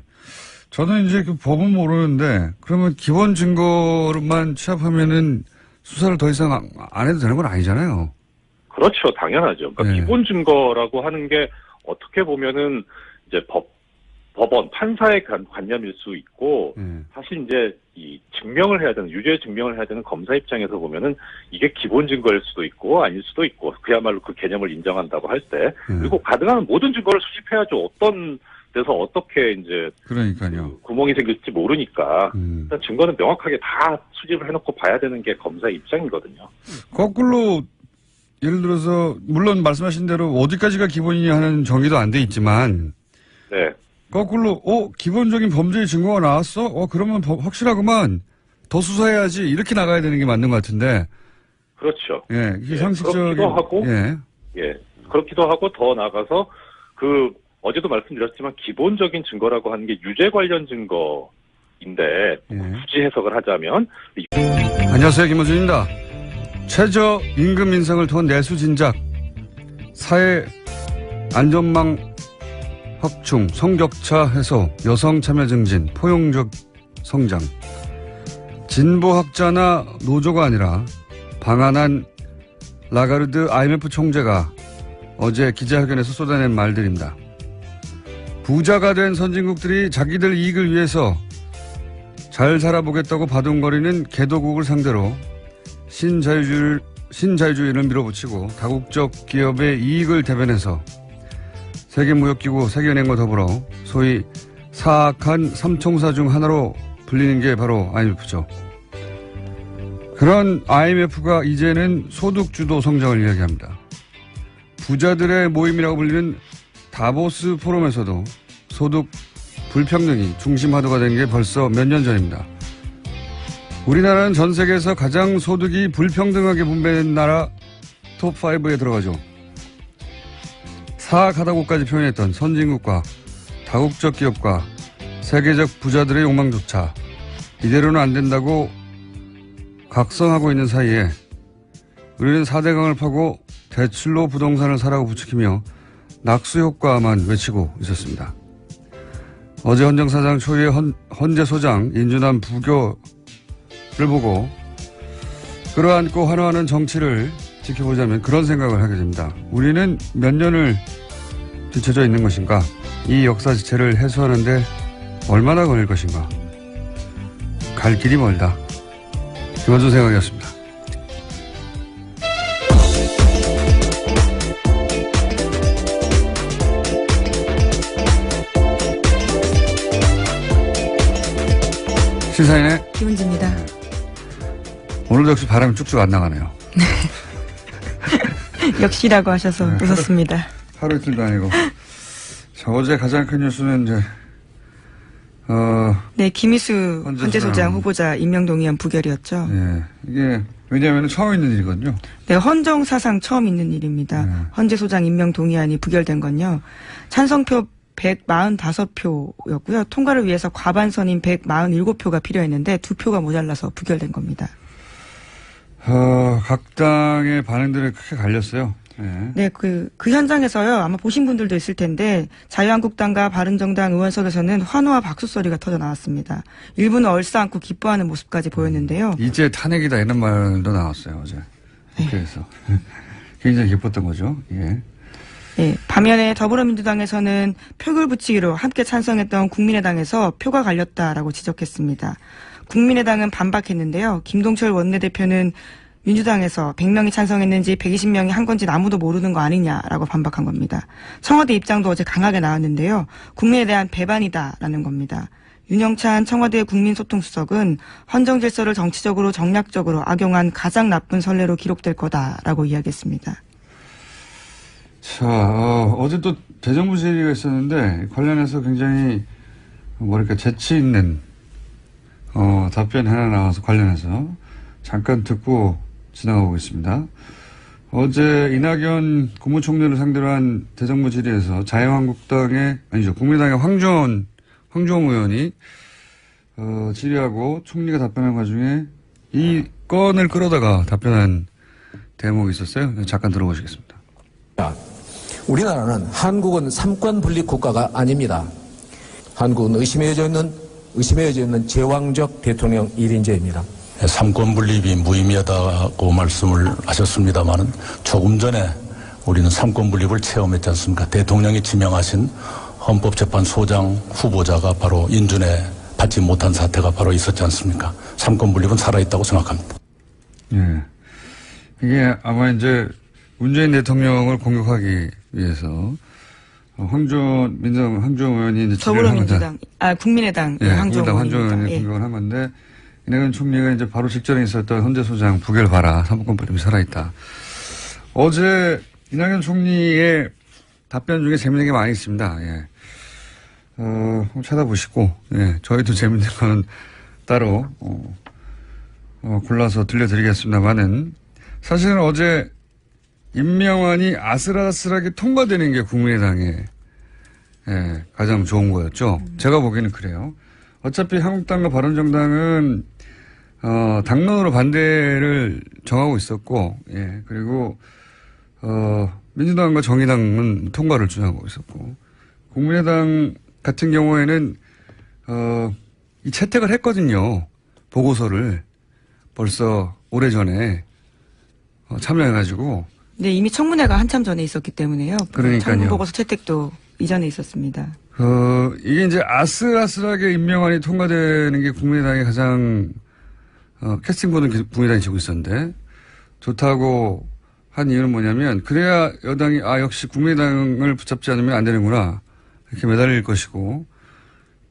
저는 이제 법은 모르는데 그러면 기본 증거로만 취합하면은 수사를 더 이상 안 해도 되는 건 아니잖아요. 그렇죠. 당연하죠. 그러니까 네. 기본 증거라고 하는 게 어떻게 보면은 이제 법원, 판사의 관념일 수 있고, 사실 이제 유죄 증명을 해야 되는 검사 입장에서 보면은 이게 기본 증거일 수도 있고, 아닐 수도 있고, 그야말로 그 개념을 인정한다고 할 때, 그리고 가능한 모든 증거를 수집해야죠. 어떤 데서 어떻게 이제. 그러니까요. 구멍이 생길지 모르니까, 일단 증거는 명확하게 다 수집을 해놓고 봐야 되는 게 검사의 입장이거든요. 거꾸로, 예를 들어서, 물론 말씀하신 대로 어디까지가 기본이냐 하는 정의도 안 돼 있지만, 네. 거꾸로, 기본적인 범죄의 증거가 나왔어? 그러면 확실하구만. 더 수사해야지. 이렇게 나가야 되는 게 맞는 것 같은데. 그렇죠. 예, 이게 상식적인. 그렇기도 하고, 예. 그렇기도 하고 더 나아가서 어제도 말씀드렸지만 기본적인 증거라고 하는 게 유죄 관련 증거인데 굳이 해석을 하자면. 안녕하세요, 김호준입니다. 최저 임금 인상을 통한 내수 진작, 사회 안전망 확충, 성격차 해소, 여성 참여 증진, 포용적 성장. 진보학자나 노조가 아니라 방한한 라가르드 IMF 총재가 어제 기자회견에서 쏟아낸 말들입니다. 부자가 된 선진국들이 자기들 이익을 위해서 잘 살아보겠다고 바둥거리는 개도국을 상대로 신자유주의를 밀어붙이고 다국적 기업의 이익을 대변해서 세계무역기구 세계은행과 더불어 소위 사악한 삼총사 중 하나로 불리는 게 바로 IMF죠. 그런 IMF가 이제는 소득주도 성장을 이야기합니다. 부자들의 모임이라고 불리는 다보스 포럼에서도 소득 불평등이 중심 화두가 된 게 벌써 몇 년 전입니다. 우리나라는 전 세계에서 가장 소득이 불평등하게 분배된 나라 톱5에 들어가죠. 사악하다고까지 표현했던 선진국과 다국적 기업과 세계적 부자들의 욕망조차 이대로는 안 된다고 각성하고 있는 사이에 우리는 4대강을 파고 대출로 부동산을 사라고 부추기며 낙수효과만 외치고 있었습니다. 어제 헌정사장 초유의 헌재소장 인준한 부교를 보고 끌어안고 환호하는 정치를 지켜보자면 그런 생각을 하게 됩니다. 우리는 몇 년을 뒤처져 있는 것인가? 이 역사 지체를 해소하는데 얼마나 걸릴 것인가? 갈 길이 멀다. 김원준 생각이었습니다. 시사인의 김은지입니다. 오늘도 역시 바람이 쭉쭉 안 나가네요. 역시라고 하셔서 웃었습니다. 하루 이틀도 아니고. 자, 어제 가장 큰 뉴스는 이제 네, 김희수 헌재소장 후보자 임명동의안 부결이었죠. 예. 이게 왜냐하면 처음 있는 일이거든요. 네, 헌정 사상 처음 있는 일입니다. 헌재소장 임명동의안이 부결된 건요. 찬성표 145표였고요. 통과를 위해서 과반선인 147표가 필요했는데 2표가 모자라서 부결된 겁니다. 각 당의 반응들이 크게 갈렸어요. 네, 그 현장에서요, 아마 보신 분들도 있을 텐데, 자유한국당과 바른정당 의원석에서는 환호와 박수 소리가 터져 나왔습니다. 일부는 얼싸안고 기뻐하는 모습까지 보였는데요. 이제 탄핵이다 이런 말도 나왔어요, 어제. 국회에서. 굉장히 기뻤던 거죠. 예. 네, 반면에 더불어민주당에서는 표결 붙이기로 함께 찬성했던 국민의당에서 표가 갈렸다라고 지적했습니다. 국민의당은 반박했는데요. 김동철 원내대표는 민주당에서 100명이 찬성했는지 120명이 한 건지 아무도 모르는 거 아니냐라고 반박한 겁니다. 청와대 입장도 어제 강하게 나왔는데요. 국민에 대한 배반이다라는 겁니다. 윤영찬 청와대 국민소통수석은 헌정질서를 정치적으로 정략적으로 악용한 가장 나쁜 선례로 기록될 거다라고 이야기했습니다. 자, 어제 또 대정부 질의가 있었는데 관련해서 굉장히 뭐랄까 재치 있는 답변이 하나 나와서 관련해서 잠깐 듣고 지나가고 있습니다. 어제 이낙연 국무총리를 상대로 한 대정부 질의에서 국민의당의 황교안 의원이 질의하고 총리가 답변한 과정에 이 건을 끌어다가 답변한 대목이 있었어요. 잠깐 들어보시겠습니다. 우리나라는 한국은 삼권 분립 국가가 아닙니다. 한국은 의심해져 있는 제왕적 대통령 1인제입니다. 삼권 분립이 무의미하다고 말씀을 하셨습니다마는 조금 전에 우리는 삼권 분립을 체험했지 않습니까? 대통령이 지명하신 헌법재판소장 후보자가 바로 인준에 받지 못한 사태가 바로 있었지 않습니까? 삼권 분립은 살아있다고 생각합니다. 예. 이게 아마 이제 문재인 대통령을 공격하기 위해서 황교안 의원이 이제 더불어민주당, 국민의당 황교안 의원이 공격을 한 건데 이낙연 총리가 이제 바로 직전에 있었던 헌재소장 부결 봐라. 삼권 분립이 살아있다. 어제 이낙연 총리의 답변 중에 재밌는 게 많이 있습니다. 예. 한번 찾아보시고, 예. 저희도 재밌는 거는 따로, 골라서 들려드리겠습니다만은 사실은 어제 임명안이 아슬아슬하게 통과되는 게 국민의당의 가장 좋은 거였죠. 제가 보기에는 그래요. 어차피 한국당과 바른정당은 당론으로 반대를 정하고 있었고, 예, 그리고 민주당과 정의당은 통과를 주장하고 있었고, 국민의당 같은 경우에는 이 채택을 했거든요. 보고서를 벌써 오래전에 참여해가지고. 네, 이미 청문회가 한참 전에 있었기 때문에요. 그러니까요. 청문보고서 채택도 이전에 있었습니다. 이게 이제 아슬아슬하게 임명안이 통과되는 게 국민의당이 가장, 캐스팅보는 국민의당이 지고 있었는데, 좋다고 한 이유는 뭐냐면, 그래야 여당이, 역시 국민의당을 붙잡지 않으면 안 되는구나. 이렇게 매달릴 것이고,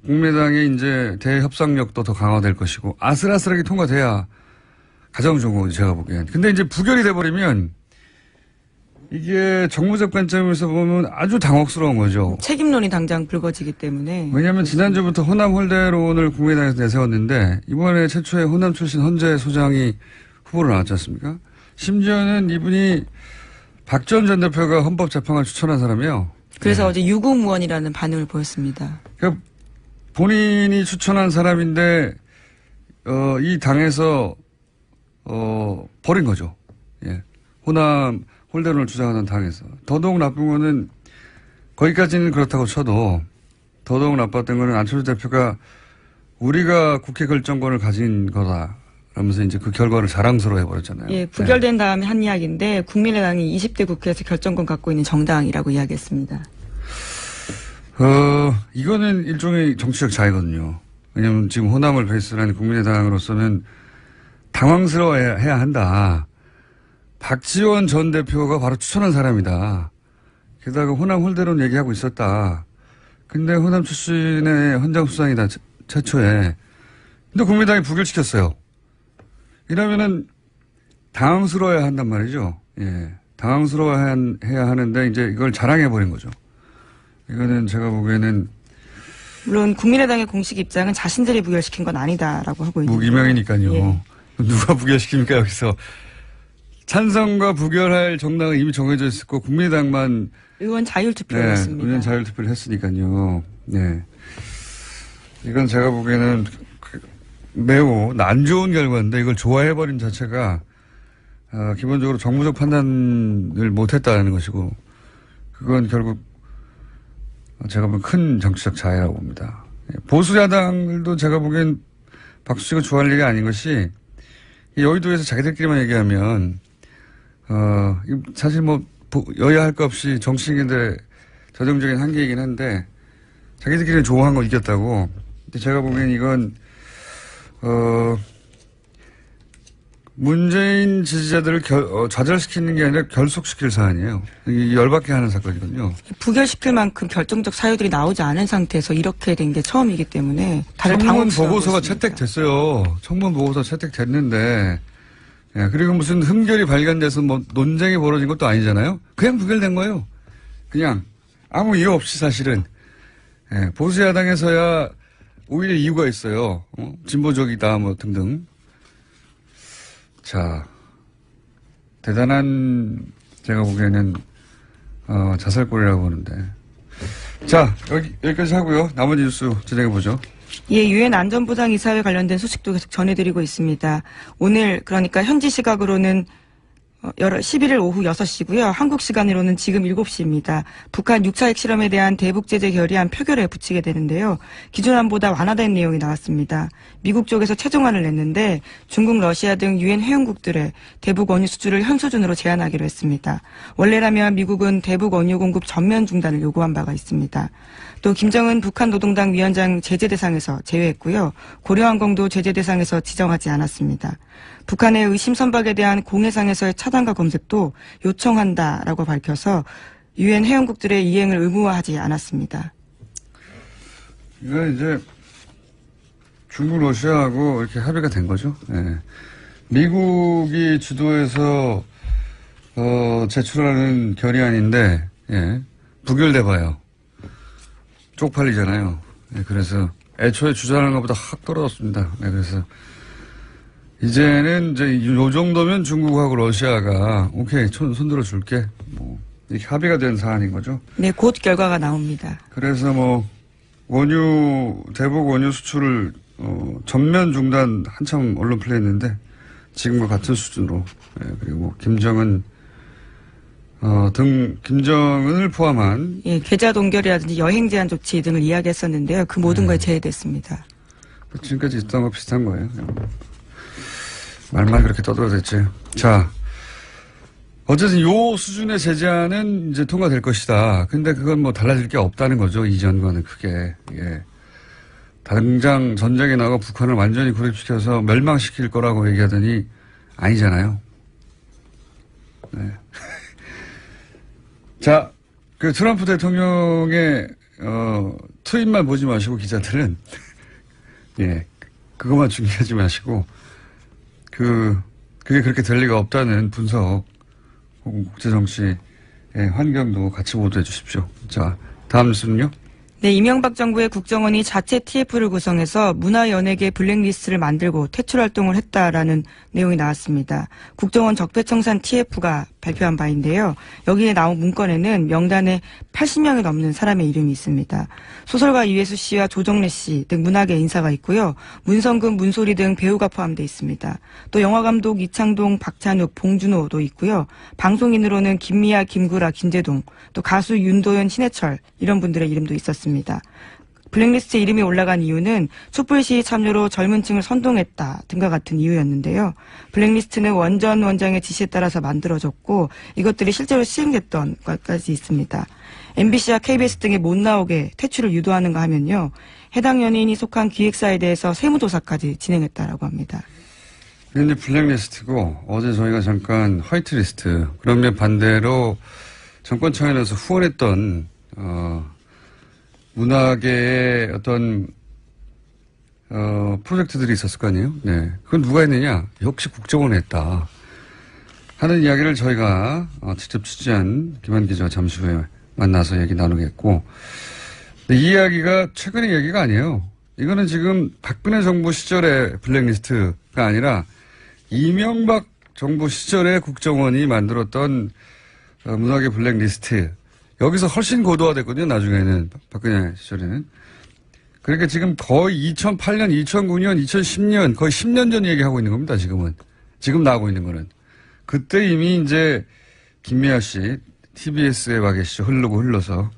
국민의당의 이제 대협상력도 더 강화될 것이고, 아슬아슬하게 통과돼야 가장 좋은 거죠, 제가 보기엔. 근데 이제 부결이 돼버리면, 이게 정무적 관점에서 보면 아주 당혹스러운 거죠. 책임론이 당장 불거지기 때문에. 왜냐하면 지난주부터 호남 홀대론을 국민의당에서 내세웠는데 이번에 최초의 호남 출신 헌재 소장이 후보로 나왔지 않습니까? 심지어는 이분이 박지원 전 대표가 헌법재판관 추천한 사람이에요. 그래서 어제 유구무원이라는 반응을 보였습니다. 그러니까 본인이 추천한 사람인데 이 당에서 버린 거죠. 예. 호남 홀대론을 주장하는 당에서. 더더욱 나쁜 거는 거기까지는 그렇다고 쳐도 더더욱 나빴던 거는 안철수 대표가 우리가 국회 결정권을 가진 거다. 라면서 이제 그 결과를 자랑스러워 해버렸잖아요. 예, 부결된 다음에 한 이야기인데 국민의당이 20대 국회에서 결정권 갖고 있는 정당이라고 이야기했습니다. 이거는 일종의 정치적 자해거든요. 왜냐하면 지금 호남을 베이스로 하는 국민의당으로서는 당황스러워해야 한다. 박지원 전 대표가 바로 추천한 사람이다. 게다가 호남 홀대론 얘기하고 있었다. 근데 호남 출신의 헌장수장이다. 최초에. 근데 국민의당이 부결시켰어요. 이러면은 당황스러워야 한단 말이죠. 예. 당황스러워해야 하는데 이제 이걸 자랑해버린 거죠. 이거는 제가 보기에는 물론 국민의당의 공식 입장은 자신들이 부결시킨 건 아니다라고 하고 있는데. 무기명이니까요. 예. 누가 부결시킵니까 여기서. 찬성과 부결할 정당은 이미 정해져 있었고 국민의당만 의원 자율투표를 했습니다. 의원 자율투표를 했으니까요. 네. 이건 제가 보기에는 매우 안 좋은 결과인데 이걸 좋아해버린 자체가 기본적으로 정무적 판단을 못했다는 것이고 그건 결국 제가 보기엔 큰 정치적 자해라고 봅니다. 보수 야당들도 제가 보기엔 박수치고 좋아할 일이 아닌 것이 여의도에서 자기들끼리만 얘기하면 사실 뭐 여야 할 것 없이 정치인들의 저정적인 한계이긴 한데 자기들끼리는 좋아한 거 이겼다고. 근데 제가 보기엔 이건 문재인 지지자들을 좌절시키는 게 아니라 결속시킬 사안이에요. 열받게 하는 사건이거든요. 부결시킬 만큼 결정적 사유들이 나오지 않은 상태에서 이렇게 된 게 처음이기 때문에 다들 청문 당혹스러워하고 보고서가 있습니다. 채택됐어요. 청문 보고서 채택됐는데 그리고 무슨 흠결이 발견돼서 뭐 논쟁이 벌어진 것도 아니잖아요. 그냥 부결된 거예요. 그냥 아무 이유 없이 사실은. 보수 야당에서야 오히려 이유가 있어요. 진보적이다 뭐 등등. 자, 대단한 제가 보기에는 자살골이라고 보는데. 자, 여기까지 하고요. 나머지 뉴스 진행해 보죠. 예, 유엔 안전보장 이사회 관련된 소식도 계속 전해드리고 있습니다. 오늘 그러니까 현지 시각으로는 11일 오후 6시고요. 한국 시간으로는 지금 7시입니다. 북한 6차 핵실험에 대한 대북 제재 결의안 표결에 붙이게 되는데요. 기존안보다 완화된 내용이 나왔습니다. 미국 쪽에서 최종안을 냈는데 중국, 러시아 등 유엔 회원국들의 대북 원유 수주를 현 수준으로 제한하기로 했습니다. 원래라면 미국은 대북 원유 공급 전면 중단을 요구한 바가 있습니다. 또 김정은 북한 노동당 위원장 제재 대상에서 제외했고요. 고려항공도 제재 대상에서 지정하지 않았습니다. 북한의 의심 선박에 대한 공해상에서의 차단과 검색도 요청한다라고 밝혀서 유엔 회원국들의 이행을 의무화하지 않았습니다. 이건 이제 중국, 러시아하고 이렇게 합의가 된 거죠. 네. 미국이 주도해서 제출하는 결의안인데 부결돼 봐요. 쪽팔리잖아요. 네, 그래서 애초에 주장하는 것보다 확 떨어졌습니다. 네, 그래서 이제는 이제 요 정도면 중국하고 러시아가 오케이 손들어 줄게 뭐 이렇게 합의가 된 사안인 거죠. 네, 곧 결과가 나옵니다. 그래서 뭐 대북 원유 수출을 전면 중단 한참 언론 플레이했는데 지금과 같은 수준으로 그리고 김정은을 포함한 계좌 동결이라든지 여행 제한 조치 등을 이야기했었는데요. 그 모든 거에 제외됐습니다. 지금까지 있던 거 비슷한 거예요. 말만 그렇게 떠들어댔지. 자, 어쨌든 요 수준의 제재안은 이제 통과될 것이다. 근데 그건 뭐 달라질 게 없다는 거죠. 이전과는 크게. 당장 전쟁에 나가 북한을 완전히 고립시켜서 멸망시킬 거라고 얘기하더니 아니잖아요. 네. 자, 그 트럼프 대통령의 트윗만 보지 마시고 기자들은 그것만 중요하지 마시고 그게 그렇게 될 리가 없다는 분석 혹은 국제정치의 환경도 같이 보도해 주십시오. 자, 다음 뉴스는요. 네, 이명박 정부의 국정원이 자체 TF를 구성해서 문화연예계 블랙리스트를 만들고 퇴출 활동을 했다라는 내용이 나왔습니다. 국정원 적폐청산 TF가 발표한 바인데요. 여기에 나온 문건에는 명단에 80명이 넘는 사람의 이름이 있습니다. 소설가 이회수 씨와 조정래 씨 등 문학의 인사가 있고요. 문성근, 문소리 등 배우가 포함되어 있습니다. 또 영화감독 이창동, 박찬욱, 봉준호도 있고요. 방송인으로는 김미아, 김구라, 김재동, 또 가수 윤도현, 신해철 이런 분들의 이름도 있었습니다. 블랙리스트에 이름이 올라간 이유는 촛불 시위 참여로 젊은 층을 선동했다 등과 같은 이유였는데요. 블랙리스트는 원장의 지시에 따라서 만들어졌고 이것들이 실제로 시행됐던 것까지 있습니다. MBC와 KBS 등에 못 나오게 퇴출을 유도하는가 하면요. 해당 연예인이 속한 기획사에 대해서 세무조사까지 진행했다라고 합니다. 이게 블랙리스트고 어제 저희가 잠깐 화이트리스트 그러면 반대로 정권 차원에서 후원했던 문학계의 어떤 프로젝트들이 있었을 거 아니에요? 네. 그건 누가 했느냐? 역시 국정원이 했다. 하는 이야기를 저희가 직접 취재한 김한 기자와 잠시 후에 만나서 얘기 나누겠고 근데 이 이야기가 최근의 이야기가 아니에요. 이거는 지금 박근혜 정부 시절의 블랙리스트가 아니라 이명박 정부 시절의 국정원이 만들었던 문학의 블랙리스트. 여기서 훨씬 고도화됐거든요. 나중에는 박근혜 시절에는. 그러니까 지금 거의 2008년, 2009년, 2010년 거의 10년 전 얘기하고 있는 겁니다. 지금은. 지금 나오고 있는 거는. 그때 이미 이제 김미아 씨 TBS에 와 계시죠. 흘러서.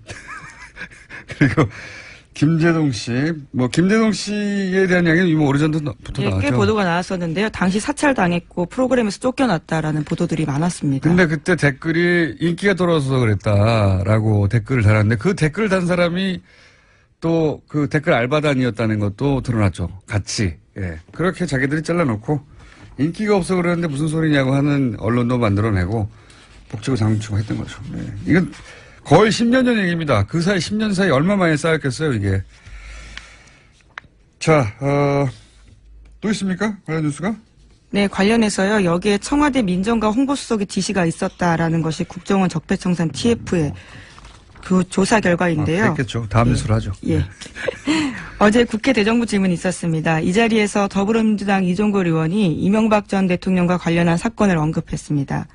그리고 김재동 씨, 김재동 씨에 대한 이야기는 이미 오래전부터 나왔죠. 꽤 보도가 나왔었는데요. 당시 사찰당했고 프로그램에서 쫓겨났다라는 보도들이 많았습니다. 근데 그때 댓글이 인기가 떨어져서 그랬다라고 댓글을 달았는데 그 댓글을 단 사람이 또 그 댓글 알바단이었다는 것도 드러났죠. 같이. 예. 그렇게 자기들이 잘라놓고 인기가 없어 그러는데 무슨 소리냐고 하는 언론도 만들어내고 복지고 장치고 했던 거죠. 네. 이건 거의 10년 전 얘기입니다. 그 사이 10년 사이 얼마 만에 쌓였겠어요, 이게. 자, 또 있습니까? 관련 뉴스가? 네, 관련해서요. 여기에 청와대 민정과 홍보수석의 지시가 있었다라는 것이 국정원 적폐청산 TF의 그 조사 결과인데요. 그랬겠죠. 다음 뉴스로 하죠. 예. 어제 국회 대정부 질문이 있었습니다. 이 자리에서 더불어민주당 이종걸 의원이 이명박 전 대통령과 관련한 사건을 언급했습니다.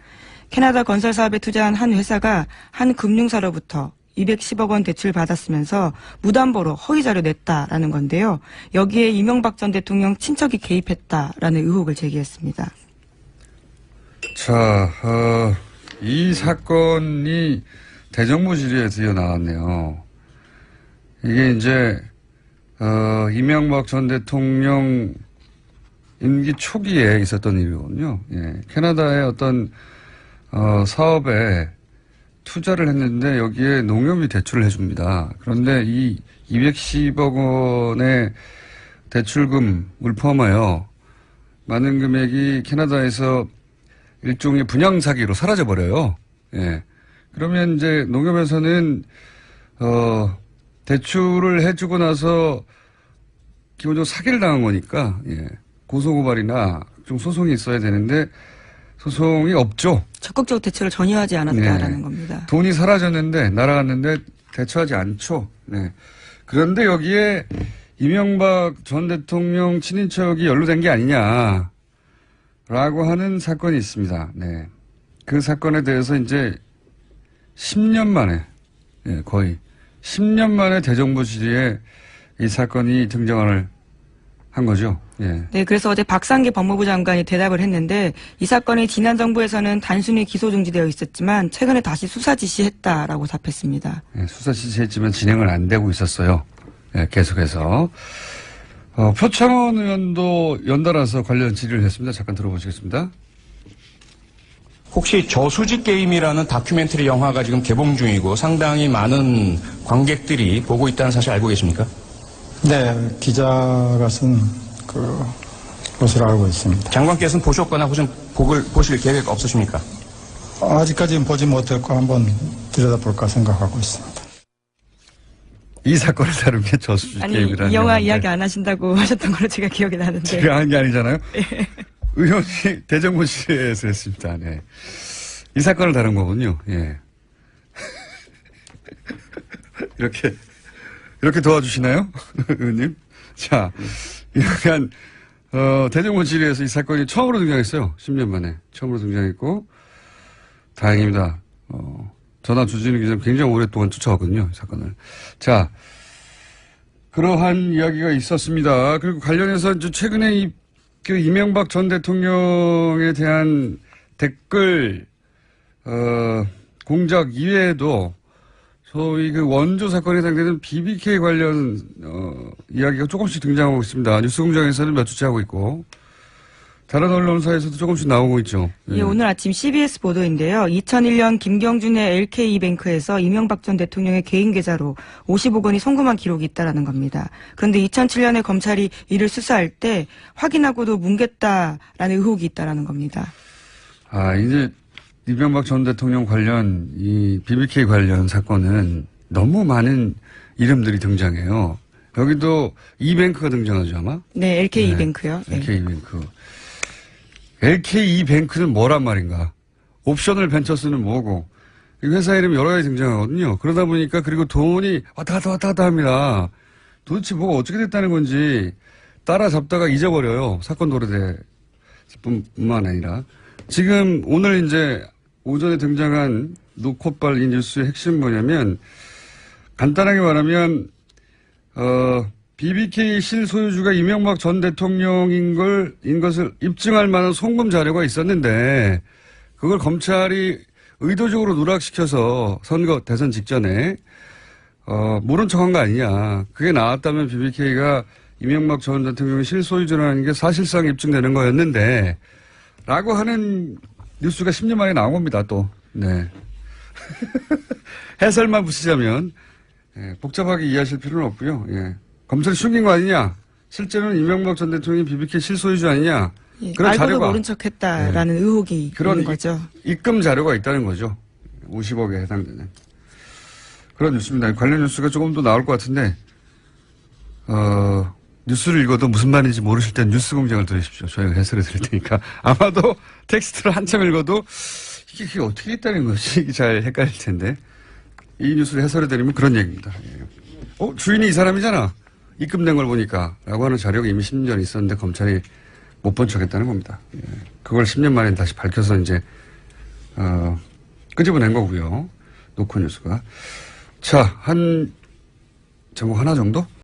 캐나다 건설 사업에 투자한 한 회사가 한 금융사로부터 210억 원 대출 받았으면서 무담보로 허위 자료 냈다라는 건데요. 여기에 이명박 전 대통령 친척이 개입했다라는 의혹을 제기했습니다. 자, 이 사건이 대정부 질의에 드디어 나왔네요. 이게 이제 이명박 전 대통령 임기 초기에 있었던 일이거든요. 예, 캐나다의 어떤 사업에 투자를 했는데 여기에 농협이 대출을 해줍니다. 그런데 이 210억 원의 대출금을 포함하여 많은 금액이 캐나다에서 일종의 분양 사기로 사라져버려요. 예. 그러면 이제 농협에서는 대출을 해주고 나서 기본적으로 사기를 당한 거니까 예. 고소고발이나 좀 소송이 있어야 되는데 소송이 없죠. 적극적으로 대처를 전혀 하지 않았다라는 네. 겁니다. 돈이 사라졌는데 날아갔는데 대처하지 않죠. 네. 그런데 여기에 이명박 전 대통령 친인척이 연루된 게 아니냐라고 하는 사건이 있습니다. 네. 그 사건에 대해서 이제 10년 만에 예, 거의 10년 만에 대정부 질의에 이 사건이 등장을 한 거죠. 예. 네, 그래서 어제 박상기 법무부 장관이 대답을 했는데 이 사건이 지난 정부에서는 단순히 기소 중지되어 있었지만 최근에 다시 수사 지시했다라고 답했습니다. 예, 수사 지시했지만 진행을 안 되고 있었어요. 예, 계속해서. 표창원 의원도 연달아서 관련 질의를 했습니다. 잠깐 들어보시겠습니다. 혹시 저수지 게임이라는 다큐멘터리 영화가 지금 개봉 중이고 상당히 많은 관객들이 보고 있다는 사실 알고 계십니까? 네, 기자가 쓴 것으로 알고 있습니다. 장관께서는 보셨거나 혹시 보실 계획 없으십니까? 아직까지는 보지 못했고 한번 들여다볼까 생각하고 있습니다. 이 사건을 다룬 게 저수지 게임이라는 이 영화 영화인데. 이야기 안 하신다고 하셨던 걸로 제가 기억이 나는데. 제가 한 게 아니잖아요. 의원이 대정부 질의에서 했습니다. 네. 이 사건을 다룬 거군요. 예. 이렇게 도와주시나요? 의원님? 자, 약간, 대정부 질의에서 이 사건이 처음으로 등장했어요. 10년 만에. 처음으로 등장했고, 다행입니다. 전화 주진우 기자는 굉장히 오랫동안 쫓아왔거든요. 이 사건을. 자, 그러한 이야기가 있었습니다. 그리고 관련해서 이제 최근에 이명박 전 대통령에 대한 댓글, 공작 이외에도 소위 그 원조 사건에 해당되는 BBK 관련, 이야기가 조금씩 등장하고 있습니다. 뉴스공장에서는 몇 주째 하고 있고, 다른 언론사에서도 조금씩 나오고 있죠. 예, 오늘 아침 CBS 보도인데요. 2001년 김경준의 LK이뱅크에서 이명박 전 대통령의 개인 계좌로 50억 원이 송금한 기록이 있다라는 겁니다. 그런데 2007년에 검찰이 이를 수사할 때 확인하고도 뭉갰다라는 의혹이 있다라는 겁니다. 이제 이명박 전 대통령 관련 이 BBK 관련 사건은 너무 많은 이름들이 등장해요. 여기도 이뱅크가 등장하죠 아마? 네, LK이뱅크요. 네, LK이뱅크. LK이뱅크는 뭐란 말인가? 옵셔널 벤처스는 뭐고? 이 회사 이름이 여러 가지 등장하거든요. 그러다 보니까 그리고 돈이 왔다 갔다 합니다. 도대체 뭐가 어떻게 됐다는 건지 따라잡다가 잊어버려요. 사건 도래될 뿐만 아니라. 지금 오늘 이제 오전에 등장한 노컷발 이 뉴스의 핵심은 뭐냐면 간단하게 말하면 BBK 실소유주가 이명박 전 대통령인 것을 입증할 만한 송금 자료가 있었는데 그걸 검찰이 의도적으로 누락시켜서 선거 대선 직전에 모른 척한 거 아니냐. 그게 나왔다면 BBK가 이명박 전 대통령이 실소유주라는 게 사실상 입증되는 거였는데 라고 하는 뉴스가 10년 만에 나온 겁니다. 또. 네. 해설만 붙이자면 복잡하게 이해하실 필요는 없고요. 예. 검찰이 숨긴 거 아니냐. 실제로는 이명박 전 대통령이 BBK 실소유주 아니냐. 예, 그런 알고도 자료가 모른 척했다라는 의혹이 그런 있는 거죠. 입금 자료가 있다는 거죠. 50억에 해당되는. 그런 뉴스입니다. 관련 뉴스가 조금 더 나올 것 같은데 뉴스를 읽어도 무슨 말인지 모르실 땐 뉴스 공장을 들으십시오. 저희가 해설해 드릴 테니까. 아마도 텍스트를 한참 읽어도 이게 어떻게 있다는 것이 잘 헷갈릴 텐데 이 뉴스를 해설해 드리면 그런 얘기입니다. 주인이 이 사람이잖아. 입금된 걸 보니까 라고 하는 자료가 이미 10년 전에 있었는데 검찰이 못 본 척했다는 겁니다. 예. 그걸 10년 만에 다시 밝혀서 이제 끄집어낸 거고요. 노컷 뉴스가. 자, 한 제목 하나 정도?